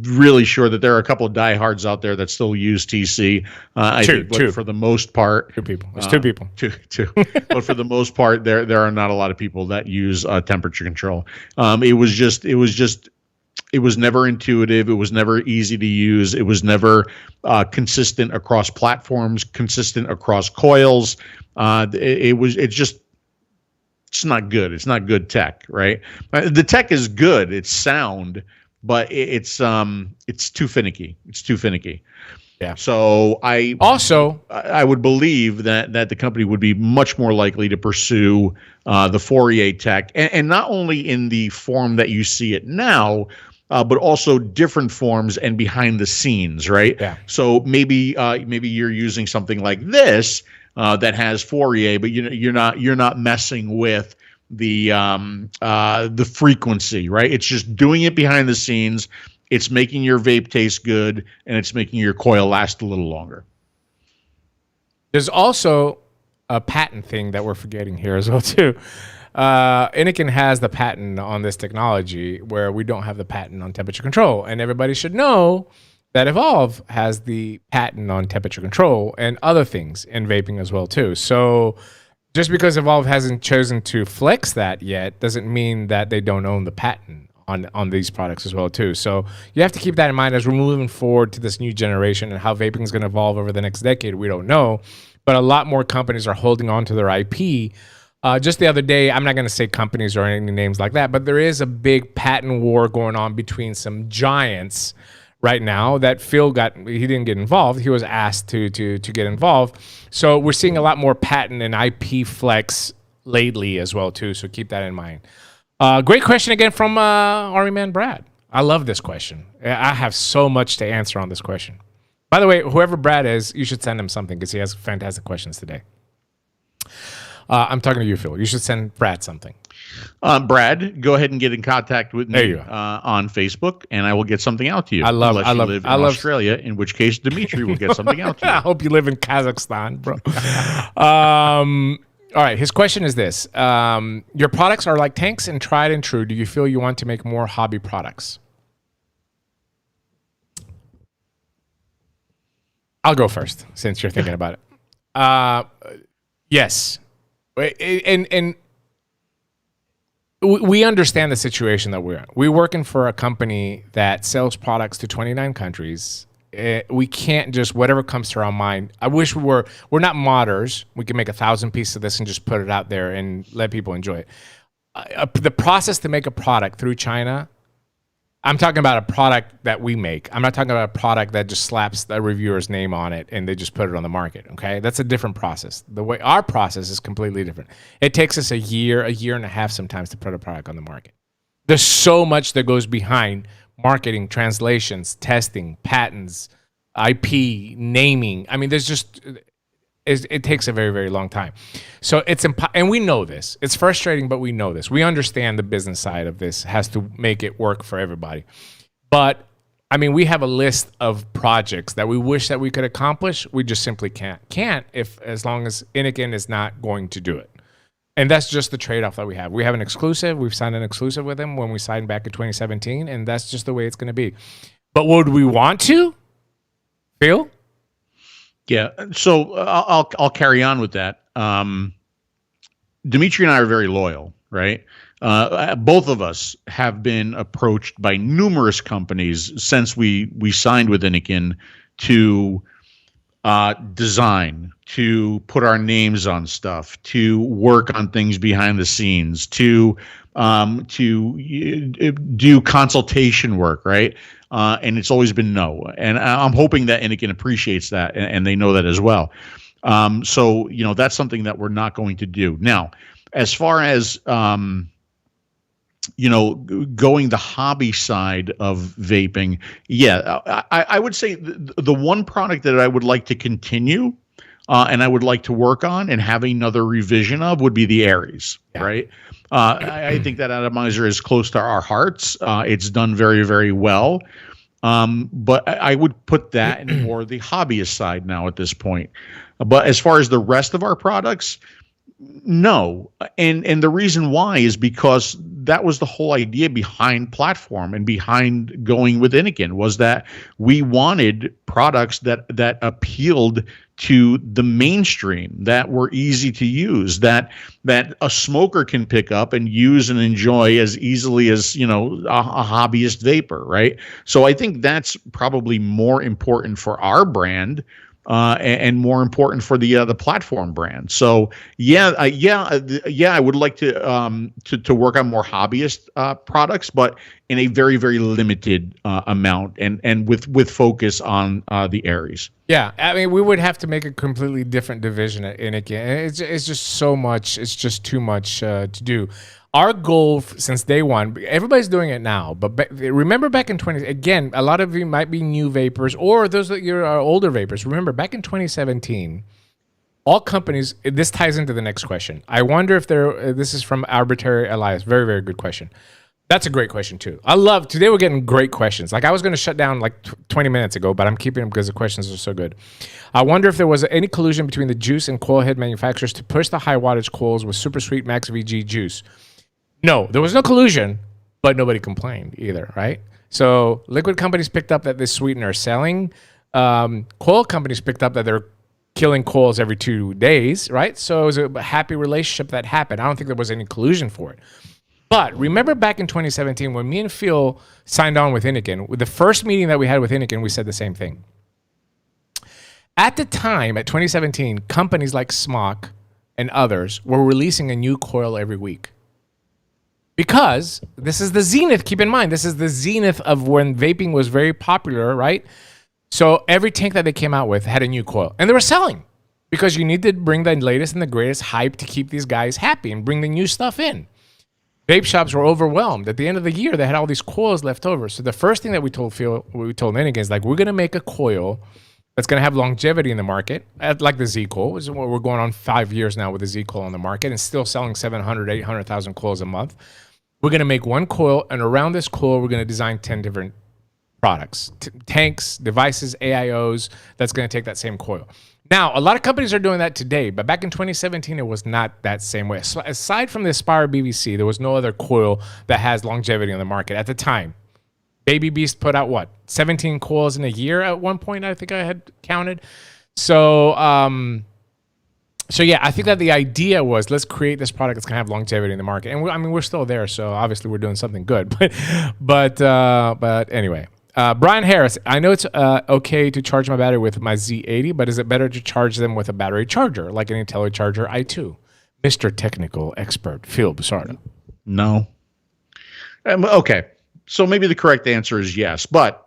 really sure that there are a couple of diehards out there that still use TC. I think for the most part, 2 people. It's
2 people.
Two. But for the most part, there are not a lot of people that use temperature control. It was never intuitive. It was never easy to use. It was never consistent across platforms, consistent across coils. It's not good. It's not good tech, right? The tech is good. It's sound, but it's too finicky. It's too finicky.
Yeah.
So I would believe that the company would be much more likely to pursue the Fourier tech, and not only in the form that you see it now, but also different forms and behind the scenes, right?
Yeah.
So maybe you're using something like this that has Fourier, but you're not messing with the frequency, right? It's just doing it behind the scenes. It's making your vape taste good, and it's making your coil last a little longer.
There's also a patent thing that we're forgetting here as well too. Anakin has the patent on this technology where we don't have the patent on temperature control, and everybody should know that Evolve has the patent on temperature control and other things in vaping as well too. So just because Evolve hasn't chosen to flex that yet doesn't mean that they don't own the patent on these products as well too. So you have to keep that in mind as we're moving forward to this new generation, and how vaping is going to evolve over the next decade. We don't know, but a lot more companies are holding on to their IP. Just the other day, I'm not going to say companies or any names like that, but there is a big patent war going on between some giants right now that Phil he didn't get involved. He was asked to get involved. So we're seeing a lot more patent and IP flex lately as well too. So keep that in mind. Great question again from Army Man Brad. I love this question. I have so much to answer on this question. By the way, whoever Brad is, you should send him something because he has fantastic questions today. I'm talking to you, Phil. You should send Brad something.
Brad, go ahead and get in contact with me on Facebook, and I will get something out to you.
I love
Australia, in which case Dimitri will get something out to you.
I hope you live in Kazakhstan, bro. All right. His question is this: your products are like tanks and tried and true. Do you feel you want to make more hobby products? I'll go first since you're thinking about it. Yes, and we understand the situation that we're in. We're working for a company that sells products to 29 countries. We can't just whatever comes to our mind. I wish we're not modders. We can make 1,000 pieces of this and just put it out there and let people enjoy it. The process to make a product through China, I'm talking about a product that we make. I'm not talking about a product that just slaps the reviewer's name on it and they just put it on the market, okay? That's a different process. The way our process is completely different. It takes us a year and a half sometimes to put a product on the market. There's so much that goes behind marketing, translations, testing, patents, IP, naming. I mean, there's just... It takes a very, very long time. So it's and we know this. It's frustrating, but we know this. We understand the business side of this has to make it work for everybody. But I mean, we have a list of projects that we wish that we could accomplish. We just simply can't as long as Inikin is not going to do it. And that's just the trade-off that we have. We have an exclusive. We've signed an exclusive with him when we signed back in 2017, and that's just the way it's going to be. But would we want to? Phil?
Yeah, so I'll carry on with that. Dimitri and I are very loyal, right? Both of us have been approached by numerous companies since we signed with Inikin to design, to put our names on stuff, to work on things behind the scenes, to do consultation work, right? And it's always been no. And I'm hoping that Inikin appreciates that, and they know that as well. So, that's something that we're not going to do. Now, as far as, going the hobby side of vaping, I would say the one product that I would like to continue and I would like to work on and have another revision of would be the Aries, right? I think that atomizer is close to our hearts. It's done very, very well. But I would put that in more the hobbyist side now at this point. But as far as the rest of our products, no. And the reason why is because that was the whole idea behind platform and behind going with Inikin, was that we wanted products that appealed to the mainstream, that were easy to use, that a smoker can pick up and use and enjoy as easily as, a hobbyist vapor, right? So I think that's probably more important for our brand. And more important for the platform brand. So I would like to work on more hobbyist products, but in a very, very limited amount, and with focus on the Aries.
Yeah, I mean, we would have to make a completely different division at Inikin. It's just so much. It's just too much to do. Our goal since day one, everybody's doing it now, but remember back in again, a lot of you might be new vapors, or those that are older vapors. Remember back in 2017, all companies, this ties into the next question. I wonder if this is from Arbitrary Elias. Very, very good question. That's a great question too. Today we're getting great questions. Like I was going to shut down like 20 minutes ago, but I'm keeping them because the questions are so good. I wonder if there was any collusion between the juice and coil head manufacturers to push the high wattage coils with super sweet max VG juice. No, there was no collusion, but nobody complained either, right? So liquid companies picked up that this sweetener is selling. Coil companies picked up that they're killing coils every 2 days, right? So it was a happy relationship that happened. I don't think there was any collusion for it. But remember back in 2017 when me and Phil signed on with Inikin, with the first meeting that we had with Inikin, we said the same thing. At the time, at 2017, companies like Smock and others were releasing a new coil every week. Because this is the zenith, keep in mind, this is the zenith of when vaping was very popular, right? So every tank that they came out with had a new coil. And they were selling because you need to bring the latest and the greatest hype to keep these guys happy and bring the new stuff in. Vape shops were overwhelmed. At the end of the year, they had all these coils left over. So the first thing that we told Inikin is like, we're going to make a coil that's going to have longevity in the market, like the 𝗂𝗀𝗀. We're going on 5 years now with the 𝗂𝗀𝗀 on the market and still selling 700, 800,000 coils a month. We're going to make one coil, and around this coil, we're going to design 10 different products, tanks, devices, AIOs, that's going to take that same coil. Now, a lot of companies are doing that today, but back in 2017, it was not that same way. So aside from the 𝗬𝗵𝗶𝗃, there was no other coil that has longevity on the market at the time. Baby Beast put out, what, 17 coils in a year at one point, I think I had counted. So, yeah, I think that the idea was, let's create this product that's going to have longevity in the market. And we're still there, so obviously we're doing something good. But anyway. Brian Harris, I know it's okay to charge my battery with my Z80, but is it better to charge them with a battery charger, like an IntelliCharger i2? Mr. Technical Expert, 𝗵𝗶𝗶.
No. Okay. So maybe the correct answer is yes, but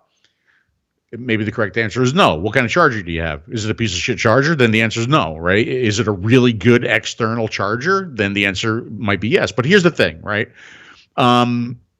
maybe the correct answer is no. What kind of charger do you have? Is it a piece of shit charger? Then the answer is no, right? Is it a really good external charger? Then the answer might be yes. But here's the thing, right?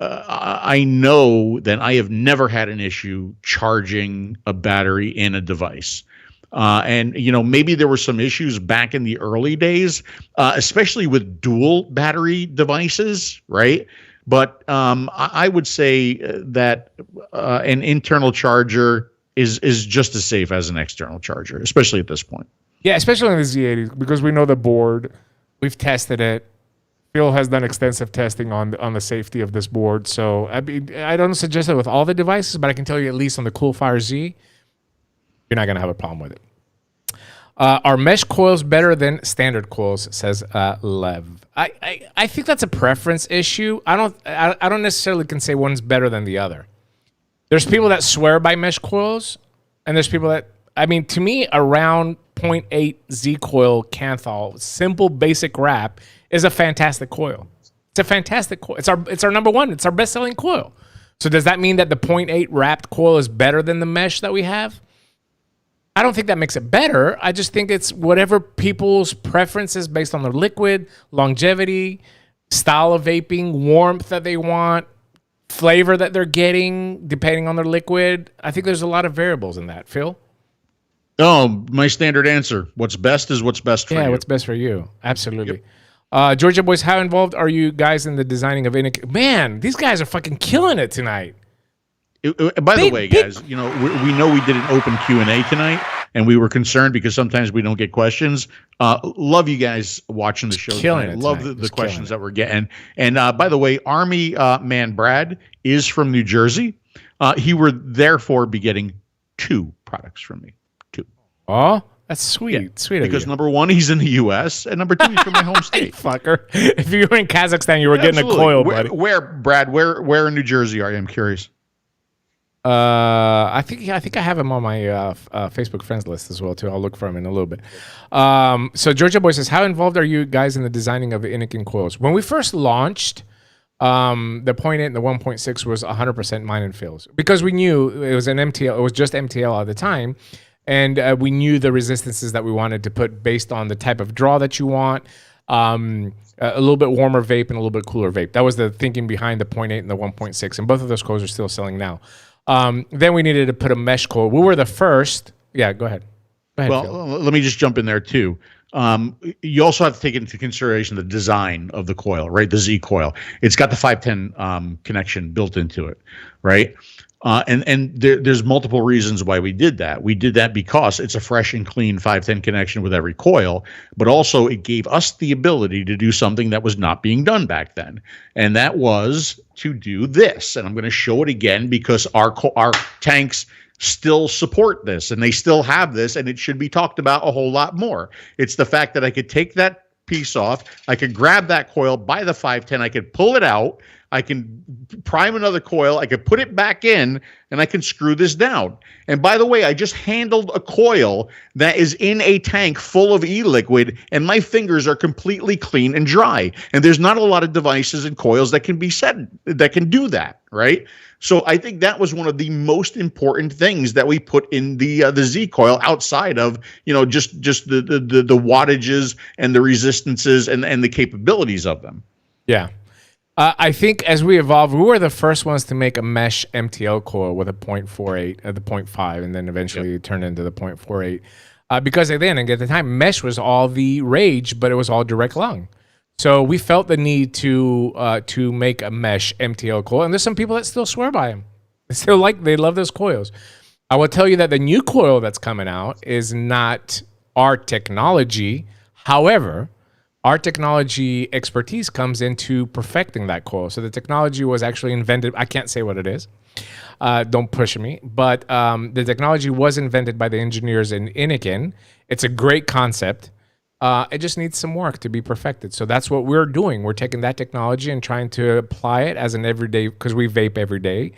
I know that I have never had an issue charging a battery in a device. And, you know, maybe there were some issues back in the early days, especially with dual battery devices, right? But I would say that an internal charger is just as safe as an external charger, especially at this point.
Yeah, especially on the Z80, because we know the board. We've tested it. Phil has done extensive testing on the safety of this board. So I don't suggest it with all the devices, but I can tell you at least on the CoolFire Z, you're not going to have a problem with it. Are mesh coils better than standard coils, says Lev. I think that's a preference issue. I don't necessarily can say one's better than the other. There's people that swear by mesh coils, and there's people that, I mean, to me, around 0.8 Z coil Kanthal, simple basic wrap, is a fantastic coil. It's a fantastic coil. It's our number one. It's our best-selling coil. So does that mean that the 0.8 wrapped coil is better than the mesh that we have? I don't think that makes it better. I just think it's whatever people's preferences based on their liquid, longevity, style of vaping, warmth that they want, flavor that they're getting, depending on their liquid. I think there's a lot of variables in that. Phil?
Oh, my standard answer. What's best is what's best for you.
Yeah, what's best for you. Absolutely. Yep. Georgia boys, how involved are you guys in the designing of 𝗂𝗃𝗀𝗃? Man, these guys are fucking killing it tonight.
By the way, guys, you know, we know we did an open Q&A tonight, and we were concerned because sometimes we don't get questions. Love you guys watching the show tonight. Love the questions that we're getting. And by the way, Army man Brad is from New Jersey. He would therefore be getting 2 products from me. 2.
Oh, that's sweet. Yeah, sweet
because
of you.
Number 1, he's in the U.S., and number 2, he's from my home state.
Fucker. If you were in Kazakhstan, you were getting a coil, buddy.
Where, Brad? Where in New Jersey are you? I'm curious.
I think I have him on my Facebook friends list as well too. I'll look for him in a little bit. So Georgia Boy says, how involved are you guys in the designing of the 𝗂𝗃𝗀𝗃 coils? When we first launched, the 0.8 and the 1.6 was 100% mine and Phil's, because we knew it was an MTL. It was just MTL at the time, and we knew the resistances that we wanted to put based on the type of draw that you want. A little bit warmer vape and a little bit cooler vape. That was the thinking behind the 0.8 and the 1.6, and both of those coils are still selling now. Then we needed to put a mesh coil. We were the first. Yeah, go ahead.
Well,
Phil.
Let me just jump in there too. You also have to take into consideration the design of the coil, right? The Z coil. It's got the 510 connection built into it, right? And there's multiple reasons why we did that. We did that because it's a fresh and clean 510 connection with every coil, but also it gave us the ability to do something that was not being done back then. And that was to do this. And I'm going to show it again because our tanks still support this and they still have this, and it should be talked about a whole lot more. It's the fact that I could take that piece off, I could grab that coil by the 510, I could pull it out, I can prime another coil, I could put it back in, and I can screw this down. And by the way, I just handled a coil that is in a tank full of e-liquid, and my fingers are completely clean and dry. And there's not a lot of devices and coils that can be set that can do that, right? So I think that was one of the most important things that we put in the Z coil, outside of, you know, just the wattages and the resistances and the capabilities of them.
Yeah. I think as we evolved, we were the first ones to make a mesh MTL coil with a 0.48, the 0.5, and then eventually it turned into the 0.48. Because at the time, mesh was all the rage, but it was all direct lung. So we felt the need to make a mesh MTL coil, and there's some people that still swear by them. They love those coils. I will tell you that the new coil that's coming out is not our technology. However, our technology expertise comes into perfecting that coil. So the technology was actually invented. I can't say what it is. Don't push me. But the technology was invented by the engineers in Inikin. It's a great concept. It just needs some work to be perfected. So that's what we're doing. We're taking that technology and trying to apply it as an everyday, because we vape every day.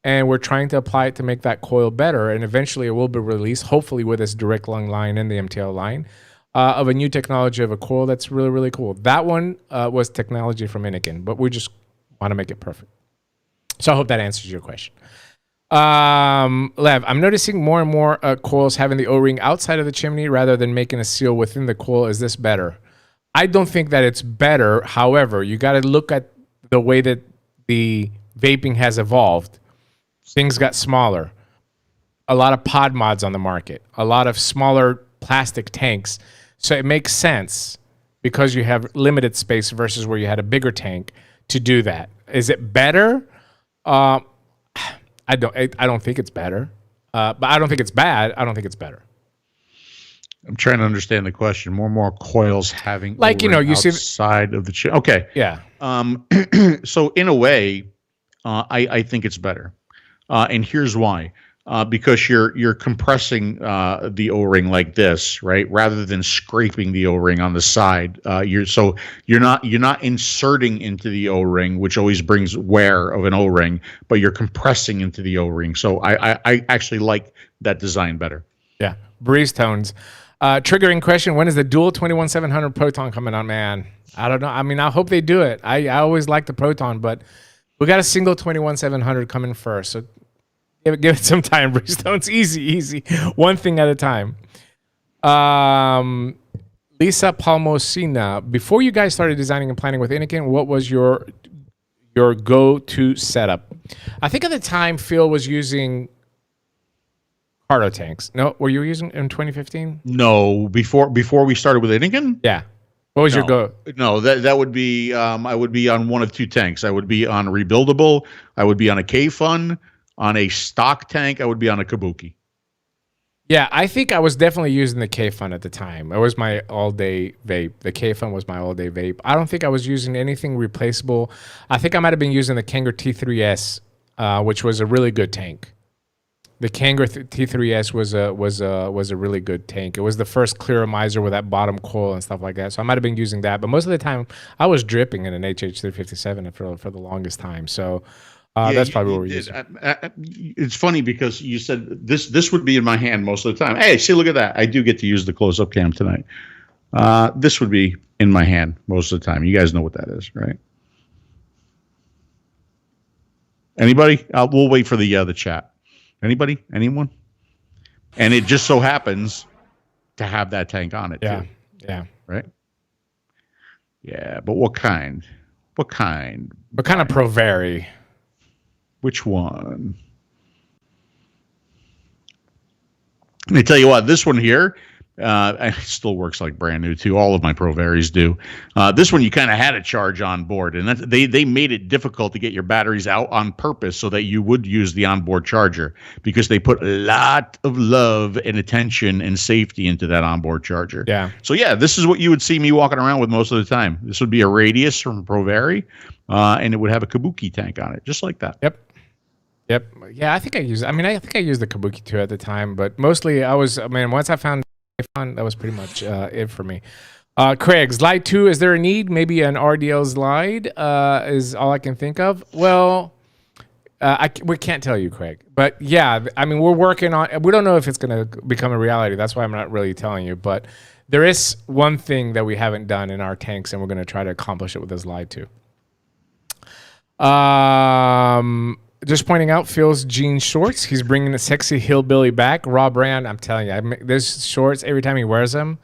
And we're trying to apply it to make that coil better. And eventually it will be released, hopefully with this direct lung line and the MTL line, of a new technology of a coil that's really, really cool. That one was technology from Inikin, but we just want to make it perfect. So I hope that answers your question. Lev, I'm noticing more and more coils having the O-ring outside of the chimney rather than making a seal within the coil. Is this better? I don't think that it's better. However, you got to look at the way that the vaping has evolved. Things got smaller. A lot of pod mods on the market. A lot of smaller plastic tanks. So it makes sense because you have limited space versus where you had a bigger tank to do that. Is it better? I don't think it's better. But I don't think it's bad. I don't think it's better.
I'm trying to understand the question. More and more coils having
like, you see
outside of the chip. Okay.
Yeah.
So in a way, I think it's better. And here's why. Because you're compressing the O-ring like this, right? Rather than scraping the O-ring on the side. You're not inserting into the O-ring, which always brings wear of an O-ring, but you're compressing into the O-ring. So I actually like that design better.
Yeah. Breeze tones. Triggering question: when is the dual 21700 Proton coming on, man? I don't know. I mean, I hope they do it. I always like the Proton, but we got a single 21700 coming first. So give it some time, Breezetones. Easy. One thing at a time. Lisa Palmosina, before you guys started designing and planning with Inikin, what was your go-to setup? I think at the time Phil was using Cardo tanks. No, were you using in 2015?
No, before we started with Inikin?
Yeah. What was your go?
No, that would be I would be on one of two tanks. I would be on rebuildable. I would be on a K-Fun. On a stock tank, I would be on a Kabuki.
Yeah, I think I was definitely using the K-Fun at the time. It was my all-day vape. The K-Fun was my all-day vape. I don't think I was using anything replaceable. I think I might have been using the Kangaroo T3S, which was a really good tank. The Kangaroo T3S was a really good tank. It was the first clear miser with that bottom coil and stuff like that. So I might have been using that. But most of the time, I was dripping in an HH357 for the longest time. So that's probably what we're using.
It's funny because you said this would be in my hand most of the time. Hey, see, look at that. I do get to use the close-up cam tonight. This would be in my hand most of the time. You guys know what that is, right? Anybody? We'll wait for the chat. Anybody? Anyone? And it just so happens to have that tank on it, too.
Yeah.
Right? Yeah, but what kind? What kind?
What kind of 𝗶𝗵𝗶?
Which one? Let me tell you what, this one here, it still works like brand new too. All of my 𝗶𝗵𝗶s do. This one you kind of had a charge on board, and they made it difficult to get your batteries out on purpose so that you would use the onboard charger, because they put a lot of love and attention and safety into that onboard charger.
Yeah.
So yeah, this is what you would see me walking around with most of the time. This would be a Radius from 𝗶𝗵𝗶, and it would have a Kabuki tank on it, just like that.
Yep. Yeah, I think I used the Kabuki too at the time, but mostly once I found fun, that was pretty much it for me. Craig, Slide 2, is there a need? Maybe an RDL slide is all I can think of. Well, we can't tell you, Craig. But yeah, I mean, we're working on it. We don't know if it's going to become a reality. That's why I'm not really telling you. But there is one thing that we haven't done in our tanks, and we're going to try to accomplish it with this Slide 2. Just pointing out Phil's jean shorts. He's bringing the sexy hillbilly back. Raw brand, I'm telling you. There's shorts every time he wears them.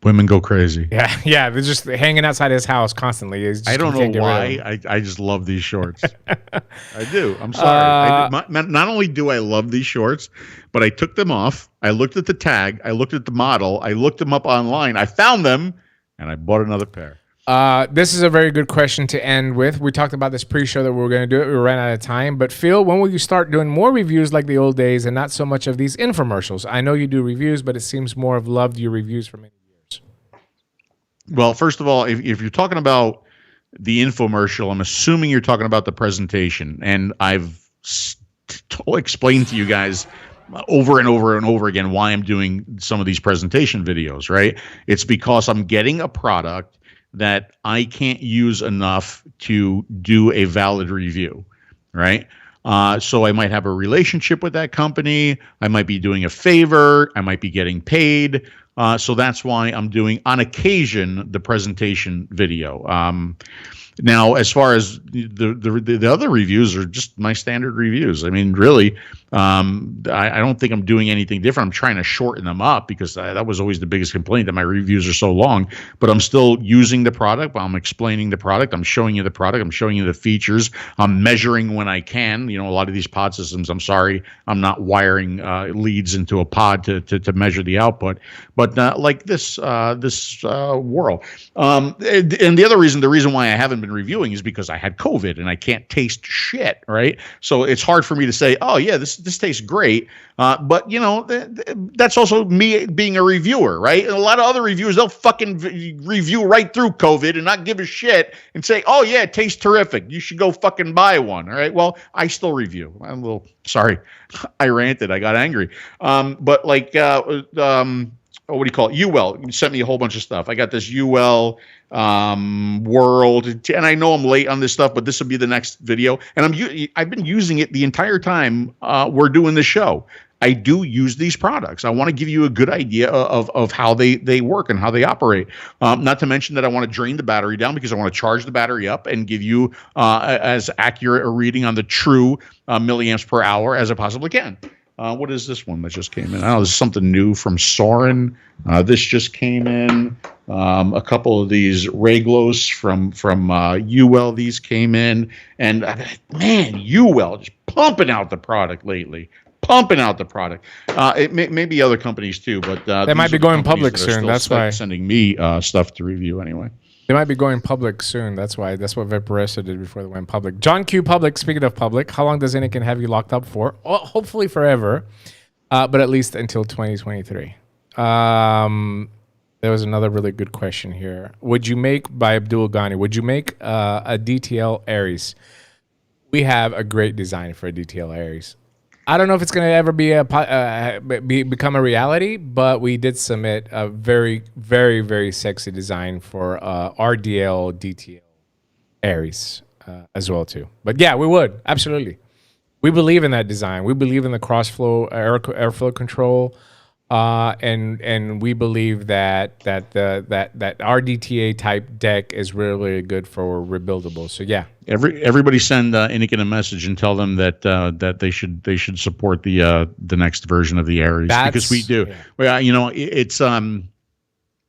Women go crazy.
Yeah, they're just hanging outside his house constantly.
I don't know why. I just love these shorts. I do. I'm sorry. Not only do I love these shorts, but I took them off. I looked at the tag. I looked at the model. I looked them up online. I found them, and I bought another pair.
This is a very good question to end with. We talked about this pre-show that we were going to do it. We ran out of time. But Phil, when will you start doing more reviews like the old days and not so much of these infomercials? I know you do reviews, but it seems more of loved your reviews for many years.
Well, first of all, if you're talking about the infomercial, I'm assuming you're talking about the presentation. And I've explained to you guys over and over and over again why I'm doing some of these presentation videos, right? It's because I'm getting a product that I can't use enough to do a valid review, right? So I might have a relationship with that company. I might be doing a favor. I might be getting paid. So that's why I'm doing, on occasion, the presentation video. Now, as far as the other reviews are just my standard reviews. I mean, really, I don't think I'm doing anything different. I'm trying to shorten them up because that was always the biggest complaint, that my reviews are so long. But I'm still using the product. I'm explaining the product. I'm showing you the product. I'm showing you the features. I'm measuring when I can. You know, a lot of these pod systems, I'm sorry, I'm not wiring leads into a pod to measure the output. But like this Whirl. And the reason why I haven't been reviewing is because I had COVID and I can't taste shit, right? So it's hard for me to say, oh yeah, this tastes great. But you know, that's also me being a reviewer, right? And a lot of other reviewers, they'll fucking review right through COVID and not give a shit and say, oh yeah, it tastes terrific. You should go fucking buy one. All right. Well, I still review. I'm a little sorry. I ranted. I got angry. But like, what do you call it? 𝗂𝗋 sent me a whole bunch of stuff. I got this 𝗂𝗋 world, and I know I'm late on this stuff, but this will be the next video. And I've been using it the entire time we're doing the show. I do use these products. I want to give you a good idea of how they work and how they operate. Not to mention that I want to drain the battery down because I want to charge the battery up and give you as accurate a reading on the true milliamps per hour as I possibly can. What is this one that just came in? I don't know, this is something new from Soren. This just came in. A couple of these Reglos from 𝗂𝗋, these came in. And man, 𝗂𝗋 just pumping out the product lately. Pumping out the product. It may be other companies too, but
they might be going public soon. That's why
sending me stuff to review anyway.
They might be going public soon. That's why. That's what 𝗵𝗵𝗺 did before they went public. John Q. Public, speaking of public, how long does Inikin have you locked up for? Well, hopefully forever, but at least until 2023. There was another really good question here. Would you make, by Abdul Ghani, would you make a DTL Aries? We have a great design for a DTL Aries. I don't know if it's going to ever be become a reality, but we did submit a very, very, very sexy design for RDL DTL Aries as well too. But yeah, we would absolutely. We believe in that design. We believe in the cross-flow airflow control, and we believe that RDTA type deck is really good for rebuildable. So yeah.
Everybody send Inikin a message and tell them that they should support the next version of the Aries, because we do. Yeah. Well, you know, it's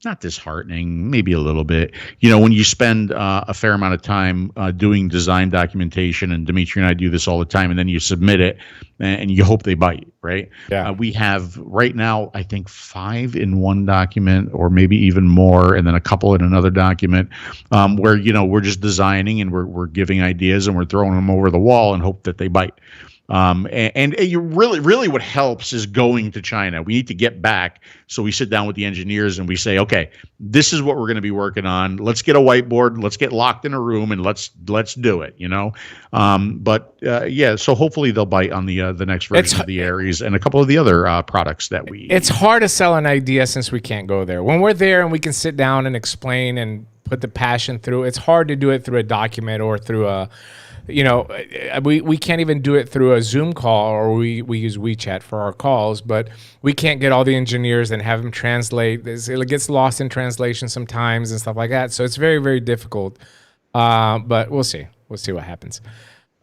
not disheartening, maybe a little bit. You know, when you spend a fair amount of time doing design documentation, and Dimitri and I do this all the time, and then you submit it and you hope they bite, right?
Yeah.
We have right now, I think 5 in one document, or maybe even more, and then a couple in another document, where, you know, we're just designing and we're giving ideas and we're throwing them over the wall and hope that they bite. And you really what helps is going to China. We need to get back. So we sit down with the engineers and we say, okay, this is what we're going to be working on. Let's get a whiteboard. Let's get locked in a room and let's do it, you know? Yeah, so hopefully they'll bite on the next version of the Aries and a couple of the other products that we.
It's hard to sell an idea since we can't go there. When we're there and we can sit down and explain and put the passion through, it's hard to do it through a document or through a, you know, we can't even do it through a Zoom call, or we use WeChat for our calls, but we can't get all the engineers and have them translate. It gets lost in translation sometimes and stuff like that. So it's very, very difficult. But we'll see. We'll see what happens.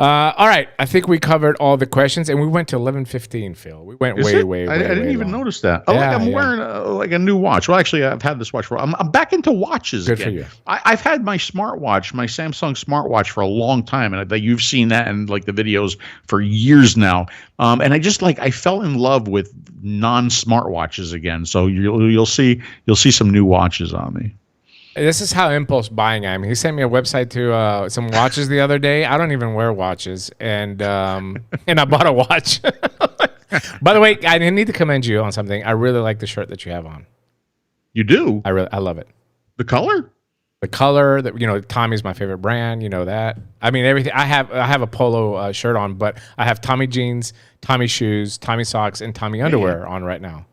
All right. I think we covered all the questions, and we went to 11:15, Phil. We went way
I didn't even
long.
notice that. Oh,
Yeah,
I'm wearing like a new watch. Well, actually, I've had this watch for. I'm back into watches
Good
again.
for you.
I've had my smartwatch, my Samsung smartwatch, for a long time, and you've seen that in like the videos for years now. And I just I fell in love with non-smartwatches again. So you'll see some new watches on me.
This is how impulse buying I am. He sent me a website to some watches the other day. I don't even wear watches, and I bought a watch. By the way, I need to commend you on something. I really like the shirt that you have on.
You do?
I love it.
The color?
The color. That Tommy's my favorite brand. You know that. I mean everything. I have a polo shirt on, but I have Tommy jeans, Tommy shoes, Tommy socks, and Tommy underwear on right now.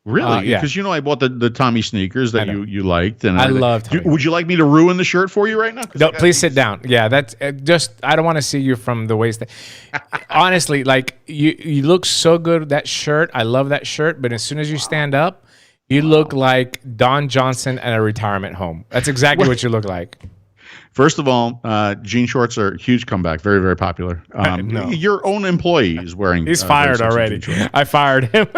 Really?
Yeah.
Because I bought the Tommy sneakers that you liked, and
I love Tommy.
Would you like me to ruin the shirt for you right now?
No, please sit down. Yeah, that's just. I don't want to see you from the waist. Honestly, you look so good with that shirt. I love that shirt, but as soon as you stand up, you look like Don Johnson at a retirement home. That's exactly what you look like.
First of all, jean shorts are a huge comeback. Very, very popular.
No.
Your own employee is wearing.
He's fired already. I fired him.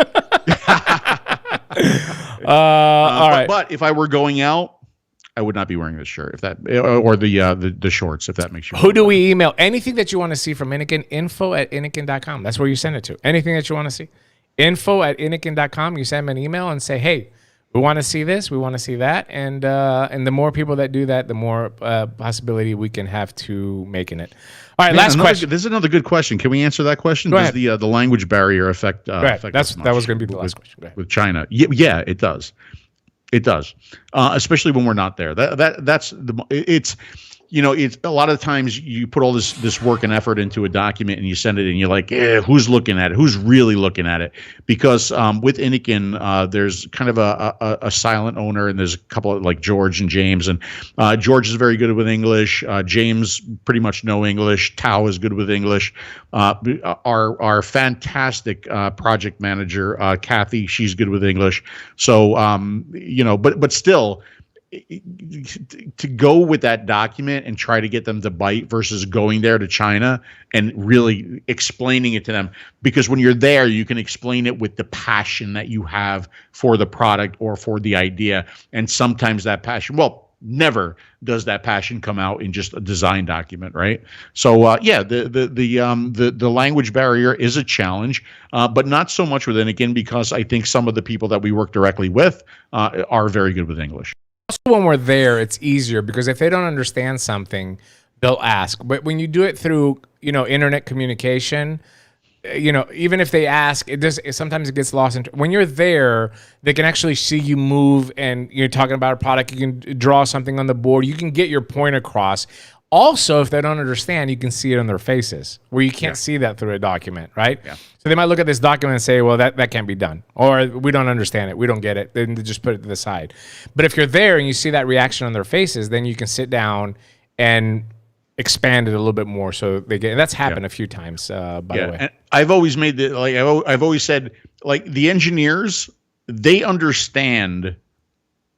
All right.
But if I were going out, I would not be wearing this shirt, or the shorts, if that makes you.
Who do we email? Anything that you want to see from Inniken, info@inniken.com. That's where you send it to. Anything that you want to see. info@inniken.com. You send them an email and say, hey, we want to see this, we want to see that. And the more people that do that, the more possibility we can have to making it. All right, last question.
This is another good question. Can we answer that question?
Go ahead.
Does the language barrier affect us
That was going to be the last question.
With China? Yeah, it does. It does, especially when we're not there. It's a lot of times you put all this work and effort into a document and you send it and you're like, who's looking at it? Who's really looking at it? Because with Inniken, there's kind of a silent owner, and there's a couple of like George and James. And George is very good with English. James pretty much no English. Tao is good with English. Our fantastic project manager, Kathy, she's good with English. So but still, to go with that document and try to get them to bite versus going there to China and really explaining it to them, because when you're there, you can explain it with the passion that you have for the product or for the idea. And sometimes that passion, never does that passion come out in just a design document, right? So the language barrier is a challenge, but not so much with Inniken, because I think some of the people that we work directly with are very good with English.
Also, when we're there, it's easier because if they don't understand something, they'll ask. But when you do it through, internet communication, even if they ask, sometimes it gets lost. When you're there, they can actually see you move, and you're talking about a product. You can draw something on the board. You can get your point across. Also, if they don't understand, you can see it on their faces, where you can't see that through a document, right? Yeah. So they might look at this document and say, well, that can't be done. Or we don't understand it. We don't get it. Then they just put it to the side. But if you're there and you see that reaction on their faces, then you can sit down and expand it a little bit more so they get. And that's happened a few times, by the way.
And I've always made I've always said, the engineers, they understand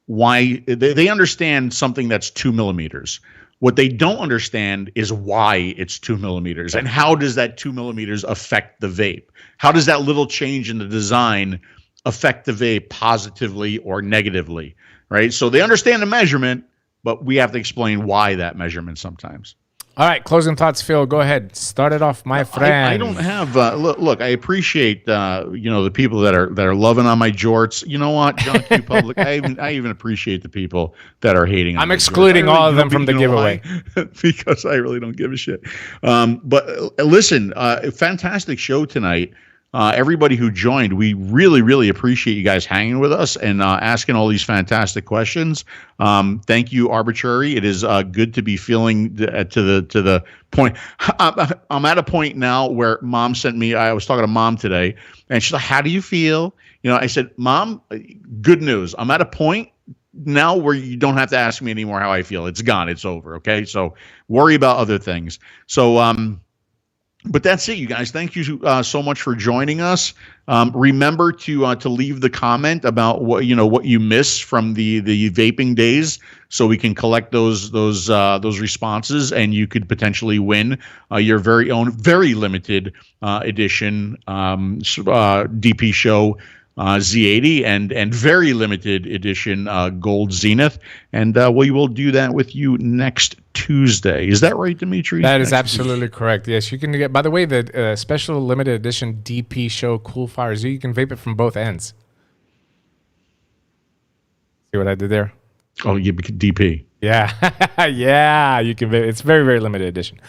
why they understand something that's 2 millimeters. What they don't understand is why it's 2 millimeters, and how does that 2 millimeters affect the vape? How does that little change in the design affect the vape positively or negatively, right? So they understand the measurement, but we have to explain why that measurement sometimes.
All right, closing thoughts, Phil. Go ahead. Start it off, my friend.
I don't have. Look, I appreciate the people that are loving on my jorts. You know what, John Q. Public. I even appreciate the people that are hating.
I'm excluding all of them from the giveaway
because I really don't give a shit. But listen, fantastic show tonight. Everybody who joined, we really, really appreciate you guys hanging with us and asking all these fantastic questions. Thank you, Arbitrary. It is good to be feeling to the point. I'm at a point now where Mom sent me. I was talking to Mom today, and she's like, "How do you feel?" I said, "Mom, good news. I'm at a point now where you don't have to ask me anymore how I feel. It's gone. It's over. Okay, so worry about other things." So But that's it, you guys. Thank you so much for joining us. Remember to leave the comment about what you miss from the vaping days, so we can collect those responses, and you could potentially win your very own, very limited edition DP Show Z80 and very limited edition Gold Zenith, and we will do that with you next Tuesday. Is that right, Dimitri?
That is absolutely correct. Yes, you can get. By the way, the special limited edition DP Show Cool Fire Z, you can vape it from both ends. See what I did there?
Oh, yeah, DP.
Yeah, yeah, you can vape. It's very, very limited edition.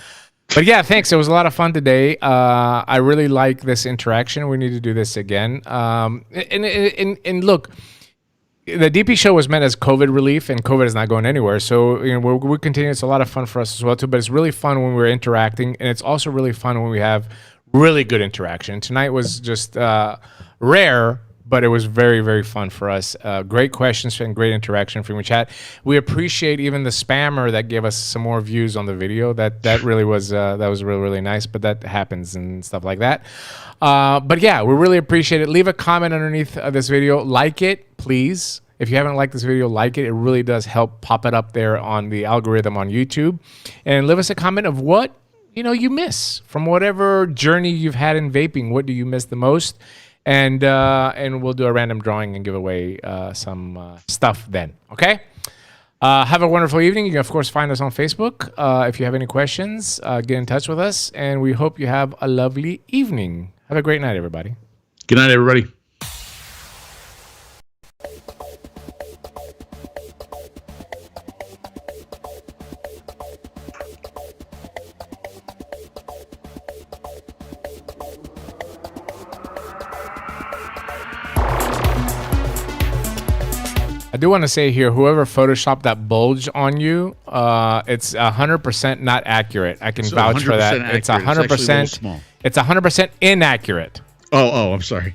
But yeah, thanks. It was a lot of fun today. I really like this interaction. We need to do this again. And look, the DP Show was meant as COVID relief, and COVID is not going anywhere. So we continue. It's a lot of fun for us as well too. But it's really fun when we're interacting, and it's also really fun when we have really good interaction. Tonight was just rare, but it was very, very fun for us. Great questions and great interaction from your chat. We appreciate even the spammer that gave us some more views on the video. That really was really, really nice, but that happens and stuff like that. But yeah, we really appreciate it. Leave a comment underneath this video. Like it, please. If you haven't liked this video, like it. It really does help pop it up there on the algorithm on YouTube. And leave us a comment of what you miss from whatever journey you've had in vaping. What do you miss the most? And we'll do a random drawing and give away some stuff then. Okay? Have a wonderful evening. You can, of course, find us on Facebook. If you have any questions, get in touch with us. And we hope you have a lovely evening. Have a great night, everybody.
Good night, everybody.
I do want to say here, whoever photoshopped that bulge on you, it's 100% not accurate. I can vouch for that.
Accurate.
It's 100%. It's 100% inaccurate.
Oh, I'm sorry.